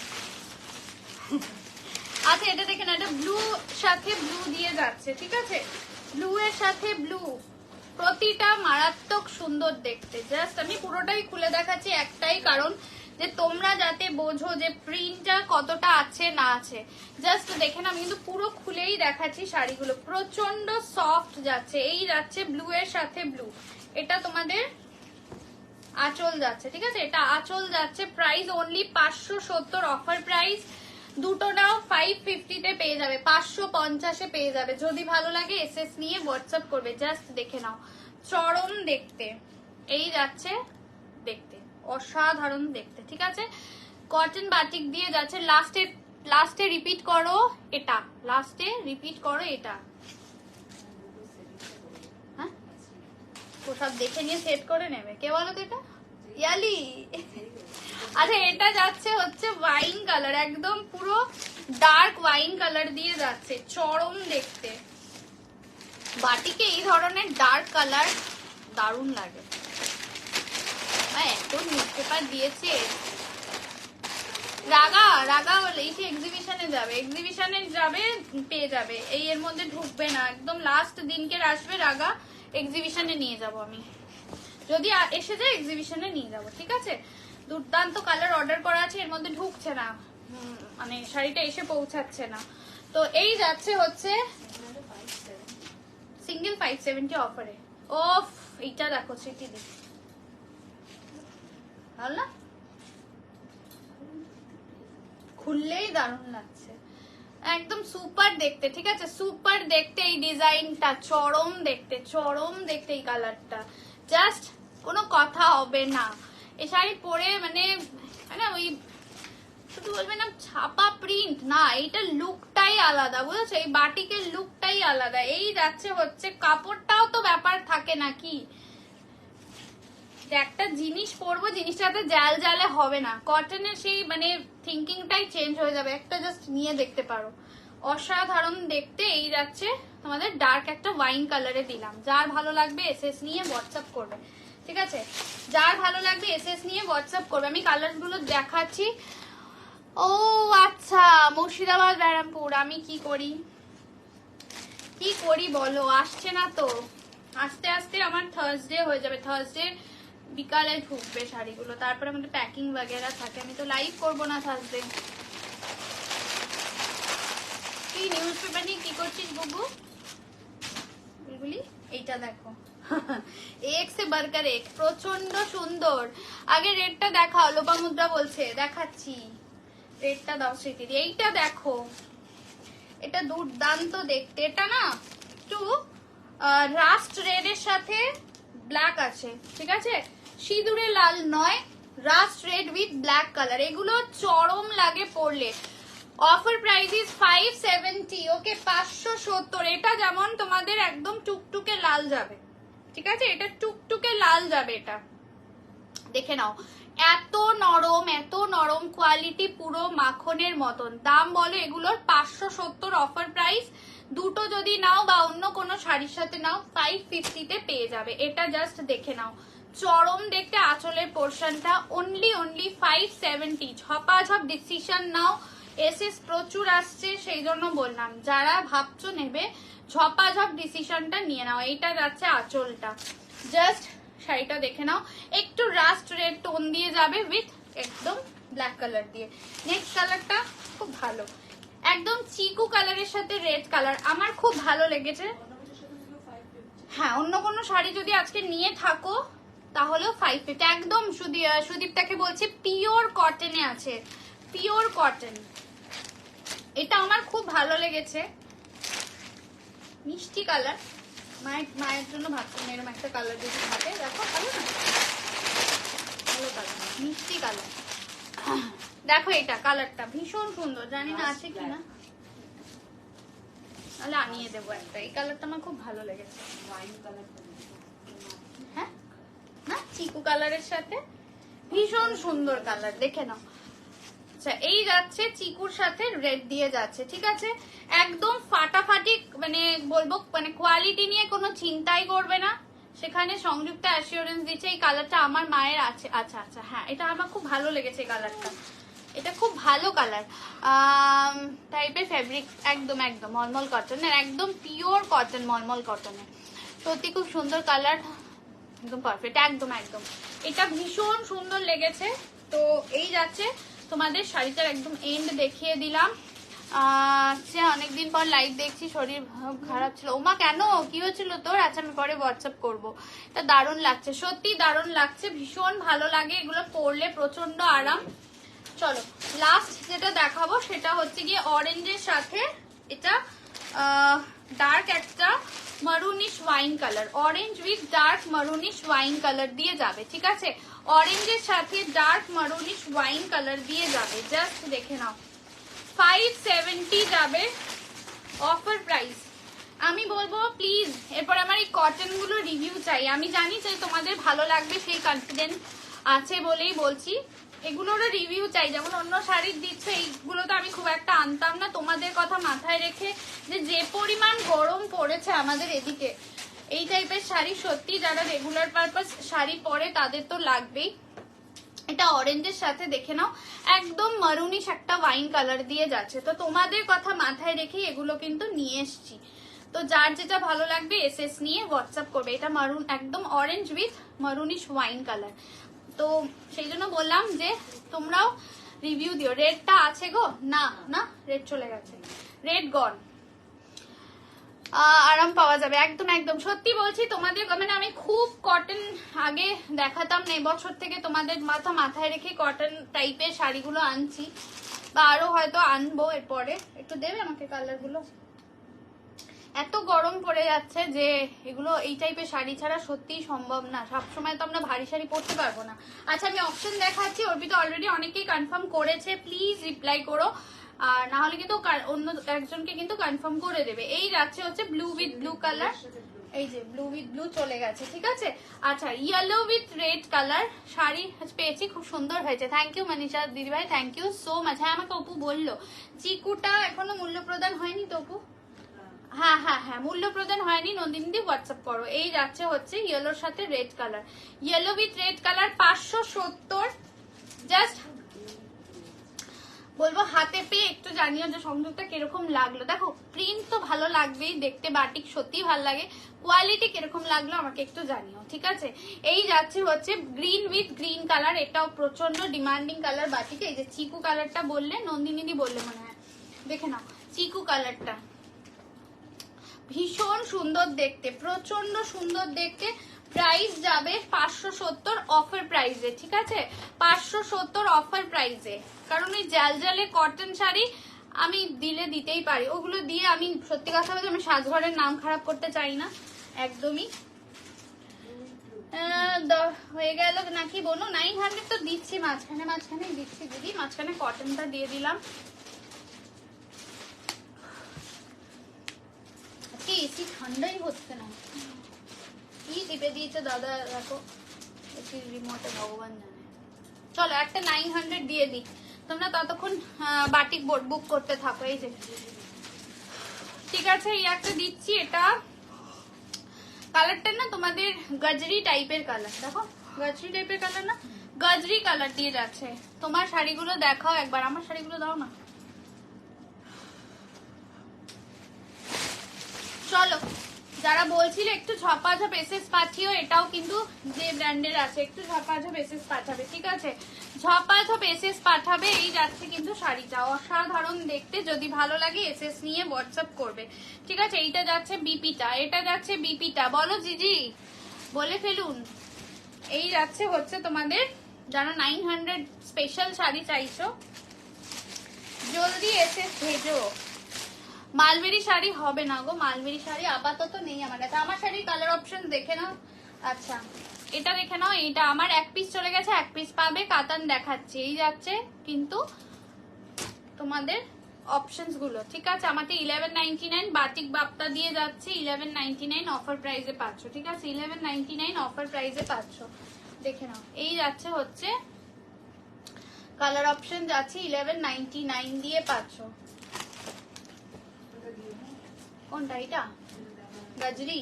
আচ্ছা, এটা দেখে না, এটা ব্লু সাথে ব্লু দিয়ে যাচ্ছে, ঠিক আছে? ব্লু এর সাথে ব্লু, প্রতিটা মারাত্মক সুন্দর দেখতে। জাস্ট আমি পুরোটাই খুলে দেখাচ্ছি একটাই কারণ, যে তোমরা যাতে বোঝো যে প্রিন্টটা কতটা আছে না আছে। জাস্ট দেখে না, আমি কিন্তু পুরো খুলেই দেখাচ্ছি শাড়িগুলো। প্রচন্ড সফট যাচ্ছে। এই যাচ্ছে ব্লু এর সাথে ব্লু, এটা তোমাদের আঁচল যাচ্ছে, ঠিক আছে? এটা আঁচল যাচ্ছে। Price only 570 offer price. দুটো নাও 550 তে পেয়ে যাবে, 550 পেয়ে যাবে। যদি ভালো লাগে এসএস নিয়ে হোয়াটসঅ্যাপ করবে। জাস্ট দেখে নাও, চরম দেখতে। এই যাচ্ছে দেখতে, অসাধারণ দেখতে, ঠিক আছে? কটন বাটিক দিয়ে যাচ্ছে। লাস্টে রিপিট করো এটা, লাস্টে রিপিট করো এটা। হ্যাঁ, ও সব দেখে নিয়ে সেট করে নেবে। কে বলো তো এটা? ইয়ালি। আচ্ছা, এটা যাচ্ছে হচ্ছে ওয়াইন কালার, একদম পুরো ডার্ক ওয়াইন কালার দিয়ে যাচ্ছে, চরম দেখতে। বাটিকে এই ধরনের ডার্ক কালার দারুণ লাগে। এত নিউজ পেপার দিয়েছে। রাগা বলে এই এক্সিবিশনে যাবে পেয়ে যাবে। এই এর মধ্যে ঢুকবে না, একদম লাস্ট দিনকে আসবে রাগা, এক্সিবিশনে নিয়ে যাব আমি। যদি এসে যায় এক্সিবিশনে নিয়ে যাব, ঠিক আছে? দুর্দান্ত কালার অর্ডার করা আছে, এর মধ্যে ঢুকছে না, মানে শাড়িটা এসে পৌঁছাচ্ছে না। তো এই যাচ্ছে হচ্ছে সিঙ্গেল 570 অফারে। ওফ, এইটা দেখো সিটি দি, ভালো না? খুললেই দারুণ লাগছে, একদম সুপার দেখতে, ঠিক আছে? সুপার দেখতে এই ডিজাইনটা, চরম দেখতে এই কালারটা। জাস্ট কোনো কথা হবে না। এই শাড়ি পরে মানে ওই শুধু বলবে না ছাপা প্রিন্ট না, এইটা লুকটাই আলাদা, বুঝেছো? এই বাটিকের লুকটাই আলাদা। এই যাচ্ছে হচ্ছে কাপড়টাও তো ব্যাপার থাকে নাকি, যে একটা জিনিস পরবো জিনিসটাতে জালে হবে না। কটনের সেই মানে থিঙ্কিংটাই চেঞ্জ হয়ে যাবে। একটা জাস্ট নিয়ে দেখতে পারো, অসাধারণ দেখতে। এই যাচ্ছে তোমাদের ডার্ক একটা ওয়াইন কালারে দিলাম। যার ভালো লাগবে এসএস নিয়ে হোয়াটসঅ্যাপ করবে, ঠিক আছে? যার ভালো লাগবে এসএস নিয়ে হোয়াটসঅ্যাপ করবে। আমি কালার গুলো দেখাচ্ছি। ও আচ্ছা, মুর্শিদাবাদ ব্যারামপুর। আমি কি করি বলো, আসছে না তো। আস্তে আস্তে আমার থার্সডে হয়ে যাবে, থার্সডে বিকালে ঢুকবে শাড়িগুলো, তারপরে আমাদের প্যাকিং वगैरह থাকে। আমি তো লাইভ করবো না থার্সডে। কি নিউজ পেপার নিয়ে কি করছিস বুবু? বুলবুলি এইটা দেখো, এক সে বারকার এক, প্রচন্ড সুন্দর। আগে রেডটা দেখাও, লোপামুদ্রা বলছে। দেখাচ্ছি, রেডটা দাও স্মৃতি। এইটা দেখো, এটা দুর্দান্ত দেখতে। এটা না একটু রাস্ট রেড এর সাথে ব্ল্যাক আছে, ঠিক আছে? সিঁদুরে লাল নয়, rust red with black colour. এগুলো চরম লাগে পরলে। Offer price is 570, okay 570। এটা যেমন তোমাদের একদম টুকটুকে লাল যাবে, ঠিক আছে? এটা টুকটুকে লাল যাবে, এটা দেখে নাও। এত নরম কোয়ালিটি, পুরো মাখনের মতন। দাম বলো এগুলোর 570 অফার প্রাইস। দুটো যদি নাও বা অন্য কোনো শাড়ির সাথে নাও 550 তে পেয়ে যাবে। এটা জাস্ট দেখে নাও, চরম দেখতে। আঁচলের পোর্শনটা অনলি 570। ঝপাঝপ ডিসিশন নাও, এসএস প্রচুর আসছে, সেই জন্য বললাম যারা ভাবছো নেবে ঝপাঝপ ডিসিশনটা নিয়ে নাও। এইটা যাচ্ছে আঁচলটা, জাস্ট শাড়িটা দেখে নাও। একটু রাস্ট রেড টোন দিয়ে যাবে উইথ একদম ব্ল্যাক কালার দিয়ে। নেক্সট কালারটা খুব ভালো, একদম চিকু কালারের সাথে রেড কালার, আমার খুব ভালো লেগেছে। হ্যাঁ, অন্য কোনো শাড়ি যদি আজকে নিয়ে থাকো তাহলেও 550। একদম সুদীপটাকে বলছি, পিওর কটনে আছে, পিওর কটন। এটা আমার খুব ভালো লেগেছে, মিষ্টি কালার। মায়ের জন্য ভাবছিলাম এরকম একটা কালার যদি থাকে। দেখো ভালো না, ভালো কালার, মিষ্টি কালার। দেখো এটা কালারটা ভীষণ সুন্দর, জানি না আছে কিনা, তাহলে আনিয়ে দেবো একটা। এই কালারটা আমার খুব ভালো লেগেছে। হ্যাঁ না, চিকু কালারের সাথে ভীষণ সুন্দর কালার, দেখে নাও। আচ্ছা, এই যাচ্ছে চিকুর সাথে রেড দিয়ে যাচ্ছে, ঠিক আছে? একদম ফাটাফাটি, মানে বলবো মানে কোয়ালিটি নিয়ে কোনো চিন্তাই করবে না। সেখানে সংযুক্ত অ্যাসিওরেন্স দিচ্ছে। এই কালারটা আমার মায়ের আছে। আচ্ছা আচ্ছা, হ্যাঁ, এটা আমার খুব ভালো লেগেছে কালারটা। এটা খুব ভালো কালার টাইপের ফেব্রিক, একদম মলমল কটনের, একদম পিওর কটন, মলমল কটনের। সত্যি খুব সুন্দর কালার, একদম পারফেক্ট, একদম একদম। এটা ভীষণ সুন্দর লেগেছে। তো এই যাচ্ছে তোমাদের শাড়িটার একদম এন্ড দেখিয়ে দিলাম। আচ্ছা, অনেকদিন পর লাইভ দেখছি, শরীর খারাপ ছিল। ওমা কেন, কি হয়েছিল তোর? আচ্ছা আমি পরে হোয়াটসঅ্যাপ করবো। এটা দারুণ লাগছে, সত্যি দারুণ লাগছে, ভীষণ ভালো লাগে এগুলো পরলে, প্রচন্ড আরাম। চলো লাস্ট যেটা দেখাবো সেটা হচ্ছে গিয়ে অরেঞ্জের সাথে এটা ডার্ক একটা maroonish wine colour, orange with dark maroonish wine colour দিয়ে যাবে, ঠিক আছে? অরেঞ্জের সাথে ডার্ক মারুনিশ ওয়াইন কালার দিয়ে যাবে, জাস্ট দেখে নাও। 570 যাবে অফার প্রাইস। আমি বলবো প্লিজ এরপর আমার এই কটন গুলো রিভিউ চাই। আমি জানি যে তোমাদের ভালো লাগবে, সেই কনফিডেন্স আছে বলেই বলছি। এগুলোরও রিভিউ চাই, যেমন অন্য শাড়ির দিচ্ছে এইগুলো তো আমি খুব একটা আনতাম না। তোমাদের কথা মাথায় রেখে যে পরিমাণ গরম পড়েছে আমাদের এদিকে, এই টাইপের শাড়ি সত্যি যারা রেগুলার পারপাস শাড়ি পরে তাদের তো লাগবেই। এটা অরেঞ্জের সাথে দেখে নাও একদম মারুনিশ একটা ওয়াইন কালার দিয়ে যাচ্ছে। তো তোমাদের কথা মাথায় রেখে এগুলো কিন্তু নিয়ে এসছি। তো যার যেটা ভালো লাগবে এসএস নিয়ে হোয়াটসঅ্যাপ করবে। এটা মারুন, একদম অরেঞ্জ উইথ মারুনিশ ওয়াইন কালার। তো সেই জন্য বললাম যে তোমরাও রিভিউ দিও। রেডটা আছে গো? না না, রেড চলে গেছে, রেড গন। আরাম পাওয়া যাবে, একদম একদম সত্যি বলছি তোমাদের। মানে আমি খুব কটন আগে দেখাতাম না, এবছর থেকে তোমাদের মাথায় রেখে কটন টাইপের শাড়িগুলো আনছি, বা আরো হয়তো আনবো এরপরে। একটু দেবে আমাকে কালারগুলো? এত গরম পড়ে যাচ্ছে যে এগুলো এই টাইপের শাড়ি ছাড়া সত্যিই সম্ভব না, সবসময় তো আমরা ভারী শাড়ি পরতে পারবো না। আচ্ছা আমি অপশন দেখাচ্ছি, অর্পিতা অলরেডি অনেকেই কনফার্ম করেছে, প্লিজ রিপ্লাই করো, আর না হলে কিন্তু অন্য একজনকে কিন্তু কনফার্ম করে দেবে। এই যাচ্ছে হচ্ছে ব্লু উইথ ব্লু কালার, এই যে ব্লু উইথ ব্লু চলে গেছে, ঠিক আছে? আচ্ছা yellow with red colour sari পেয়েছি, খুব সুন্দর হয়েছে। থ্যাংক ইউ মনীষা দিদিভাই, থ্যাংক ইউ সো মাচ। হ্যাঁ আমাকে অপু বললো চিকুটা এখনো মূল্য প্রদান হয়নি তো অপু? হ্যাঁ হ্যাঁ হ্যাঁ, মূল্য প্রদান হয়নি, নন্দিনী হোয়াটসঅ্যাপ করো। এই যাচ্ছে হচ্ছে ইয়েলোর সাথে red colour, yellow with red colour 570। Just বলবো হাতে পেয়ে একটু জানিও যে সংযোগটা কিরকম লাগলো। দেখো প্রিন্ট তো ভালো লাগবেই দেখতে, বাটিক সত্যি ভালো লাগে, কোয়ালিটি কিরকম লাগলো আমাকে একটু জানিও, ঠিক আছে? এই যাচ্ছে হচ্ছে গ্রিন উইথ গ্রিন কালার, এটাও প্রচন্ড ডিমান্ডিং কালার বাটিকে। এই যে চিকু কালারটা বললে, নন্দিনী বললে মনে হয়, দেখে নাও চিকু কালারটা ভীষণ সুন্দর দেখতে, প্রচন্ড সুন্দর দেখতে। প্রাইস যাবে 570 অফার প্রাইসে, ঠিক আছে? 570 অফার প্রাইসে। কারণ এই জালজালে কটন শাড়ি আমি দিলে দিতেই পারি, ওগুলো দিয়ে আমি সত্যি কথা বলতে আমি সাজঘরের নাম খারাপ করতে চাই না একদমই। হয়ে গেল নাকি বলো? 900 তো দিচ্ছি, মাঝখানে মাঝখানে দিচ্ছি দিদি, মাঝখানে কটনটা দিয়ে দিলাম। এসি ঠান্ডাই হচ্ছে না, কি টিপে দিয়েছে দাদা দেখো এসি রিমোটে, ভগবান জানে। চলো একটা 900 দিয়ে দিই, তোমরা ততক্ষণ বাটিক বোর্ড বুক করতে থাকো। এই যে ঠিক আছে, এই একটা দিচ্ছি। এটা কালারটা না তোমাদের গজরি টাইপের কালার, দেখো গজরি টাইপের কালার না, গজরি কালার দিয়ে যাচ্ছে। তোমার শাড়িগুলো দেখাও একবার, আমার শাড়িগুলো দাও না। চলো যারা বলছিল একটু ঝপাঝপ এসএস পাঠিও, এটাও কিন্তু যে ব্র্যান্ডের আছে একটু ঝপাঝপ এসএস পাঠাবে, ঠিক আছে? ঝপাঝপ এসএস পাঠাবে। এই যাচ্ছে কিন্তু শাড়িটা অসাধারণ দেখতে, যদি ভালো লাগে এসএস নিয়ে হোয়াটসঅ্যাপ করবে, ঠিক আছে? এইটা যাচ্ছে বিপিটা, এটা যাচ্ছে বিপিটা, বলো জিজি বলে ফেলুন। এই যাচ্ছে হচ্ছে তোমাদের যারা 900 স্পেশাল শাড়ি চাইছো জলদি এসএস ভেজো। মালবেরি শাড়ি হবে না গো, মালবেরি শাড়ি আপাতত নেই আমার কাছে। আমার শাড়ির কালার অপশন দেখে নাও। আচ্ছা এটা দেখে নাও, এইটা আমার এক পিস চলে গেছে, এক পিস পাবে, কাতান দেখাচ্ছে। এই যাচ্ছে কিন্তু তোমাদের অপশনস গুলো, ঠিক আছে? আমাকে 1199 বাটিক বাপ্তা দিয়ে যাচ্ছে, 1199 অফার প্রাইসে পাচ্ছ, ঠিক আছে? 1199 অফার প্রাইসে পাচ্ছ, দেখে নাও। এই যাচ্ছে হচ্ছে কালার অপশন যাচ্ছে 1199 দিয়ে পাচ্ছ। কোনটা? এটা গজরি,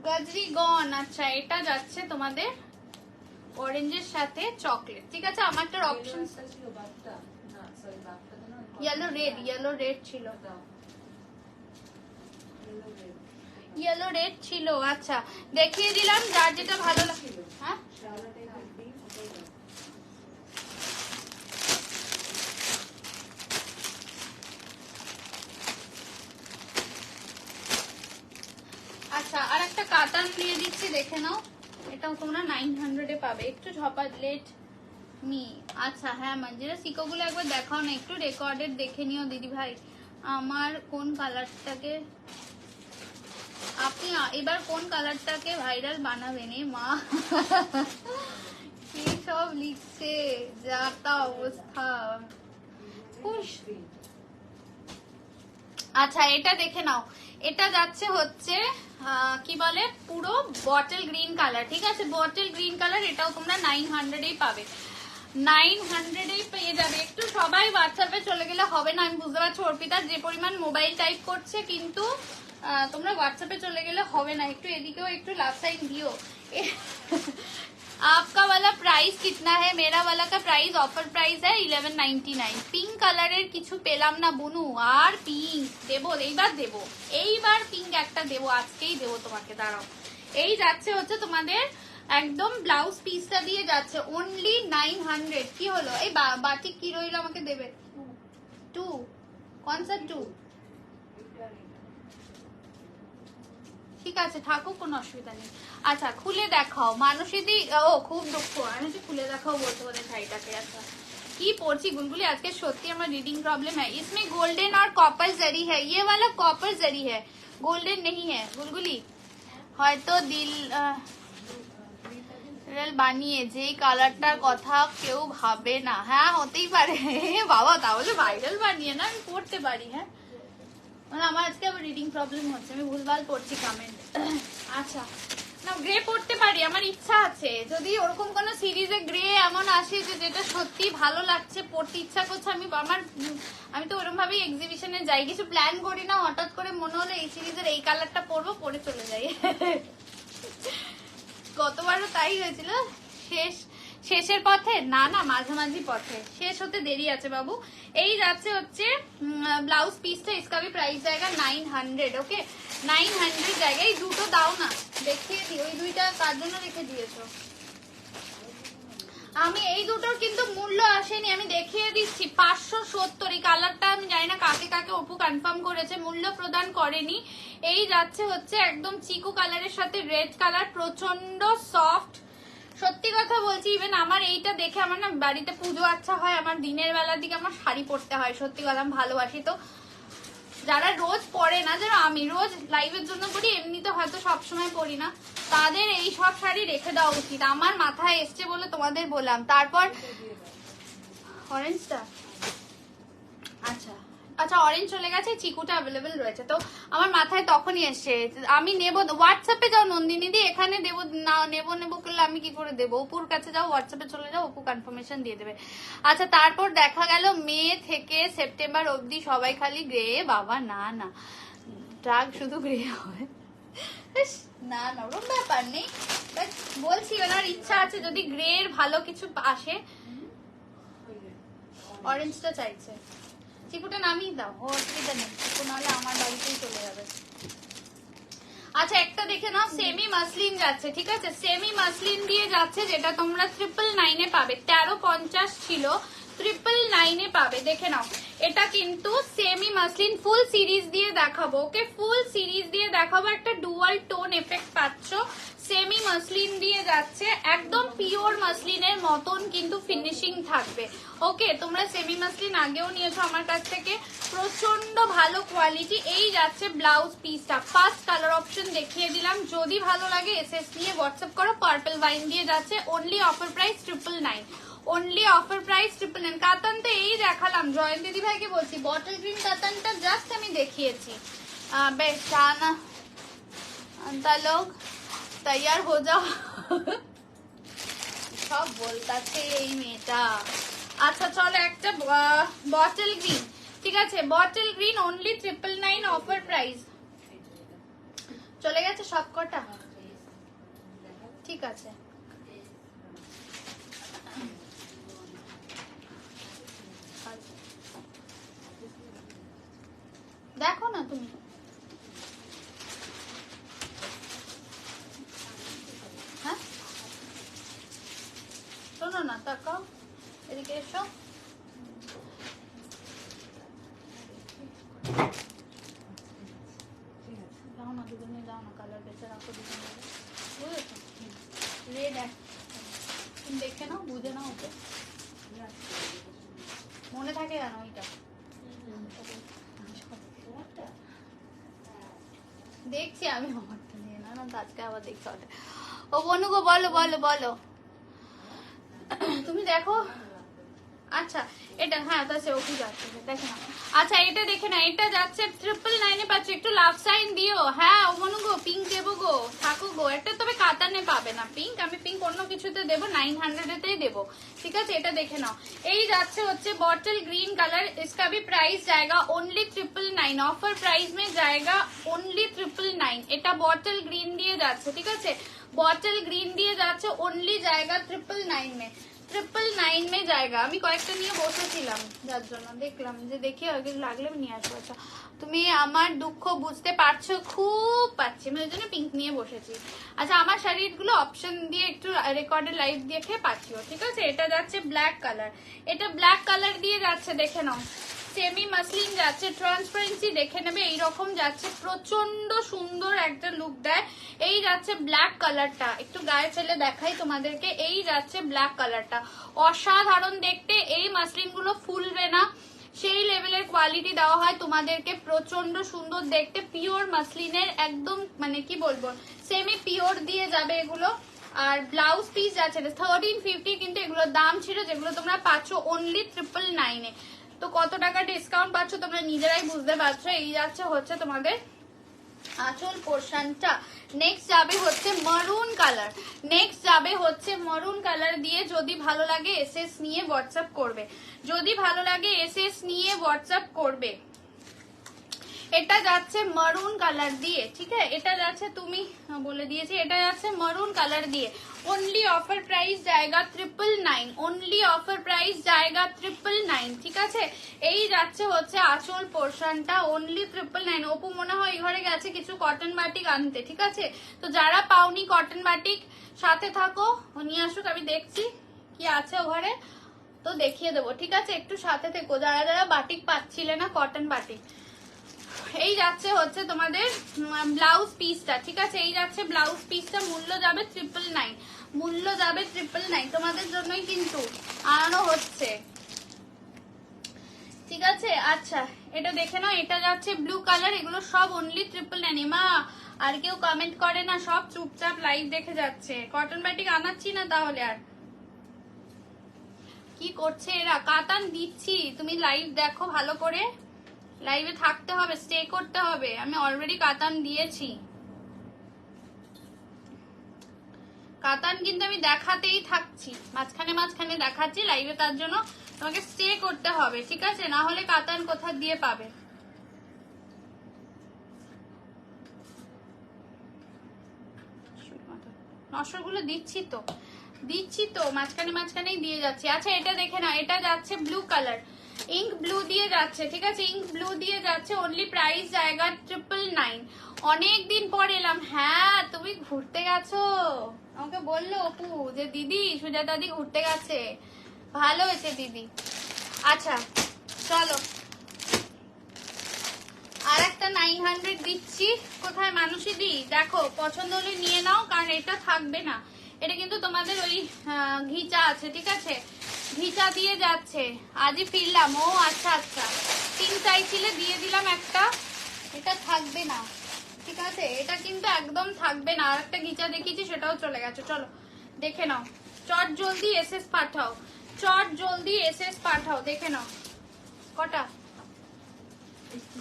গজরি গন। আচ্ছা এটা যাচ্ছে তোমাদের অরেঞ্জের সাথে চকলেট, ঠিক আছে? আমারটার option yellow red, yellow red ছিল, ইয়েলো রেড ছিল। আচ্ছা দেখিয়ে দিলাম, যার যেটা ভালো লাগে। হ্যাঁ আচ্ছা, আর একটা কাতান দিয়ে দিচ্ছি, দেখে নাও। এটাও তোমরা 900 এ পাবে, একটু ঝপালেট মি। আচ্ছা হ্যাঁ মঞ্জিরা, সিকোগুলো একবার দেখাও না, একটু রেকর্ডেড দেখে নিও দিদি ভাই। আমার কোন কালারটাকে আপনি এবার কোন কালারটাকে ভাইরাল বানাবেন? এ মা কি সব লিখছে, যা তা অবস্থা। আচ্ছা এটা দেখে নাও, এটা যাচ্ছে হচ্ছে কি বলে পুরো বটল গ্রিন কালার, ঠিক আছে? বটল গ্রিন কালার, এটাও তোমরা 900 পাবে, 900 পেয়ে যাবে। একটু সবাই হোয়াটসঅ্যাপে চলে গেলে হবে না, আমি বুঝতে পারছি অর্পিতা যে পরিমাণ মোবাইল টাইপ করছে, কিন্তু তোমরা হোয়াটসঅ্যাপে চলে গেলে হবে না, একটু এদিকেও একটু লাভ সাইন দিও। आपका वाला प्राइस कितना है? मेरा वाला का प्राइस ऑफर प्राइस है 1199। পিঙ্ক কালারের কিছু পেলাম না বুনু, আর পিঙ্ক দেবো, এইবার পিঙ্ক একটা দেবো, আজকেই দেবো তোমাকে, দাঁড়াও। এই যাচ্ছে হচ্ছে তোমাদের একদম ব্লাউজ পিসটা দিয়ে যাচ্ছে অনলি 900। কি হলো এই বাটিক কি রইল আমাকে দেবে? 2 কোন সা 2? ঠিক আছে থাকুক, কোনো অসুবিধা নেই। আচ্ছা খুলে দেখাও মানসীদি। ও খুব দুঃখ, আমি খুলে দেখাও বলতে বলে শাড়িটাকে। আচ্ছা কি পড়ছি গুলগুলি, আজকে সত্যি আমার রিডিং প্রবলেম है। इसमें गोल्डन और कॉपर जरी है, ये वाला कॉपर जरी है, गोल्डन नहीं है गुलगुली। হয়তো দিল বানিয়ে যে কালারটার কথা কেউ ভাবে না। হ্যাঁ হতেই পারে বাবা, তাহলে ভাইরাল বানিয়ে না আমি পড়তে পারি। হ্যাঁ মানে আমার আজকে আবার রিডিং প্রবলেম হচ্ছে, আমি ভুলভাল পড়ছি কমেন্ট। আচ্ছা না গ্রে পড়তে পারি, আমার ইচ্ছা আছে, যদি ওরকম কোনো সিরিজে গ্রে এমন আসে যে যেটা সত্যি ভালো লাগছে, পড়তে ইচ্ছা করছে, আমি তো ওরকম ভাবেই এক্সিবিশনে যাই, কিছু প্ল্যান করি না, হঠাৎ করে মনে হলো এই সিরিজের এই কালারটা পরবো, পরে চলে যাই। গতবারও তাই হয়েছিল। শেষের পথে না, মাঝামাঝি পথে, শেষ হতে দেরি আছে বাবু। এই যাচ্ছে হচ্ছে ব্লাউজ পিসটা, इसका भी प्राइस जाएगा 900। ওকে 900 জায়গায় দুটো দাও না, দেখিয়ে দিই। ওই দুইটা কার জন্য রেখে দিয়েছো? আমি এই দুটোর কিন্তু মূল্য আসেনি, আমি দেখিয়ে দিচ্ছি 570। এই কালারটা আমি জানি না কাকে কাকে অপু কনফার্ম করেছে, মূল্য প্রদান করেনি। এই যাচ্ছে হচ্ছে একদম চিকু কালারের সাথে রেড কালার, প্রচন্ড সফট। সত্যি কথা বলছি, ইভেন আমার এইটা দেখে আমার না বাড়িতে পুজো আচ্ছা হয়, আমার দিনের বেলার দিকে আমার শাড়ি পরতে হয়, সত্যি কথা আমি ভালোবাসি। তো যারা রোজ পরে না, যারা আমি রোজ লাইভের জন্য পরি, এমনিতে হয়তো সবসময় পরি না, তাদের এই সব শাড়ি রেখে দেওয়া উচিত। আমার মাথায় এসছে বলে তোমাদের বললাম। তারপর অরেঞ্জটা, আচ্ছা আচ্ছা অরেঞ্জ চলে গেছে, চিকুটা অ্যাভেলেবেল রয়েছে, তো আমার মাথায় তখনই এসছে আমি নেবো। হোয়াটসঅ্যাপে যাও নন্দিনী দি, এখানে দেবো না, নেবো করলে আমি কি করে দেবো? অপুর কাছে যাও, হোয়াটসঅ্যাপে চলে যাও, অপু কনফার্মেশন দিয়ে দেবে। আচ্ছা তারপর দেখা গেল মে থেকে সেপ্টেম্বর অবধি সবাই খালি গ্রে। বাবা না না, ট্রাক শুধু গ্রে হয় না, ওরকম ব্যাপার নেই, বলছি ওনার ইচ্ছা আছে যদি গ্রে এর ভালো কিছু আসে। অরেঞ্জটা চাইছে, চিকুটা নামিয়ে দাও, অসুবিধা নেই, চিকু নাহলে আমার বাড়িতেই চলে যাবে। আচ্ছা একটা দেখে নাও, সেমি মাসলিন যাচ্ছে, ঠিক আছে? সেমি মাসলিন দিয়ে যাচ্ছে, যেটা তোমরা 999 পাবে, 1350 ছিল, 999 পাবে, দেখে নাও। এটা কিন্তু সেমি মাসলিন, ফুল সিরিজ দিয়ে দেখাবো, ওকে ফুল সিরিজ দিয়ে দেখাবো, একটা ডুয়াল টোন এফেক্ট পাচ্ছ। সেমি মাসলিন দিয়ে যাচ্ছে, একদম পিওর মাসলিনের মতন কিন্তু ফিনিশিং থাকবে। ওকে তোমরা সেমি মাসলিন আগেও নিয়েছো আমার কাছ থেকে, প্রচন্ড ভালো কোয়ালিটি। এই যাচ্ছে ব্লাউজ পিসটা, ফার্স্ট কালার অপশন দেখিয়ে দিলাম, যদি ভালো লাগে এসএস নিয়ে হোয়াটসঅ্যাপ করো। পার্পল ওয়াইন দিয়ে যাচ্ছে, only offer price 999, only offer price 999। কাতানটা এই দেখালাম, জয়ন্ত দিদি ভাইকে বলছি বটল গ্রিন কাতানটা জাস্ট আমি দেখিয়েছি। বেশ জানা লোক তৈয়ার হয়ে যাও সব বলতাছে এই মেয়েটা। আচ্ছা চলো একটা বটল গ্রিন, ঠিক আছে? Bottle green only 999 offer price. চলে গেছে সব কটা, ঠিক আছে? দেখো না তুমি, তুমি দেখে নাও, বুঝে নাও ওকে। মনে থাকে কেন ওইটা? দেখছি আমি আমারটা নিয়ে, না আজকে আবার দেখতে হবে। ও বনু গো, বলো বলো বলো, তুমি দেখো। আচ্ছা এটা, হ্যাঁ তাছে ওকে যাচ্ছে, দেখে না। আচ্ছা এটা দেখে না, এটা যাচ্ছে 999 পাচ্ছ, একটু লাভ সাইন দিও। হ্যাঁ ও মনু গো, পিঙ্ক দেবো গো, থাকো গো একটা, তবে কাতানে পাবে না পিঙ্ক, আমি পিঙ্ক অন্য কিছুতে দেবো, 900 দেবো, ঠিক আছে। এটা দেখে নাও, এই যাচ্ছে হচ্ছে बॉटल ग्रीन कलर, इसका भी प्राइस जाएगा ओनली 999, ऑफर प्राइस में जाएगा ओनली 999। এটা बॉटल ग्रीन দিয়ে যাচ্ছে, ঠিক আছে, बॉटल ग्रीन দিয়ে যাচ্ছে, ओनली जाएगा 999 में, 999 में जाएगा। আমি কয়েকটা নিয়ে বসেছিলাম, যার জন্য দেখলাম যে দেখি আগে লাগলে আমি নিয়ে আসবো। আচ্ছা তুমি আমার দুঃখ বুঝতে পারছো, খুব পাচ্ছি, আমি ওই জন্য পিঙ্ক নিয়ে বসেছি। আচ্ছা আমার শাড়িগুলো অপশন দিয়ে একটু রেকর্ডের লাইভ দেখে পাচ্ছিও, ঠিক আছে। এটা যাচ্ছে ব্ল্যাক কালার, এটা ব্ল্যাক কালার দিয়ে যাচ্ছে, দেখে নাও। সেমি মাসলিন যাচ্ছে, ট্রান্সপারেন্সি দেখে নেবে, এইরকম যাচ্ছে, প্রচন্ড সুন্দর একটা লুক দেয়। এই যাচ্ছে ব্ল্যাক কালারটা, একটু গায়ে ফেলে দেখাই তোমাদেরকে, এই যাচ্ছে ব্ল্যাক কালারটা, অসাধারণ দেখতে। এই মাসলিন গুলো ফুলবে না, সেই লেভেলের কোয়ালিটি দেওয়া হয় তোমাদেরকে, প্রচন্ড সুন্দর দেখতে, পিওর মাসলিনের একদম, মানে কি বলবো, সেমি পিওর দিয়ে যাবে এগুলো। আর ব্লাউজ পিস যাচ্ছে 1350, কিন্তু এগুলোর দাম ছিল, যেগুলো তোমরা পাচ্ছ অনলি 999 তো কত টাকা ডিসকাউন্ট পাচ্ছ তোমরা নিজেরাই বুঝতে পারছো। এই যাচ্ছে হচ্ছে তোমাদের আঁচল পোর্শনটা। নেক্সট যাবে হচ্ছে মারুন কালার, নেক্সট যাবে হচ্ছে মারুন কালার দিয়ে। যদি ভালো লাগে এসএস নিয়ে হোয়াটসঅ্যাপ করবে, যদি ভালো লাগে এসএস নিয়ে হোয়াটসঅ্যাপ করবে। এটা যাচ্ছে মারুন কালার দিয়ে, ঠিক আছে, এটা যাচ্ছে, তুমি বলে দিয়েছি, এটা যাচ্ছে মারুন কালার দিয়ে। ओनली ऑफर प्राइस जाएगा 999, ओनली ऑफर प्राइस जाएगा 999, ঠিক আছে। এই যাচ্ছে হচ্ছে আঁচল পোর্শনটা, ओनली 999। অপু মনে হয় এই ঘরে গেছে কিছু কটন বাটিক আনতে, ঠিক আছে। তো যারা পাওনি কটন বাটিক, সাথে থাকো, নিয়ে আসুক, আমি দেখছি কি আছে ও ঘরে, তো দেখিয়ে দেবো, ঠিক আছে। একটু সাথে থেকো যারা যারা বাটিক পাচ্ছিলে না, কটন বাটিক। এই যাচ্ছে হচ্ছে তোমাদের ব্লাউজ পিসটা, ঠিক আছে, এই যাচ্ছে ব্লাউজ পিসটা, মূল্য যাবে 999, মূল্য যাবে 999, তোমাদের জন্যই কিন্তু আনানো হচ্ছে, ঠিক আছে। আচ্ছা এটা দেখে নাও, এটা যাচ্ছে ব্লু কালার, এগুলো সব অনলি 999। মা আর কেউ কমেন্ট করে না, সব চুপচাপ লাইভ দেখে যাচ্ছে, কটন বাটিক আনাচ্ছি না, তাহলে আর কি করছে এরা। কাতান দিচ্ছি, তুমি লাইভ দেখো ভালো করে, লাইভে থাকতে হবে, স্টে করতে হবে, আমি অলরেডি কাতান দিয়েছি, কাতান কিন্তু আমি দেখাতেই থাকছি, মাঝখানে মাঝখানে দেখাচ্ছি লাইভে, তার জন্য তোমাকে স্টে করতে হবে, ঠিক আছে, না হলে কাতান কোথা দিয়ে পাবে। নশোগুলো দিচ্ছি তো, দিচ্ছি তো, মাঝখানে মাঝখানেই দিয়ে যাচ্ছি। আচ্ছা এটা দেখে না, এটা যাচ্ছে ব্লু কালার, ইঙ্ক ব্লু দিয়ে যাচ্ছে, ঠিক আছে, ইঙ্ক ব্লু দিয়ে যাচ্ছে, অনলি প্রাইস জায়গা 999। অনেকদিন পর এলাম। হ্যাঁ তুমি ঘুরতে গেছো, আমাকে বললো অপু যে দিদি সুজাতা দি ঘুরতে গেছে, ভালো হয়েছে দিদি। আচ্ছা চলো আর একটা 900 দিচ্ছি, কোথায় মানুষই দি, দেখো পছন্দ হলে নিয়ে নাও, কারণ এটা থাকবে না, এটা কিন্তু তোমাদের ওই ঘিচা আছে, ঠিক আছে, ঘিচা দিয়ে যাচ্ছে, আজই ফিরলাম। ও আচ্ছা আচ্ছা, 3 চাইছিলে দিয়ে দিলাম একটা, এটা থাকবে না, ঠিক আছে, এটা কিন্তু একদম থাকবে না। আর একটা ঘিচা দেখিয়েছি, সেটাও চলে গেছে। চলো দেখে নাও, চট জলদি এসএস পাঠাও, চট জলদি এসএস পাঠাও, দেখে নাও কটা।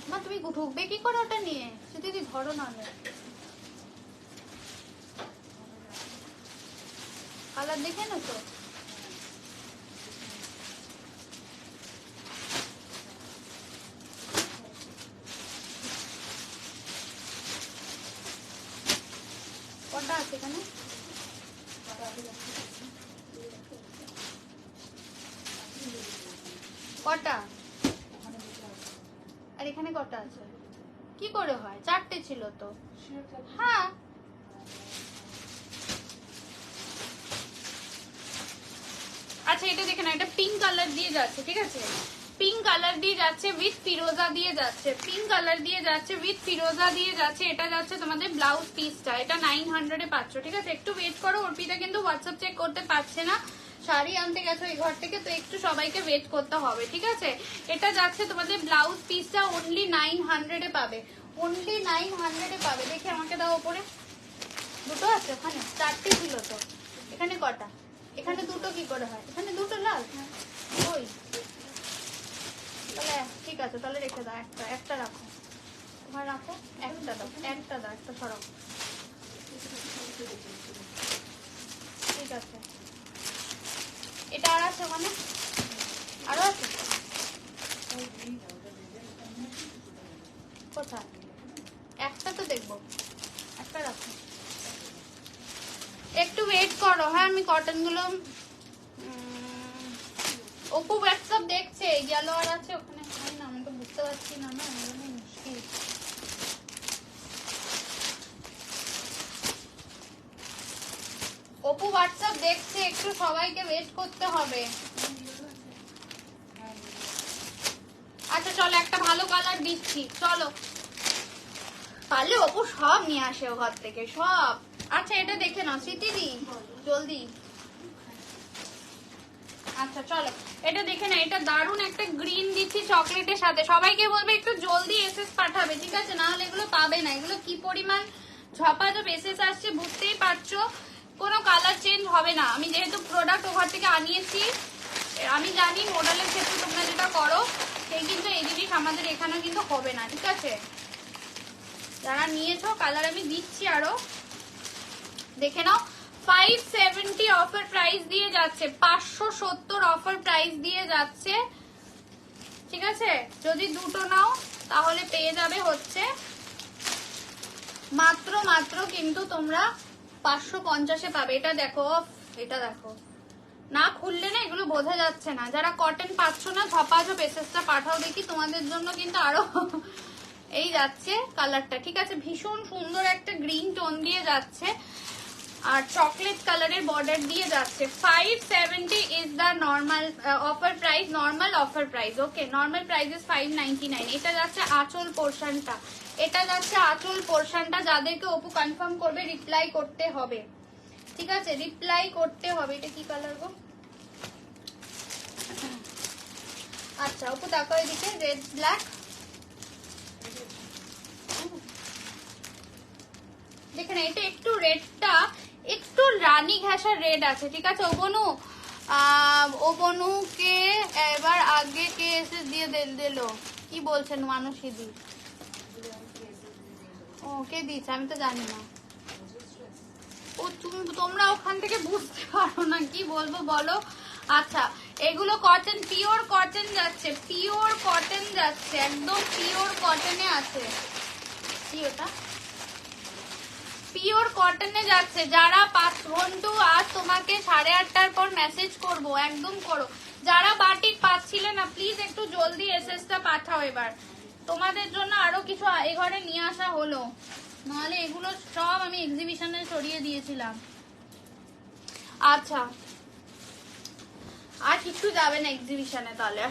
মা তুমি ঢুকবে কি করে ওটা নিয়ে, দিদি ধরো না, কালার দেখে না তো, কটা আছে এখানে, কটা, আর এখানে কটা আছে, কি করে হয়, 4টে ছিল তো। হ্যাঁ আচ্ছা এটা দেখে না, এটা পিঙ্ক কালার দিয়ে যাচ্ছে, ঠিক আছে, পিঙ্ক কালার দিয়ে যাচ্ছে উইথ ফিরোজা দিয়ে যাচ্ছে, পিঙ্ক কালার দিয়ে যাচ্ছে উইথ ফিরোজা দিয়ে যাচ্ছে। এটা যাচ্ছে তোমাদের ব্লাউজ পিসটা, এটা 900 এ পাচ্ছ, ঠিক আছে। একটু ওয়েট করো, অর্পিতা কিন্তু হোয়াটসঅ্যাপ চেক করতে পারছে না, শাড়ি আনতে গেছো এই ঘর থেকে, তো একটু সবাইকে ওয়েট করতে হবে, ঠিক আছে? এটা যাচ্ছে তোমাদের ব্লাউজ পিসটা অনলি 900 পাবে, অনলি 900 পাবে। দেখে আমাকে দাও ওপরে, দুটো আছে ওখানে, চারটে ছিল তো, এখানে কটা? এখানে দুটো কি করে হয়? এখানে দুটো লাল, ওই তাহলে ঠিক আছে, তাহলে রেখে দাও, একটা রাখো, তোমার রাখো, একটা দাও, একটা সরাও, ঠিক আছে। এটা আর আছে মানে, আরো আছে কোথায়? একটা তো দেখবো, একটা রাখো, একটু ওয়েট করো। হ্যাঁ আমি কটন গুলো, অপু হোয়াটসঅ্যাপ দেখছে, ইয়েলো আর আছে ওখানে, হয় না আমি তো বুঝতে পারছি না, না মুশকিল। অপু হোয়াটসঅ্যাপ দেখছে, একটু সবাইকে ওয়েট করতে হবে। আচ্ছা চলো একটা ভালো কালার দিচ্ছি, চলো। পারলে অপু সব নিয়ে আসে ও ঘর থেকে, সব। আচ্ছা এটা দেখে নাও স্মৃতিদি, জলদি। আচ্ছা চলো এটা দেখে না, এটা দারুন একটা গ্রিন দিচ্ছি চকলেটের সাথে। সবাইকে বলবে একটু জলদি এসএস পাঠাবে, ঠিক আছে? না হলে এগুলো পাবে না। এগুলো কি পরিমাণ ঝপাঝপ এসএস আসছে বুঝতেই পারছো। কোনো কালার চেঞ্জ হবে না। আমি যেহেতু প্রোডাক্ট ওখান থেকে আনিয়েছি, আমি জানি মডেলের ক্ষেত্রে তোমরা যেটা করো সেই কিন্তু এই জিনিস আমাদের এখানে কিন্তু হবে না, ঠিক আছে? যারা নিয়েছো কালার আমি দিচ্ছি আরো, দেখে নাও। 570 অফার প্রাইস দিয়ে যাচ্ছে, 570 অফার প্রাইস দিয়ে যাচ্ছে, ঠিক আছে? যদি দুটো নাও তাহলে পেয়ে যাবে হচ্ছে মাত্র কিন্তু তোমরা 550-এ পাবে। এটা দেখো, এটা দেখো, না খুললে না এগুলো বোঝা যাচ্ছে না। যারা কটন পাচ্ছ না ঝপাঝপ এসএসটা পাঠাও দেখি, তোমাদের জন্য কিন্তু আরো এই যাচ্ছে কালারটা, ঠিক আছে? ভীষণ সুন্দর একটা গ্রিন টোন দিয়ে যাচ্ছে আর চকলেট কালারের বর্ডার দিয়ে যাচ্ছে। 570 is the normal offer price, normal offer price, okay? Normal price is 599। এটা যাচ্ছে আঁচল পোর্শনটা, এটা যাচ্ছে আঁচল পোর্শনটা। যাদেরকে অপু কনফার্ম করবে রিপ্লাই করতে হবে, ঠিক আছে? রিপ্লাই করতে হবে। এটা কি কালার গো? আচ্ছা অপু তাকে এদিকে, রেড ব্ল্যাক, দেখে না এটা একটু রেডটা একটু রানী ঘাসা রেড আছে, ঠিক আছে? ও বনুকে এবার আগে কে এসে দিয়ে দিল, কি বলছেন মানুষিদি? ও কে দিচ্ছে আমি তো জানি না। ও তোমরা ওখান থেকে বুঝতে পারো না, কি বলবো বলো? আচ্ছা এগুলো কটন, পিওর কটন যাচ্ছে, পিওর কটন যাচ্ছে, একদম পিওর কটনে আছে। কি ওটা? পিওর কটনে যাচ্ছে। যারা 5 ঘন্টা আজ তোমাকে 8:30টার পর মেসেজ করব, একদম করো। যারা বাটিক পাচ্ছিলে না প্লিজ একটু জলদি এসএসটা পাঠাও। এবার তোমাদের জন্য আরো কিছু এই ঘরে নিয়ে আসা হলো, নাহলে এগুলো সব আমি এক্সিবিশনে সরিয়ে দিয়েছিলাম। আচ্ছা আর কিছু যাবে না এক্সিবিশনে তাহলে।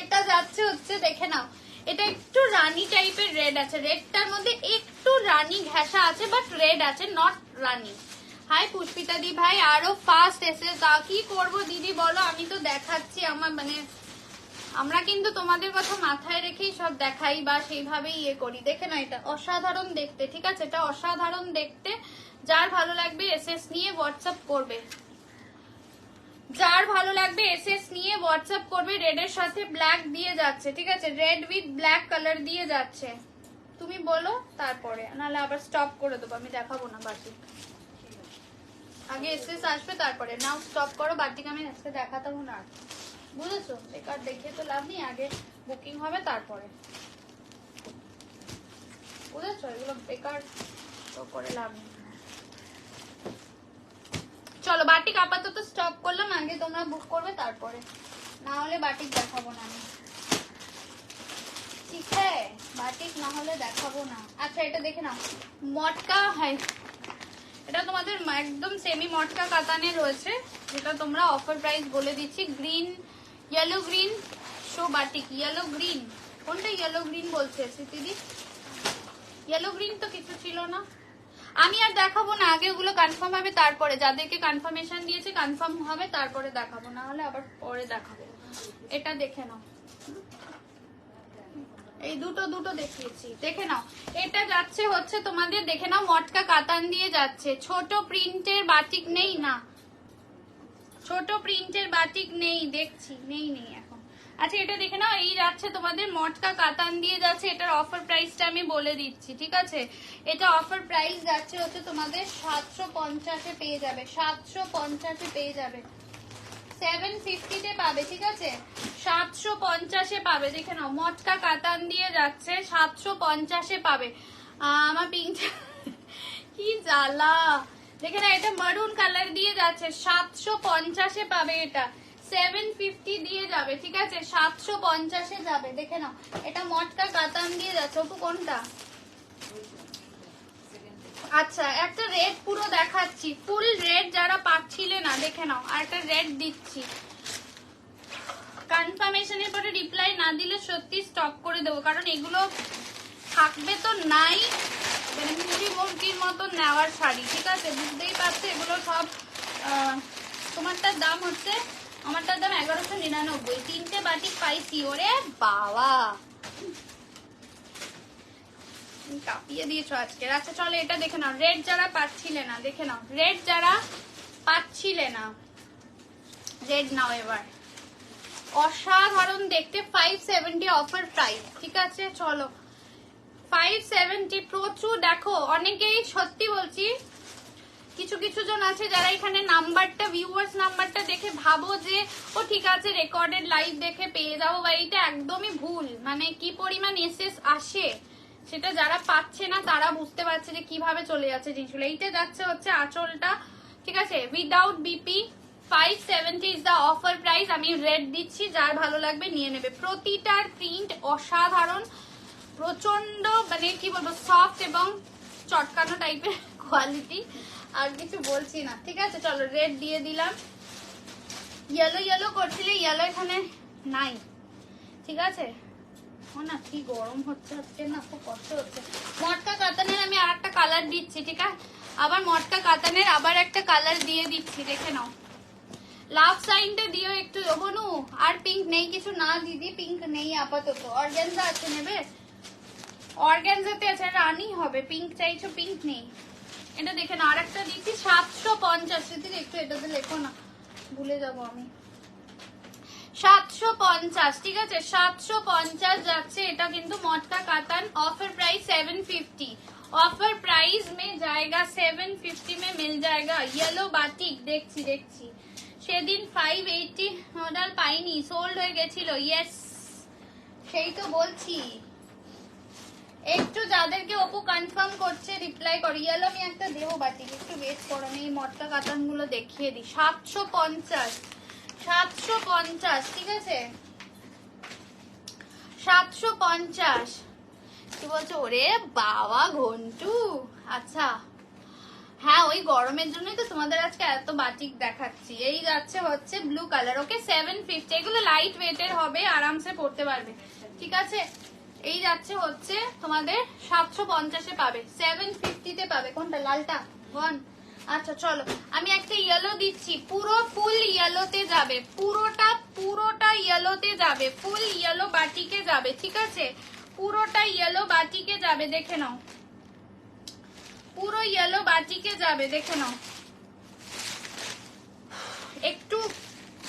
এটা যাচ্ছে হচ্ছে, দেখে নাও, এটা একটু রানী টাইপের রেড আছে, রেডটার মধ্যে একটু রানী ঘেঁষা আছে, বাট রেড আছে, নট রানী। হাই পুষ্পিতা দি ভাই, আরো ফাস্ট এসে তা কি করবো দিদি বলো? আমি তো দেখাচ্ছি, আমার মানে আমরা কিন্তু তোমাদের কথা মাথায় রেখেই সব দেখাই বা সেইভাবেই ইয়ে করি। দেখে না এটা অসাধারণ দেখতে, ঠিক আছে? এটা অসাধারণ দেখতে। যার ভালো লাগবে এসএস নিয়ে হোয়াটসঅ্যাপ করবে, যার ভালো লাগবে এসএস নিয়ে হোয়াটসঅ্যাপ করবে। রেড এর সাথে ব্ল্যাক দিয়ে যাচ্ছে, ঠিক আছে? রেড উইথ ব্ল্যাক কালার দিয়ে যাচ্ছে। তুমি বলো তারপরে, নাহলে আবার স্টপ করে দেবো, আমি দেখাবো না বাকি। আগে এসএস আসবে তারপরে, নাও স্টপ করো, বাটিকে আমি আজকে দেখাতে হবো না, বুঝেছো? বেকার দেখে তো লাভ নেই, আগে বুকিং হবে তারপরে, বুঝেছো? এগুলো বেকার তো করে লাভ নেই। চলো বাটিক আপাতত স্টপ করলাম, আগে তোমরা বুক করবে তারপরে, না হলে বাটিক দেখাবো না আমি, ঠিক আছে? বাটিক না হলে দেখাবো না। আচ্ছা এটা দেখে নাও, মটকা, হ্যাঁ এটা তোমাদের একদম সেমি মটকা কাতানে রয়েছে, যেটা তোমরা অফার প্রাইস বলে দিচ্ছি। Green, yellow green, show batik yellow green, কোনটা ইয়েলো গ্রিন বলছে স্মৃতিদি? ইয়েলো গ্রিন তো কিছু ছিল না। আমি আর দেখাবো না, আগে ওগুলো কনফার্ম হবে তারপরে, যাদেরকে কনফার্মেশন দিয়েছে কনফার্ম হবে তারপরে দেখাবো, না হলে আবার পরে দেখাবো। এটা দেখে নাও, এই দুটো দুটো দেখিয়েছি, দেখে নাও। এটা যাচ্ছে হচ্ছে তোমাদের, দেখে নাও, মটকা কাতান দিয়ে যাচ্ছে। ছোট প্রিন্টের বাটিক নেই না, ছোট প্রিন্টের বাটিক নেই, দেখছি নেই নেই এখন। আচ্ছা এটা দেখে নাও, এই যাচ্ছে তোমাদের মটকা কাতান দিয়ে যাচ্ছে। এটার অফার প্রাইসটা আমি বলে দিচ্ছি, ঠিক আছে? এটা অফার প্রাইস যাচ্ছে হচ্ছে তোমাদের 750-এ পেয়ে যাবে, 750-এ পেয়ে যাবে, 750-তে পাবে, ঠিক আছে? 750-এ পাবে, দেখে নাও, মটকা কাতান দিয়ে যাচ্ছে, 750-এ পাবে। আমার পিঙ্ক কি জ্বালা, দেখে না, এটা মারুন কালার দিয়ে যাচ্ছে, 750-এ পাবে, এটা 750 দিয়ে যাবে, ঠিক আছে? 750-এ যাবে, দেখে নাও, এটা মটকা কাতান দিয়ে যাচ্ছে। ওপু কোনটা? আচ্ছা একটা রেড পুরো দেখাচ্ছি, ফুল রেড যারা পাচ্ছিলে না, দেখে নাও, আর একটা রেড দিচ্ছি। কনফার্মেশনের পরে রিপ্লাই না দিলে সত্যি স্টক করে দেবো, কারণ এগুলো থাকবে তো নাই, মানে মুরগির মতো নেওয়ার শাড়ি, ঠিক আছে? বুঝতেই পারছো, এগুলো সব তোমারটার দাম হচ্ছে, আমারটার দাম 1199, 3টে বাটিক পাইছি। ওরে বাবা, কাঁপিয়ে দিয়েছো আজকে। আচ্ছা চলো এটা দেখে নাও, রেড যারা পাচ্ছিলে না, দেখে নাও, রেড যারা পাচ্ছিলে না, রেড নাও এবার। অসাধারণ দেখতে, 570 অফার প্রাইস, ঠিক আছে? চলো 570 প্রচুর। দেখো অনেকেই, সত্যি বলছি, কিছু কিছু জন আছে যারা এখানে নাম্বারটা, ভিউয়ার্স নাম্বারটা দেখে ভাবো যে ও ঠিক আছে রেকর্ডেড লাইভ দেখে পেয়ে যাবো, বা এটা একদমই ভুল। মানে কি পরিমাণ এসএস আসে সেটা যারা পাচ্ছে না তারা বুঝতে পারছে যে কিভাবে চলে যাচ্ছে জিনিসগুলো। এইটা যাচ্ছে হচ্ছে আঁচলটা, ঠিক আছে, without BP, 570 is the offer price. আমি রেড দিচ্ছি, যার ভালো লাগবে নিয়ে নেবে। প্রতিটার প্রিন্ট অসাধারণ, প্রচন্ড, মানে কি বলবো, সফট এবং চটকানো টাইপের কোয়ালিটি, আর কিছু বলছি না, ঠিক আছে? চলো রেড দিয়ে দিলাম। ইয়েলো ইয়েলো করছিলে, ইয়েলো এখানে নাই, ঠিক আছে? না কি গরম হচ্ছে আজকে, না খুব কষ্ট হচ্ছে। মটকা কাতানের আমি আর একটা কালার দিচ্ছি, ঠিক আছে? আবার মটকা কাতানের আবার একটা কালার দিয়ে দিচ্ছি, দেখে নাও। লাভ সাইনটা দিও একটু, বনু। আর পিঙ্ক নেই কিছু? না দিদি পিঙ্ক নেই আপাতত। অর্গানজা আছে, নেবে? অর্গানজাতে আছে, রানি হবে। পিঙ্ক চাইছো? পিঙ্ক নেই। এটা দেখে না, আর একটা দিচ্ছি 750। দিদি একটু এটাতে লেখো না, ভুলে যাবো আমি। 750, ঠিক আছে? 750 যাচ্ছে। এটা কিন্তু মটকা কাতান, ऑफर प्राइस 750। ऑफर प्राइस में जाएगा 750 में मिल जाएगा। येलो बाटिक দেখছি দেখছি, সেদিন 580 মডেল পাইনি, সোল্ড হয়ে গেছিল। ইয়েস, সেই তো বলছি। একটু যাদেরকে অপু কনফার্ম করছে রিপ্লাই করো। ইয়েলো আমি একটা দেবো বাটিক, একটু ওয়েট করো, আমি এই মটকা কাতান গুলো দেখিয়ে দিই। 750, 750, ঠিক আছে? 750। কি বলছো? ওরে বাবা ঘন্টু, আচ্ছা হ্যাঁ, ওই গরমের জন্যই তো তোমাদের আজকে এত বাটিক দেখাচ্ছি। এই যাচ্ছে হচ্ছে ব্লু কালার, ওকে 750। এগুলো লাইট ওয়েটের হবে, আরামসে পড়তে পারবে, ঠিক আছে? এই যাচ্ছে হচ্ছে তোমাদের 750-এ পাবে, 750-তে পাবে। কোনটা? লালটা? ওয়ান। আচ্ছা চলো আমি একটা ইয়েলো দিচ্ছি, পুরো ফুল ইয়েলোতে যাবে, পুরোটা ইয়েলোতে যাবে, ফুল ইয়েলো বাটিকে যাবে, ঠিক আছে? পুরোটা ইয়েলো বাটিকে যাবে, দেখে নাও, পুরো ইয়েলো বাটিকে যাবে, দেখে নাও। একটু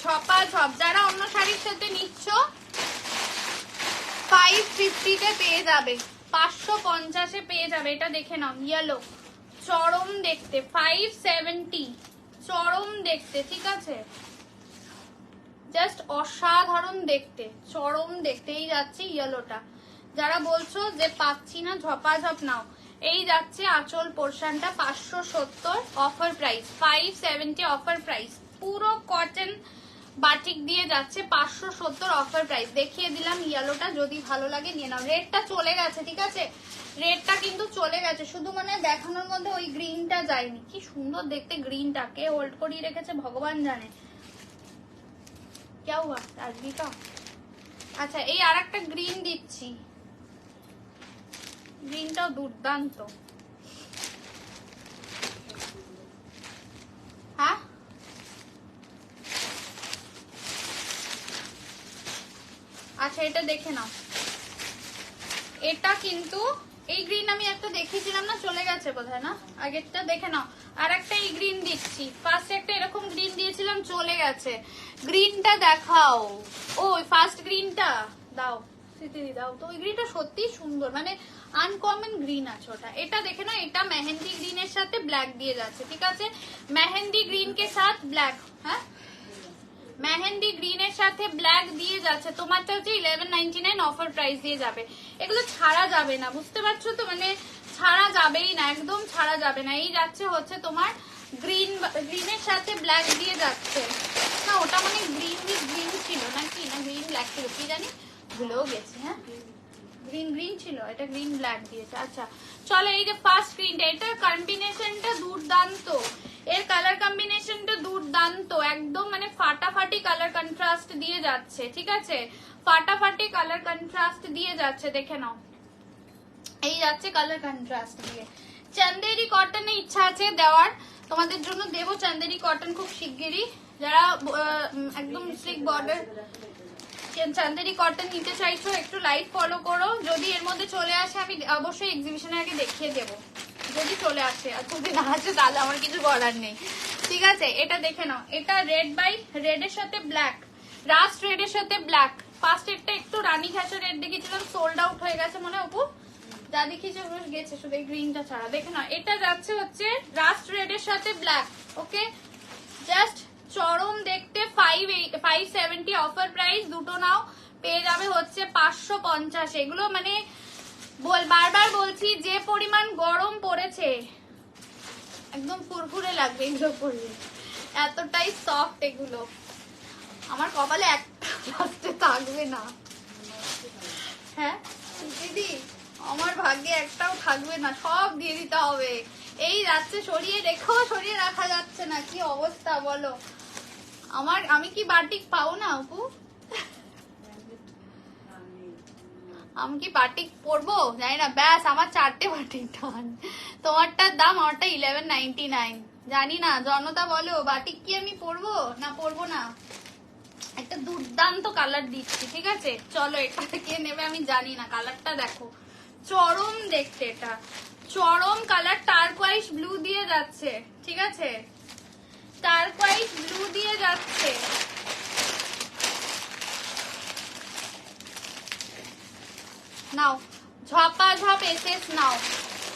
ছপা ছপ, যারা অন্য শাড়ির সাথে নিচ্ছ 550-তে পেয়ে যাবে, 550-এ পেয়ে যাবে। এটা দেখে নাও, ইয়েলো, চরম দেখতে, 570, চরম দেখতে, ঠিক আছে? জাস্ট অসাধারণ দেখতে, চরম দেখতে। এই যাচ্ছে ইয়েলোটা, যারা বলছো যে পাচ্ছি না ঝপাঝপ নাও। এই যাচ্ছে আঁচল পোর্শনটা 570 অফার প্রাইস, 570 অফার প্রাইস, পুরো কটন বাটিক দিয়ে যাচ্ছে 570 অফার প্রাইস। দেখিয়ে দিলাম ইয়েলোটা, যদি ভালো লাগে নিয়ে নাও। রেডটা চলে গেছে, ঠিক আছে? রেডটা কিন্তু চলে গেছে, শুধু মানে দেখানোর মধ্যে ওই গ্রিনটা যায়নি। কি সুন্দর দেখতে গ্রিনটা, কে হোল্ড করিয়ে রেখেছে ভগবান জানে। क्या हुआ राजवी का? আচ্ছা এই আর একটা গ্রিন দিচ্ছি, গ্রিনটাও দুর্দান্ত। আচ্ছা এটা দেখে নাও, এটা কিন্তু এই গ্রিন আমি একটা দেখিয়েছিলাম না, চলে গেছে বোধহয় না, আগেরটা দেখে নাও। আর একটা এই গ্রিন দিচ্ছি, ফার্স্ট একটা এরকম গ্রিন দিয়েছিলাম, চলে গেছে। গ্রিনটা দেখাও, ও ফার্স্ট গ্রিনটা দাও, স্মৃতি দাও তো। ওই গ্রিনটা সত্যি সুন্দর, মানে আনকমন গ্রিন আছে ওটা। এটা দেখে নাও, এটা মেহেন্দি গ্রিনের সাথে ব্ল্যাক দিয়ে যাচ্ছে, ঠিক আছে? মেহেন্দি গ্রিন কে সাথ ব্ল্যাক, হ্যাঁ মেহেন্দি গ্রিনের সাথে ব্ল্যাক দিয়ে যাচ্ছে। তোমারটা হচ্ছে 1199 অফার প্রাইস দিয়ে যাবে। এগুলো ছাড়া যাবে না, বুঝতে পারছো তো, মানে ছাড়া যাবেই না, একদম ছাড়া যাবে না। এই যাচ্ছে হচ্ছে তোমার গ্রিনের সাথে ব্ল্যাক দিয়ে যাচ্ছে না, ওটা মানে গ্রিন ছিল নাকি, না গ্রিন ব্ল্যাক ছিল কি জানি, ভুলেও গেছি। হ্যাঁ গ্রিন ছিল, এটা গ্রিন ব্ল্যাক দিয়েছে। আচ্ছা চলো, এই যে ফার্স্ট স্ক্রিনটা, এটার কম্বিনেশনটা দুর্দান্ত, এর কালার কম্বিনেশনটা দুর্দান্ত, একদম মানে ফাটাফাটি কালার কন্ট্রাস্ট দিয়ে যাচ্ছে, ঠিক আছে? ফাটাফাটি কালার কন্ট্রাস্ট দিয়ে যাচ্ছে, দেখে নাও, এই যাচ্ছে কালার কন্ট্রাস্ট দিয়ে। চান্দেরি কটনে ইচ্ছা আছে দেওয়ার, তোমাদের জন্য দেবো চান্দেরি কটন খুব শিগগিরই। যারা একদম স্লিক বর্ডার চান্দেরি কটন নিতে চাইছো একটু লাইভ ফলো করো, যদি এর মধ্যে চলে আসে আমি অবশ্যই এক্সিবিশনের আগে দেখিয়ে দেবো, যদি চলে আসে। আর যদি না আসে তাহলে আমার কিছু করার নেই, ঠিক আছে? এটা দেখে নাও, এটা রেড বাই রেডের সাথে ব্ল্যাক, রাস্ট রেডের সাথে ব্ল্যাক। ফার্স্ট একটা একটু রানী ঘাসের রেড দেখেছিলাম, সোল্ড আউট হয়ে গেছে মনে হয়, অপু যা দেখিয়েছে গেছে, শুধু এই গ্রিনটা ছাড়া। দেখে নাও, এটা যাচ্ছে হচ্ছে রাস্ট রেডের সাথে ব্ল্যাক, ওকে? জাস্ট চরম দেখতে, 570 অফার প্রাইস, দুটো নাও পেয়ে যাবে হচ্ছে 550। এগুলো মানে বারবার বলছি, যে পরিমাণ গরম পড়েছে একদম ফুরফুরে লাগবে এগুলো পরলে, এতটাই সফট এগুলো। আমার কপালে একটা লাস্টে থাকবে না, হ্যাঁ দিদি আমার ভাগ্যে একটাও থাকবে না, সব দিয়ে দিতে হবে। এই যাচ্ছে, সরিয়ে রেখো, সরিয়ে রাখা যাচ্ছে না, কি অবস্থা বলো? আমি কি বাটিক পাও না অপু? আমি কি বাটিক পরবো জানি না, ব্যাস আমার 4টে বাটিক টান। তোমারটার দাম, আমারটা 1199, জানি না। জনতা বলো বাটিক কি আমি পরবো না পরবো না? একটা দুর্দান্ত কালার দিচ্ছি, ঠিক আছে? চলো, এটা কে নেবে আমি জানি না, কালারটা দেখো চরম দেখতে, এটা চরম কালার, টার্কোয়াইজ ব্লু দিয়ে যাচ্ছে, ঠিক আছে? টার্কোয়াইজ ব্লু দিয়ে যাচ্ছে, নাও ঝপাঝপ এসএস নাও,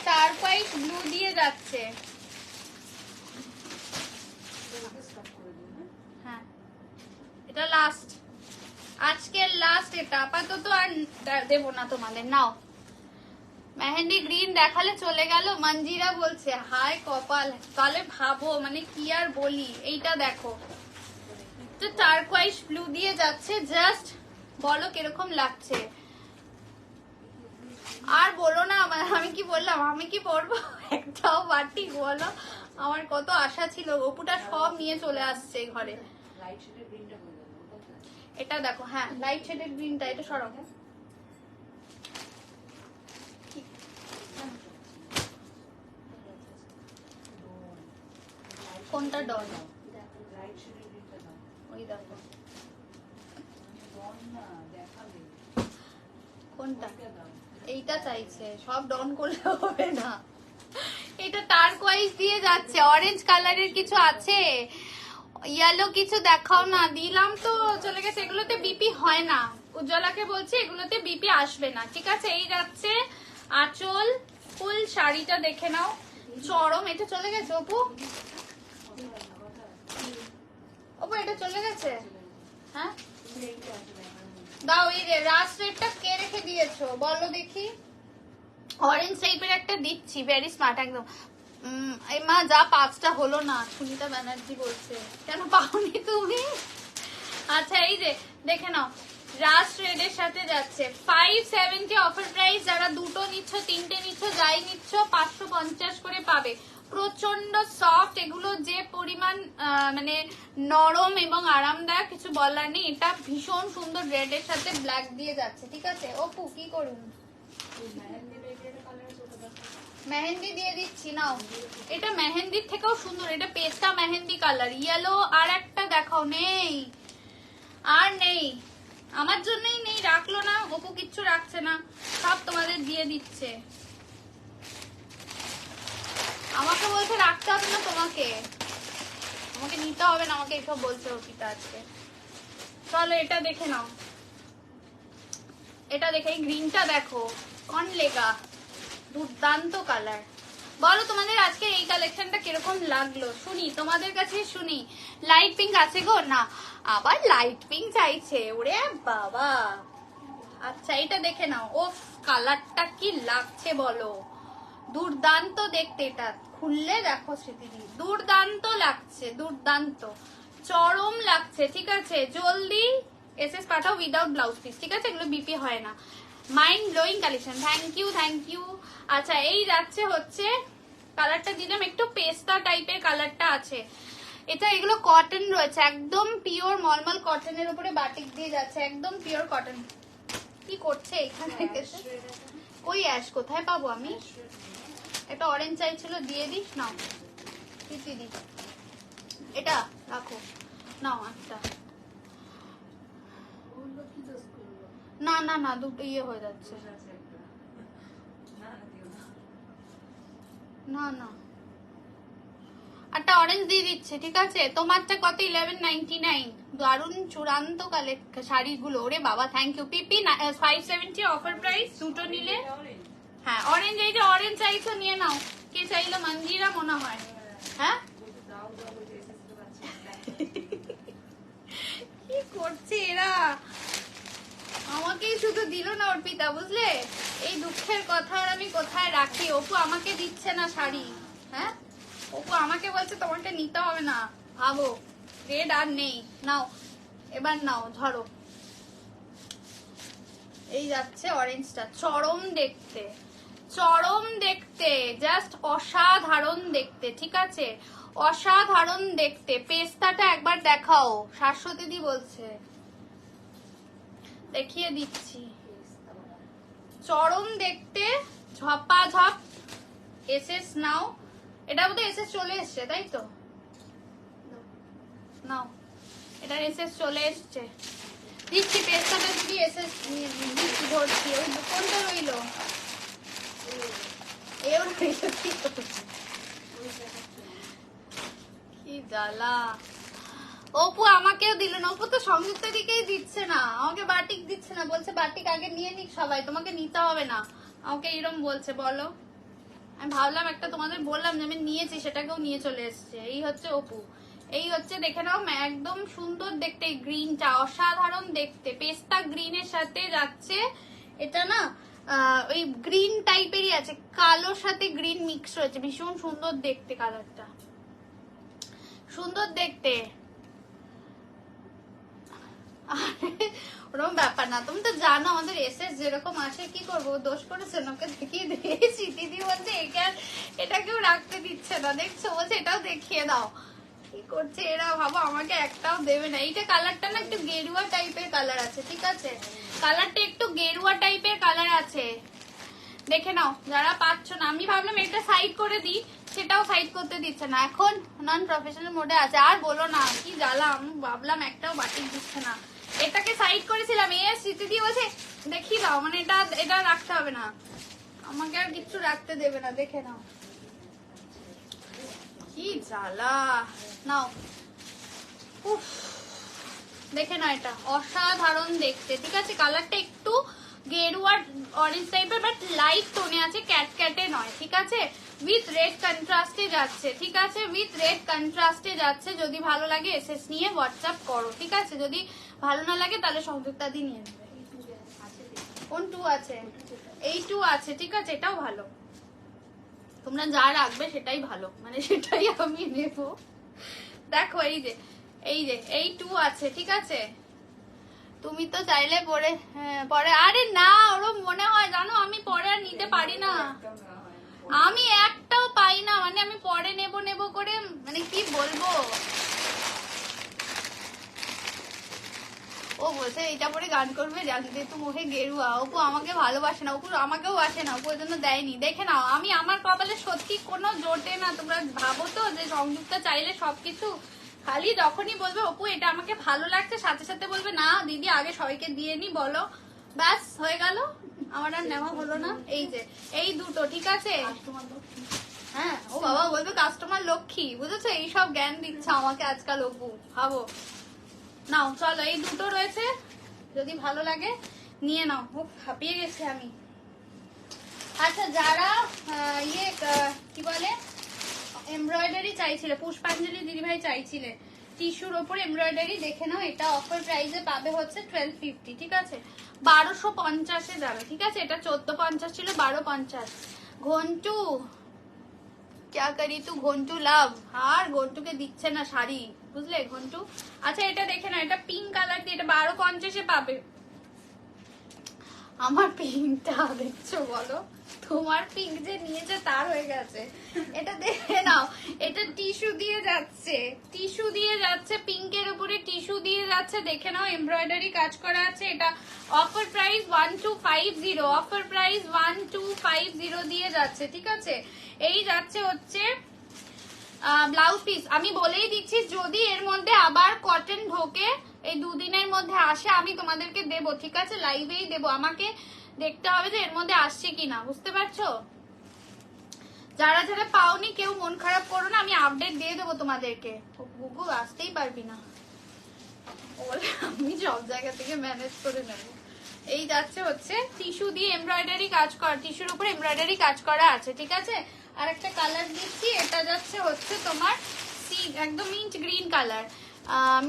টার্কোয়াইজ ব্লু দিয়ে যাচ্ছে। হ্যাঁ এটা লাস্ট, আজকের লাস্ট এটা, আপাতত আর দেবো না তোমাদের। নাও মেহেন্দি গ্রিন দেখালে চলে গেল, মঞ্জিরা বলছে হায় কপাল, তাহলে ভাবো মানে কি আর বলি। এইটা দেখো, টার্কোয়াইজ ব্লু দিয়ে যাচ্ছে, জাস্ট বলো কিরকম লাগছে। আর বলো না, আমি কি বললাম, আমি কি পরবো একটাও বাটিক, বলো? আমার কত আশা ছিল, অপুটা সব নিয়ে চলে আসছে ঘরে। এটা দেখো, হ্যাঁ লাইট শেডেড গ্রিনটা, এটা সরব, কোনটা ডল? ওই দেখো কোনটা, এইটা চাইছে, সব ডন করলে হবে না। এটা টার্কোয়াইজ দিয়ে যাচ্ছে, অরেঞ্জ কালারের কিছু আছে, ইয়েলো কিছু দেখাও না, দিলাম তো চলে গেছে। এগুলোতে বিপি হয় না, উজ্জ্বলাকে বলছে এগুলোতে বিপি আসবে না, ঠিক আছে? এই যাচ্ছে আঁচল, ফুল শাড়িটা দেখে নাও, চরম। এটা চলে গেছে অপু, অপু এটা চলে গেছে, হ্যাঁ দাও। এই রে রাস্ট রেডটা কে রেখে দিয়েছো বলো দেখি, অরেঞ্জ টাইপের একটা দিচ্ছি, ভেরি স্মার্ট একদম। এই মা যা 5টা হলো না, সুনিতা ব্যানার্জি বলছে কেন পাওনি তুমি? আচ্ছা এই যে দেখে নাও, রাস্ট রেডের সাথে যাচ্ছে 570 অফার প্রাইস। যারা দুটো নিচ্ছ, 3টে নিচ্ছ, যাই নিচ্ছ 550 করে পাবে। প্রচন্ড সফট এগুলো, যে পরিমাণ মানে নরম এবং আরামদায়ক, কিছু বলার নেই। এটা ভীষণ সুন্দর, রেডের সাথে ব্ল্যাক দিয়ে যাচ্ছে, ঠিক আছে? অপু কি করুন, মেহেন্দি দিয়ে দিচ্ছি, নাও। এটা মেহেন্দির থেকেও সুন্দর, এটা পেস্তা মেহেন্দি কালার, ইয়েলো। আর একটা দেখাও, নেই আর নেই, আমার জন্যই নেই, রাখলো না, অপু কিচ্ছু রাখছে না, সব তোমাদের দিয়ে দিচ্ছে। আমাকে বলছে রাখতে হবে না, তোমাকে আমাকে নিতে হবে না, আমাকে এসব বলছে অর্পিতা আজকে। চলো এটা দেখে নাও, এটা দেখে, এই গ্রিনটা দেখো, কন লেগা, দুর্দান্ত কালার। বলো তোমাদের আজকে এই কালেকশনটা কিরকম লাগলো, শুনি তোমাদের কাছে, শুনি। লাইট পিঙ্ক আছে গো? না, আবার লাইট পিঙ্ক চাইছে, ওরে বাবা। আচ্ছা এটা দেখে নাও, ওফ কালারটা কি লাগছে বলো, দুর্দান্ত দেখতে। এটা খুললে দেখো স্মৃতিদি, দুর্দান্ত লাগছে, দুর্দান্ত, চরম লাগছে। ঠিক আছে, জলদি এসএস পাঠাও উইদাউট ব্লাউজ পিস, ঠিক আছে? এগুলো বিপি হয় না। Mind blowing collection, thank you thank you. আচ্ছা এই যাচ্ছে হচ্ছে, কালারটা দিলাম একটু পেস্তা টাইপের কালারটা আছে এটা। এগুলো কটন রয়েছে, একদম পিওর মলমল কটনের উপরে বাটিক দিয়ে যাচ্ছে, একদম পিওর কটন। কি করছে এখানে? কই অ্যাশ কোথায় পাবো আমি? একটা অরেঞ্জ চাইছিল, দিয়ে দিস নাও, দিদি এটা রাখো, নাও একটা। না না না, দুটো ইয়ে হয়ে যাচ্ছে, না না, একটা অরেঞ্জ দিয়ে দিচ্ছে, ঠিক আছে? তোমারটা কত? 1199। দারুন চূড়ান্ত শাড়িগুলো, ওরে বাবা, thank you. PP 570 offer price, দুটো নিলে। হ্যাঁ অরেঞ্জ, এই যে অরেঞ্জ চাইছো নিয়ে নাও। কে চাইলো? মঞ্জিরা মনে হয়। হ্যাঁ কি করছে এরা, আমাকেই শুধু দিল না অর্পিতা, বুঝলে? এই দুঃখের কথা আর আমি কোথায় রাখি। অপু আমাকে দিচ্ছে না শাড়ি, হ্যাঁ অপু আমাকে বলছে তোমাকে নিতে হবে না, ভাবো রেড আর নেই। নাও এবার, নাও ধরো, এই যাচ্ছে অরেঞ্জটা, চরম দেখতে, চরম দেখতে, জাস্ট অসাধারণ দেখতে, ঠিক আছে? অসাধারণ দেখতে। পেস্তাটা একবার দেখাও, শাশ্বতী দি বলছে, দেখিয়ে দিচ্ছি, চরম দেখতে, ঝপাঝপ। এসএস নাও, এটা বোধহয় এসএস চলে এসছে, তাই তো? নাও, এটা এসএস চলে এসছে, দিচ্ছি পেস্তাটা যদি এসএস দিচ্ছি, ধরছি। ওই কোনটা রইলো? এও রইল, কি জ্বালা। অপু আমাকেও দিল না, অপু তো সংযুক্ত দিকেই দিচ্ছে না, আমাকে বাটিক দিচ্ছে না, বলছে বাটিক আগে নিয়ে নিক সবাই, তোমাকে নিতে হবে না, আমাকে এরকম বলছে। বলো, আমি ভাবলাম একটা তোমাদের বললাম যে আমি নিয়েছি, সেটাকেও নিয়ে চলে এসছে। এই হচ্ছে অপু, এই হচ্ছে, দেখে নাও, একদম সুন্দর দেখতে। এই গ্রিনটা অসাধারণ দেখতে, পেস্তা গ্রিনের সাথে যাচ্ছে এটা না, ওই গ্রিন টাইপেরই আছে, কালোর সাথে গ্রিন মিক্স রয়েছে, ভীষণ সুন্দর দেখতে, কালারটা সুন্দর দেখতে। ওরকম ব্যাপার না, তুমি তো জানো আমাদের এসএস যেরকম আসে, কি করবো, দোষ করেছেন, ওকে দেখিয়ে দিয়েছি। দিদি বলছে এটা কেউ রাখতে দিচ্ছে না, দেখছো, বলছে এটাও দেখিয়ে দাও। কি করছে এরা, ভাবো আমাকে একটাও দেবে না। এইটা কালারটা না একটু গেরুয়া টাইপের কালার আছে, ঠিক আছে? কালারটা একটু গেরুয়া টাইপের কালার আছে, দেখে নাও যারা পাচ্ছ না। আমি ভাবলাম এটা সাইড করে দিই, সেটাও সাইড করতে দিচ্ছে না, এখন নন প্রফেশনাল মোডে আছে। আর বলো না, কি জ্বালা, আমি ভাবলাম একটাও বাটিক দিচ্ছে না, এটাকে সাইড করেছিলাম। এ স্মৃতি দিয়ে বলছে দেখিয়ে দাও, মানে এটা রাখতে হবে না, আমাকে আর কিচ্ছু রাখতে দেবে না, দেখে নাও কি জ্বালা। নাও, উফ, দেখে না, এটা অসাধারণ দেখতে, ঠিক আছে? কালারটা একটু গেরুয়া অরেঞ্জ টাইপের, বাট লাইট টোনে আছে, ক্যাটে নয়, ঠিক আছে? উইথ রেড কন্ট্রাস্টে যাচ্ছে, ঠিক আছে? উইথ রেড কন্ট্রাস্টে যাচ্ছে। যদি ভালো লাগে এসএস নিয়ে হোয়াটসঅ্যাপ করো, ঠিক আছে? যদি ভালো না লাগে তাহলে সংযুক্তাদি নিয়ে নেবে। কোন 2 আছে? এই 2 আছে, ঠিক আছে, এটাও ভালো, তোমরা যা রাখবে সেটাই ভালো, মানে সেটাই আমি নেবো। দেখো এই যে এই 2 আছে, ঠিক আছে? তুমি তো চাইলে পরে, আরে না, ওরম মনে হয় জানো, আমি পরে আর নিতে পারি না, আমি একটাও পাই না, মানে আমি পরে নেব করে, মানে কি বলবো। ও বলছে এটা পরে গান করবে, জানতে তো মুখে গেরুয়া। অপু আমাকে ভালোবাসে না, অপু আমাকেও বাসে না, অপু ওই জন্য দেয়নি। দেখে নাও, আমার কপালে সত্যি কোনো জোটে না। তোমরা ভাবো তো যে সংযুক্তা চাইলে সবকিছু, খালি যখনই বলবে অপু এটা আমাকে ভালো লাগছে, সাথে সাথে বলবে না দিদি আগে সবাইকে দিয়ে নি বলো, ব্যাস হয়ে গেল, আমার আর নেওয়া হলো না। এই যে এই দুটো, ঠিক আছে? হ্যাঁ, ও বাবা বলবে কাস্টমার লক্ষ্মী, বুঝেছো? এইসব জ্ঞান দিচ্ছে আমাকে আজকাল অপু, ভাবো। নাও চলো, এই দুটো রয়েছে, যদি ভালো লাগে নিয়ে নাও। ও হাঁপিয়ে গেছি আমি। আচ্ছা, যারা কি বলে এমব্রয়ডারি চাইছিলে, পুষ্পাঞ্জলি দিদিভাই চাইছিলে টিস্যুর ওপর এমব্রয়ডারি, দেখে নাও, এটা অফার প্রাইসে পাবে হচ্ছে 1250, ঠিক আছে? 1250-এ যাবে, ঠিক আছে? এটা 1450 ছিল, 1250। ঘন্টু क्या करी तू ঘন্টু লাভ, আর ঘন্টুকে দিচ্ছে না শাড়ি, বুঝলে ঘন্টু? আচ্ছা এটা দেখে না, এটা পিঙ্ক কালার দিয়ে, এটা 1250-এ পাবে। আমার পিঙ্কটা দেখছো বলো, তোমার পিঙ্ক যে নিয়েছে তার হয়ে গেছে। এটা দেখে নাও, এটা টিস্যু দিয়ে যাচ্ছে, টিস্যু দিয়ে যাচ্ছে, পিঙ্কের উপরে টিস্যু দিয়ে যাচ্ছে, দেখে নাও, এমব্রয়ডারি কাজ করা আছে। এটা অফার প্রাইস 1250, অফার প্রাইস 1250 দিয়ে যাচ্ছে, ঠিক আছে? এই যাচ্ছে হচ্ছে ব্লাউজ পিস। আমি বলেই দিচ্ছি, যদি এর মধ্যে আবার কটন ঢোকে, এই দুদিনের মধ্যে আসে, আমি তোমাদেরকে দেবো, ঠিক আছে? লাইভেই দেবো, আমাকে দেখতে হবে যে এর মধ্যে আসছে কিনা, বুঝতে পারছো? যারা যারা পাওনি কেউ মন খারাপ করো না, আমি আপডেট দিয়ে দেবো তোমাদেরকে। গুগু আসতেই পারবি না বলে আমি সব জায়গা থেকে ম্যানেজ করে নেবো। এই যাচ্ছে হচ্ছে টিস্যু দিয়ে এমব্রয়ডারি কাজ করা, টিস্যুর উপর এমব্রয়ডারি কাজ করা আছে, ঠিক আছে? আর একটা কালার দিচ্ছি, এটা যাচ্ছে হচ্ছে তোমার একদম mint green colour,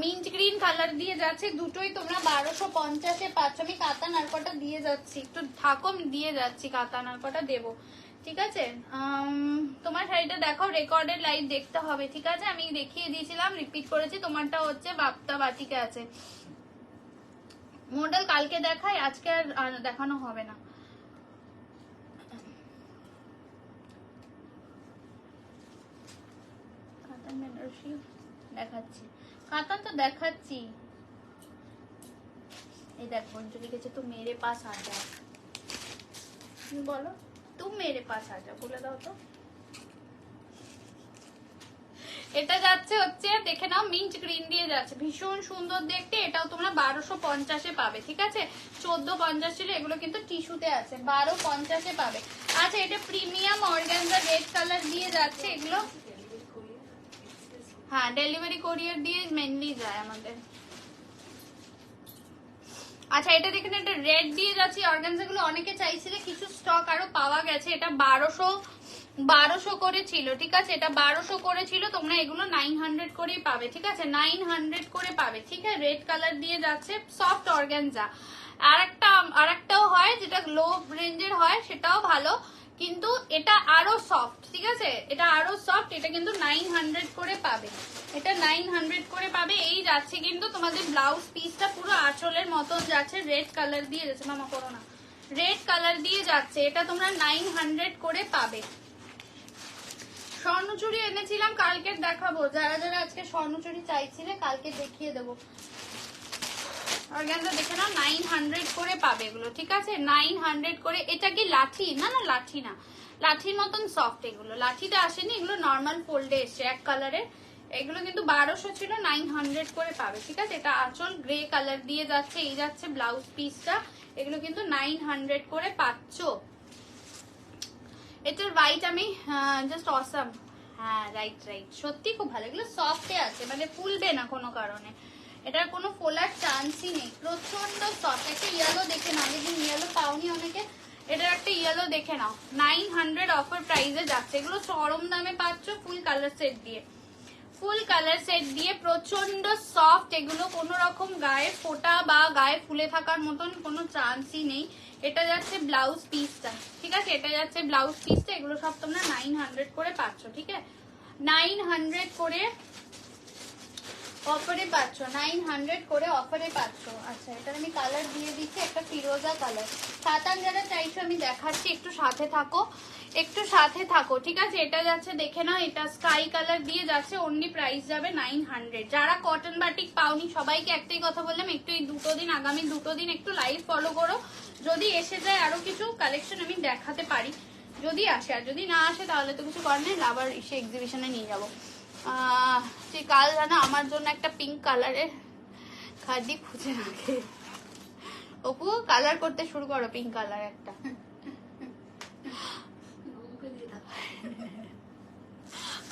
mint green colour দিয়ে যাচ্ছে। দুটোই তোমরা 1250-এ পাচ্ছ। আমি কাতা নারকটা দিয়ে যাচ্ছি, একটু থাকো, আমি দিয়ে যাচ্ছি, কাতা নারকটা দেবো, ঠিক আছে? তোমার শাড়িটা দেখো, রেকর্ডেড লাইভ দেখতে হবে, ঠিক আছে? আমি দেখিয়ে দিয়েছিলাম, রিপিট করেছি। তোমারটা হচ্ছে বাপ্তা বাটিকে আছে মডেল, কালকে দেখাই, আজকে আর দেখানো হবে না। কাতান বেনারসি দেখাচ্ছি, কাতান তো দেখাচ্ছি। এই দেখো অঞ্জলি লিখেছে তো মেরে পাস আ যাও, বলো তুম মেরে পাস আ যাও, বলে দাও তো। এটা যাচ্ছে হচ্ছে দেখে নাও, মিন্ট গ্রিন দিয়ে যাচ্ছে, ভীষণ সুন্দর দেখতে। এটাও তোমরা 1250-এ পাবে, ঠিক আছে? 1450 ছিল, এগুলো কিন্তু টিস্যুতে আছে, 1250-এ পাবে। আচ্ছা, এটা প্রিমিয়াম অর্গানজা রেড কালার দিয়ে যাচ্ছে, এগুলো হ্যাঁ ডেলিভারি কোরিয়ার দিয়ে মেনলি যায় আমাদের। আচ্ছা, এটা দেখেন, এটা রেড দিয়ে যাচ্ছে, অর্গানজা গুলো অনেকে চাইছিলে, কিছু স্টক আরো পাওয়া গেছে। এটা 1200 করে ছিল, ঠিক আছে? এটা 1200 করে ছিল, তোমরা এগুলো 900 করেই পাবে, ঠিক আছে? 900 করে পাবে, ঠিক আছে? রেড কালার দিয়ে যাচ্ছে, সফট অর্গানজা। আরেকটাও হয় যেটা লো রেঞ্জের হয়, সেটাও ভালো, কিন্তু এটা আরো সফট, ঠিক আছে? এটা আরো সফট, এটা কিন্তু 900 করে পাবে, এটা 900 করে পাবে। এই যাচ্ছে কিন্তু তোমাদের ব্লাউজ পিসটা পুরো আঁচলের মতন যাচ্ছে, রেড কালার দিয়ে যাচ্ছে, মামা করো না, রেড কালার দিয়ে যাচ্ছে, এটা তোমরা 900 করে পাবে। স্বর্ণচুড়ি এনেছিলাম, কালকে দেখাবো, যারা যারা আজকে স্বর্ণচুড়ি চাইছিলে কালকে দেখিয়ে দেবো। অর্গানজা দেখে নাও, 900 করে পাবে এগুলো, ঠিক আছে? 900 করে। এটা কি লাঠি? না না, লাঠি না, লাঠির মতন সফট এগুলো, লাঠিতে আসেনি, এগুলো নর্মাল ফোল্ডে এসছে এক কালারের। এগুলো কিন্তু 1200 ছিল, 900 করে পাবে, ঠিক আছে? এটা আঁচল গ্রে কালার দিয়ে যাচ্ছে, এই যাচ্ছে ব্লাউজ পিসটা, এগুলো কিন্তু 900 করে পাচ্ছ। এটার হোয়াইট আমি জাস্ট অসাম, হ্যাঁ রাইট রাইট, সত্যি খুব ভালো, এগুলো সফটে আছে, মানে ফুলবে না কোনো কারণে, এটার কোনো ফোলার চান্সই নেই, প্রচন্ড সফট। একটা ইয়েলো দেখে নাও, দেখুন ইয়েলো পাওনি অনেকে, এটার একটা ইয়েলো দেখে নাও, 900 অফার প্রাইসে যাচ্ছে। এগুলো চরম দামে পাচ্ছ, ফুল কালার সেট দিয়ে, ফুল কালার সেট দিয়ে, প্রচন্ড সফট এগুলো, কোনো রকম গায়ে ফোটা বা গায়ে ফুলে থাকার মতন কোনো চান্সই নেই। এটা যাচ্ছে ব্লাউজ পিসটা, ঠিক আছে? এটা যাচ্ছে ব্লাউজ পিসটা, এগুলো সব তোমরা 900 করে পাচ্ছ, ঠিক আছে? 900 করে অফারে পাচ্ছ, 900 করে অফারে পাচ্ছ। আচ্ছা, এটা আমি কালার দিয়ে দিচ্ছি, একটা ফিরোজা কালার। কাতান যারা চাইছো আমি দেখাচ্ছি, একটু সাথে থাকো, একটু সাথে থাকো, ঠিক আছে? এটা যাচ্ছে দেখে নাও, এটা স্কাই কালার দিয়ে যাচ্ছে, অনলি প্রাইস যাবে 900। যারা কটন বাটিক পাওনি সবাইকে একটাই কথা বললাম, একটু এই দুটো দিন, আগামী দুটো দিন একটু লাইভ ফলো করো, যদি এসে যায় আরো কিছু কালেকশন আমি দেখাতে পারি, যদি আসে, আর যদি না আসে তাহলে তো কিছু করার নেই, আবার এসে এক্সিবিশনে নিয়ে যাবো। তুই কাল জানো আমার জন্য একটা পিঙ্ক কালারের খাদি খুঁজে রাখে। অপু কালার করতে শুরু করো, পিঙ্ক কালার একটা।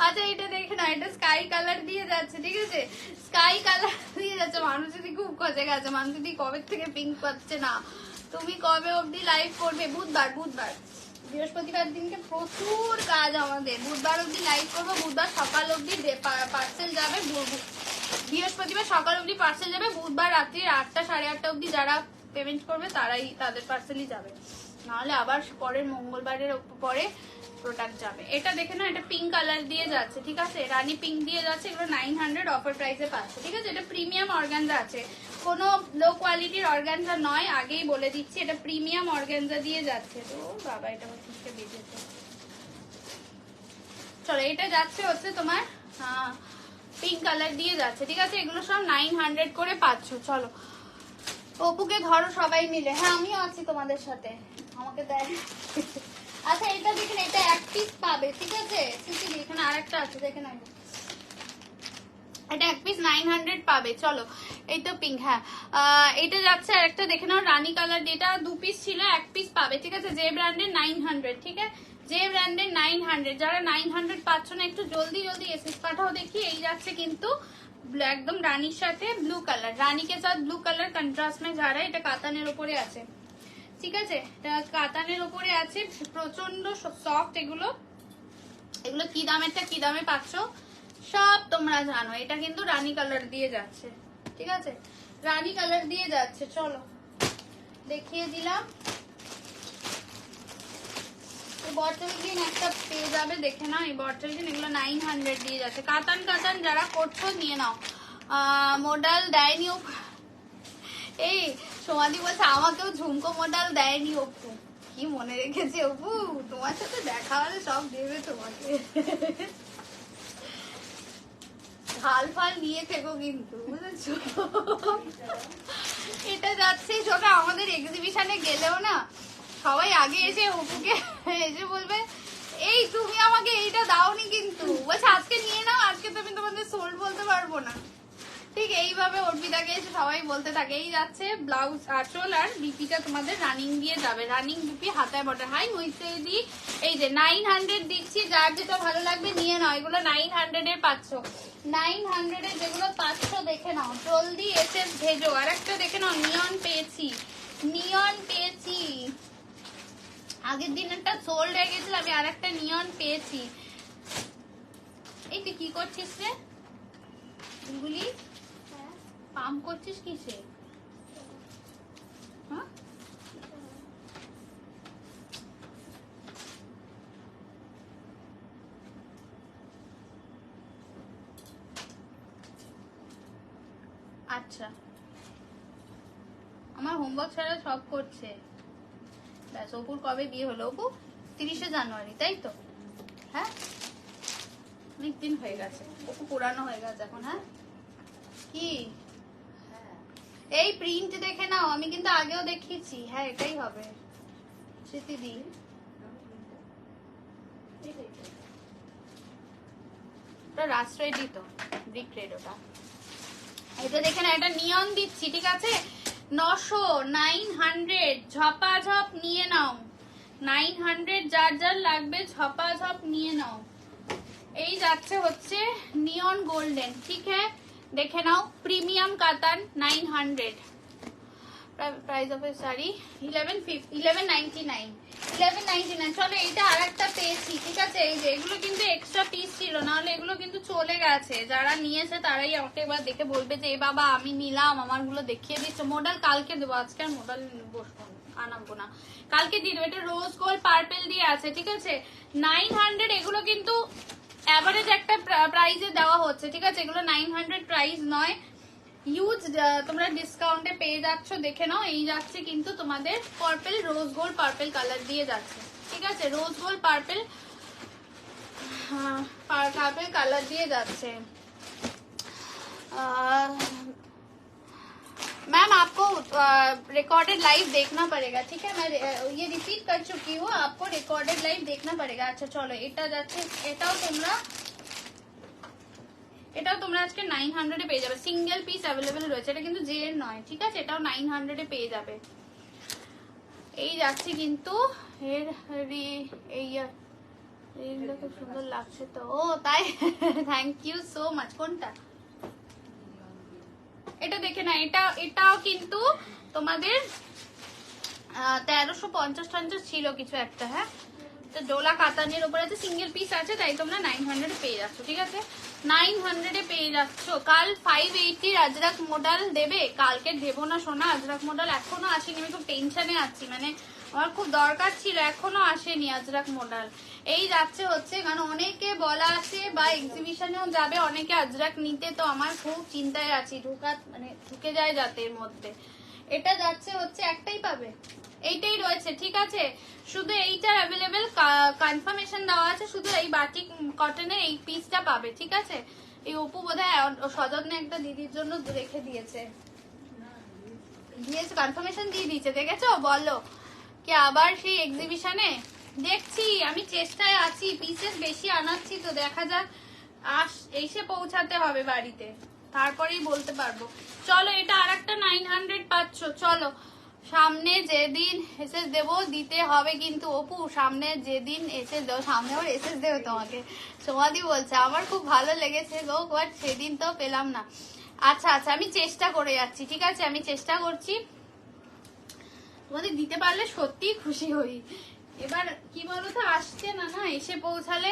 আচ্ছা এটা দেখে না, এটা স্কাই কালার দিয়ে যাচ্ছে, ঠিক আছে, স্কাই কালার দিয়ে যাচ্ছে। মানুষ যদি খুব খসে গেছে, মানুষ যদি কবে থেকে পিঙ্ক পাচ্ছে না। তুমি কবে অবধি লাইভ করবে? বুধবার, বুধবার বৃহস্পতিবার দিনকে প্রচুর কাজ আমাদের। বুধবার অবধি লাইভ করবো, বুধবার সকাল অবধি পার্সেল যাবে, বৃহস্পতিবার সকাল অবধি পার্সেল যাবে, বুধবার রাত্রি 8টা 8:30 অবধি যারা পেমেন্ট করবে তারাই তাদের পার্সেলই যাবে, নাহলে আবার পরের মঙ্গলবারের পরে প্রোডাক্ট যাবে। এটা দেখে না, এটা পিঙ্ক কালার দিয়ে যাচ্ছে, ঠিক আছে, রানী পিঙ্ক দিয়ে যাচ্ছে। এগুলো 900 অফার প্রাইসে পাচ্ছে, ঠিক আছে। এটা প্রিমিয়াম অর্গানজা আছে, কোনো লো কোয়ালিটির অর্গানজা নয়, আগেই বলে দিচ্ছি। এটা প্রিমিয়াম অর্গানজা দিয়ে যাচ্ছে। তো বাবা এটা আমার ঠিকঠাক বেজেছে। চলো এটা যাচ্ছে হচ্ছে তোমার পিঙ্ক কালার দিয়ে যাচ্ছে, ঠিক আছে। এগুলো সব 900 করে পাচ্ছ। চলো অপুকে ধরো সবাই মিলে। হ্যাঁ আমিও আছি তোমাদের সাথে, আমাকে দেয়। আচ্ছা এটা দেখেন, এটা 1 পিস পাবে, ঠিক আছে। এখানে আরেকটা আছে, দেখে নাও, এটা 1 পিস 900 পাবে। চলো এই তো পিঙ্ক। হ্যাঁ এটা যাচ্ছে আরেকটা, দেখে নাও, রানী কালার। এটা 2 পিস ছিল, 1 পিস পাবে, ঠিক আছে। যে ব্র্যান্ডের 900, ঠিক আছে, যে ব্র্যান্ডের 900। যারা 900 পাচ্ছ না একটু জলদি জলদি এসএস পাঠাও দেখি। এই যাচ্ছে কিন্তু একদম রানীর সাথে ব্লু কালার, রানী কে সাথ ব্লু কালার কন্ট্রাস্ট में जा रहा है। এটা কাতানের উপরে আছে, ঠিক আছে, কাতানের উপরে আছে, প্রচন্ড সফট। এগুলো এগুলো কি দামেরটা কি দামে পাচ্ছ সব তোমরা জানো। এটা কিন্তু রানী কালার দিয়ে যাচ্ছে, ঠিক আছে, রানী কালার দিয়ে যাচ্ছে। চলো দেখিয়ে দিলাম। বটল গ্রিন একটা পেয়ে যাবে, দেখে নাও। এই বটল গ্রিন এগুলো 900 দিয়ে যাচ্ছে। কাতান কাতান যারা করছো নিয়ে নাও। মডেল দেয়নি এই সমাধি বলছে আমাকেও ঝুমকো মডেল দেয়নি অপু। কি মনে রেখেছে অপু, তোমার সাথে দেখা হলে সব দেবে তোমাকে। ঝাল ফাল নিয়ে থেকো কিন্তু, বুঝেছো। এটা যাচ্ছে শোনা, আমাদের এক্সিবিশনে গেলেও না সবাই আগে এসে অপুকে এসে বলবে এই তুমি আমাকে এইটা দাওনি কিন্তু, বলছে আজকে নিয়ে নাও, আজকে তো আমি তোমাদের সোল্ড বলতে পারবো না। ঠিক এইভাবে অর্পিতাকে এসে সবাই বলতে থাকে। এই যাচ্ছে ব্লাউজ আঁচল আর বিপিটা তোমাদের রানিং দিয়ে যাবে, রানিং বিপি হাতায় বটে। হাই মৈত্রী, এই যে 900 দিচ্ছি, যার যেটা ভালো লাগবে নিয়ে নাও। এগুলো 900 এর পাচ্ছ, 900 এর যেগুলো পাচ্ছ দেখে নাও, জলদি এসে ভেজো। আর একটা দেখে নাও, নিয়ন পেয়েছি, নিয়ন পেয়েছি। আগের দিন একটা সোল্ড হয়ে গেছিল, আমি আর একটা নিয়ন পেয়েছি। এই তুই কি করছিস রে গুলি, পাম্প করছিস কিসে? হ্যাঁ আচ্ছা, আমার হোমওয়ার্ক ছাড়া সব করছে। ব্যাস, অপুর কবে বিয়ে হলো? অপু 30শে জানুয়ারি, তাই তো? হ্যাঁ অনেকদিন হয়ে গেছে, অপু পুরানো হয়ে গেছে এখন। হ্যাঁ কি এই প্রিন্ট দেখে নাও, আমি কিন্তু আগেও দেখিয়েছি। হ্যাঁ এটাই হবে স্মৃতিদি। ওটা রাস্ট্রেডি তো, ব্রিক রেড ওটা। এটা দেখে না, এটা নিয়ন দিচ্ছি, ঠিক আছে। 900 ঝপাঝপ নিয়ে নাও, 900 যার যার লাগবে ঝপাঝপ নিয়ে নাও। এই যাচ্ছে হচ্ছে নিয়ন গোল্ডেন, ঠিক হ্যাঁ, দেখে নাও, প্রিমিয়াম কাতান 900। Price of sari 1199। চলো এইটা আর একটা পেয়েছি, ঠিক আছে। এই যে এগুলো কিন্তু এক্সট্রা পিস ছিল, নাহলে এগুলো কিন্তু চলে গেছে। যারা নিয়েছে তারাই আমাকে এবার দেখে বলবে যে এ বাবা আমি নিলাম, আমার গুলো দেখিয়ে দিচ্ছে। মডেল কালকে দেবো, আজকে আর মডেল বসবো আনাবো না, কালকে দিয়ে দেবো। এটা রোজ গোল্ড পার্পেল দিয়ে আছে, ঠিক আছে, 900। এগুলো কিন্তু অ্যাভারেজ একটা প্রাইসে দেওয়া হচ্ছে, ঠিক আছে। এগুলো 900 প্রাইস নয়, ইউজ তোমরা ডিসকাউন্টে পেয়ে যাচ্ছ, দেখে নাও। এই যাচ্ছে কিন্তু তোমাদের purple, rose gold purple colour দিয়ে যাচ্ছে, ঠিক আছে, rose gold purple purple colour দিয়ে যাচ্ছে। मैम आपको रिकॉर्डेड लाइव देखना पड़ेगा, ठीक है। मैं ये रिपीट कर चुकी हूँ, आपको रिकॉर्डेड लाइव देखना पड़ेगा। अच्छा चलो এটা যাচ্ছে, এটাও তোমরা এটাও তোমরা আজকে 900 এ পেয়ে যাবে, সিঙ্গেল পিস অ্যাভেলেবেল রয়েছে, এটা কিন্তু জে এর নয়, ঠিক আছে, এটাও 900 এ পেয়ে যাবে। এই যাচ্ছে কিন্তু এর এইগুলো খুব সুন্দর লাগছে তো, ও তাই, থ্যাংক ইউ সো মাচ। কোনটা এটা দেখে না, এটাও কিন্তু তোমাদের 1350 ছিল কিছু একটা, হ্যাঁ, তো ডোলা কাতানের উপর আছে, সিঙ্গেল পিস আছে, তাই তোমরা 900 এ পেয়ে যাচ্ছ, ঠিক আছে, 900 এ পেয়ে যাচ্ছ। কাল 580 আজরাক মডেল দেবে, কালকে দেবো না সোনা, আজরাক মডেল এখনো আসেনি, আমি খুব টেনশনে আছি, মানে আমার খুব দরকার ছিল, এখনো আসেনি আজরাক মডেল। এই যাচ্ছে হচ্ছে, কারণ অনেকে বলা আছে বা এক্সিবিশনেও যাবে অনেকে আজরাক নিতে, তো আমার খুব চিন্তায় আছি, ঢুকে যায় যাতে এর মধ্যে। এটা যাচ্ছে হচ্ছে, একটাই পাবে, এইটাই রয়েছে, ঠিক আছে, শুধু এইটা অ্যাভেলেবেল, কনফার্মেশন দেওয়া আছে, শুধু এই বাটিক কটনের এই পিসটা পাবে, ঠিক আছে। এই অপু বোধহয় সযত্নে একটা দিদির জন্য রেখে দিয়েছে, কনফার্মেশন দিয়ে দিয়েছে, দেখেছো, বলো কি আবার সেই এক্সিবিশনে দেখছি, আমি চেষ্টায় আছি, পিসেস বেশি আনাচ্ছি, তো দেখা যাক, এসে পৌঁছাতে হবে বাড়িতে, তারপরেই বলতে পারবো। চলো, এটা আর একটা 900 পাচ্ছ, চলো, সামনে যেদিন এসএস দেবো, দিতে হবে কিন্তু অপু, সামনে যেদিন এসএস দেবো, সামনে আবার এসএস দেবে তোমাকে, সোমাদি বলছে, আমার খুব ভালো লেগেছে গো, বাট সেদিন তো পেলাম না। আচ্ছা আচ্ছা, আমি চেষ্টা করে যাচ্ছি, ঠিক আছে, আমি চেষ্টা করছি, তোমাদের দিতে পারলে সত্যি খুশি হই। এবার কি বলতো, আসছে না, না এসে পৌঁছালে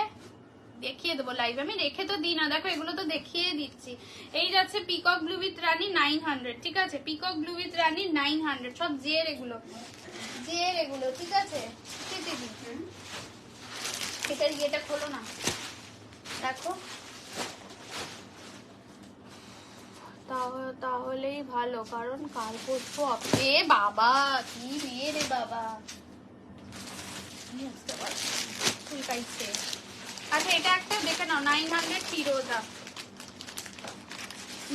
দেখিয়ে দেবো লাইভ, আমি রেখে তো দিই না, দেখো এগুলো তো দেখিয়ে দিচ্ছি। এই যাচ্ছে পিকক ব্লু উইথ রানী 900, ঠিক আছে, পিকক ব্লু উইথ রানী 900, সব জের এগুলো, ঠিক আছে, এটার ইয়েটা খোলো না, দেখো, তাহলেই ভালো, কারণ কাল পরশু এ বাবা, কি মেয়ে রে বাবা, আচ্ছা এটা একটা দেখে নাও, 900 ফিরোজা,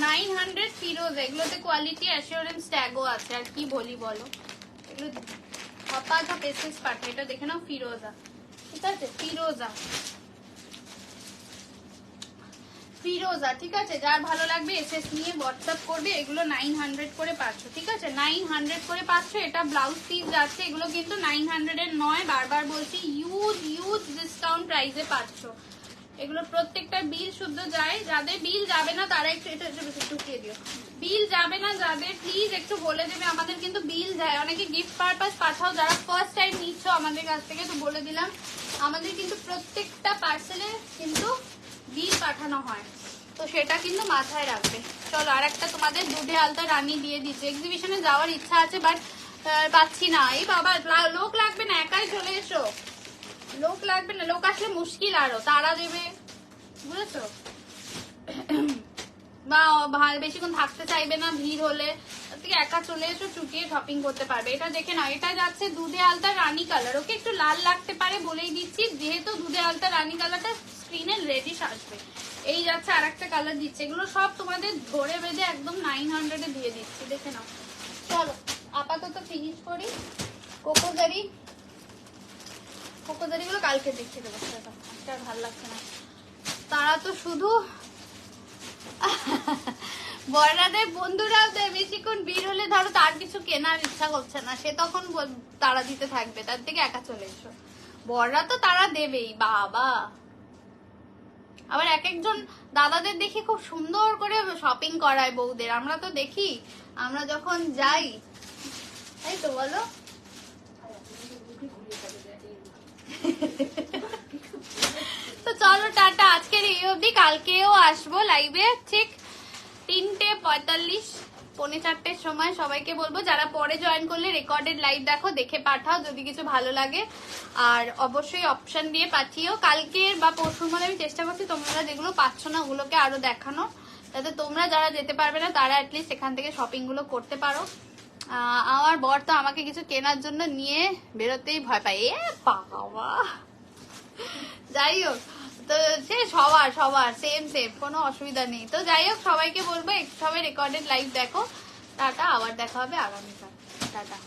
900 ফিরোজা, এগুলোতে কোয়ালিটি অ্যাসিওরেন্স ট্যাগও আছে, আর কি বলি বলো, এগুলো ধপাধপ এসএস পাঠে, এটা দেখে নাও, ফিরোজা, ঠিক আছে, ফিরোজা, ঠিক আছে, যার ভালো লাগবে এসএস নিয়ে হোয়াটসঅ্যাপ করবে, এগুলো 900 করে পাচ্ছ, ঠিক আছে, 900 করে পাচ্ছ। এটা ব্লাউজ পিস যাচ্ছে, এগুলো কিন্তু 900 এর নয়, বারবার বলছি, ইউজ ডিসকাউন্ট প্রাইসে পাচ্ছ, এগুলো প্রত্যেকটা বিল শুদ্ধ যায়, যাদের বিল যাবে না তারা একটু এটা ঢুকিয়ে দিও, বিল যাবে না যাদের, প্লিজ একটু বলে দেবে, আমাদের কিন্তু বিল যায়, অনেকে গিফট পারপাস পাঠাও, যারা ফার্স্ট টাইম নিচ্ছ আমাদের কাছ থেকে, তো বলে দিলাম, আমাদের কিন্তু প্রত্যেকটা পার্সেলে কিন্তু বিল পাঠানো হয়, তো সেটা কিন্তু মাথায় রাখবে। চলো, আর একটা তোমাদের দুধে আলতা রানী দিয়ে দিচ্ছে, এক্সিবিশনে যাওয়ার ইচ্ছা আছে, বাট পাচ্ছি না, এই বাবা লোক লাগবে না, একাই চলে এসো, লোক লাগবে না, লোক আসলে মুশকিল, আরো তারা দেবে, বুঝেছো, বা বেশিক্ষণ থাকতে চাইবে না ভিড় হলে, থেকে একা চলে এসো, চুটিয়ে শপিং করতে পারবে। এটা দেখে নাও, এটা যাচ্ছে দুধে আলতা রানী কালার, ওকে একটু লাল লাগতে পারে বলেই দিচ্ছি, যেহেতু দুধে আলতা রানী কালারটা স্ক্রিনে রেডিশ আসবে। এই যাচ্ছে আর একটা কালার দিচ্ছে, এগুলো সব তোমাদের ধরে বেঁধে একদম 900 এ দিয়ে দিচ্ছি, দেখে নাও। চলো আপাতত ফিনিশ করি, কোকোজারি গুলো কালকে দেখিয়ে দেবো, আজকে আর ভালো লাগছে না, তারা তো শুধু বড়রাদের বন্ধুরাও দেয়, বেশিক্ষণ ভিড় হলে ধরো তার কিছু কেনার ইচ্ছা করছে না, সে তখন তারা দিতে থাকবে, তার থেকে একা চলে এসো, বড়রা তো তারা দেবেই বাবা। আবার এক একজন দাদাদের দেখি খুব সুন্দর করে শপিং করায় বউদের, আমরা তো দেখি, আমরা যখন যাই, তাই তো বলো, তো চলো টাটা, আজকের এই অবধি, কালকেও আসবো লাইভে ঠিক 3:45 পৌনে 4টের সময়। সবাইকে বলবো যারা পরে জয়েন করলে রেকর্ডেড লাইভ দেখো, দেখে পাঠাও যদি কিছু ভালো লাগে, আর অবশ্যই অপশন দিয়ে পাঠিও। কালকের বা পরশুর মধ্যে আমি চেষ্টা করছি তোমরা যেগুলো পাচ্ছ না ওগুলোকে আরো দেখানো, যাতে তোমরা যারা যেতে পারবে না তারা অ্যাটলিস্ট এখান থেকে শপিং গুলো করতে পারো। আমার বর তো আমাকে কিছু কেনার জন্য নিয়ে বেরোতেই ভয় পায়, এ বাবা, যাই হোক, তো সে সবার সেম কোনো অসুবিধা নেই। তো যাই হোক, সবাইকে বলবো সবাই রেকর্ডেড লাইভ দেখো। টাটা, আবার দেখা হবে আগামীকাল। টাটা।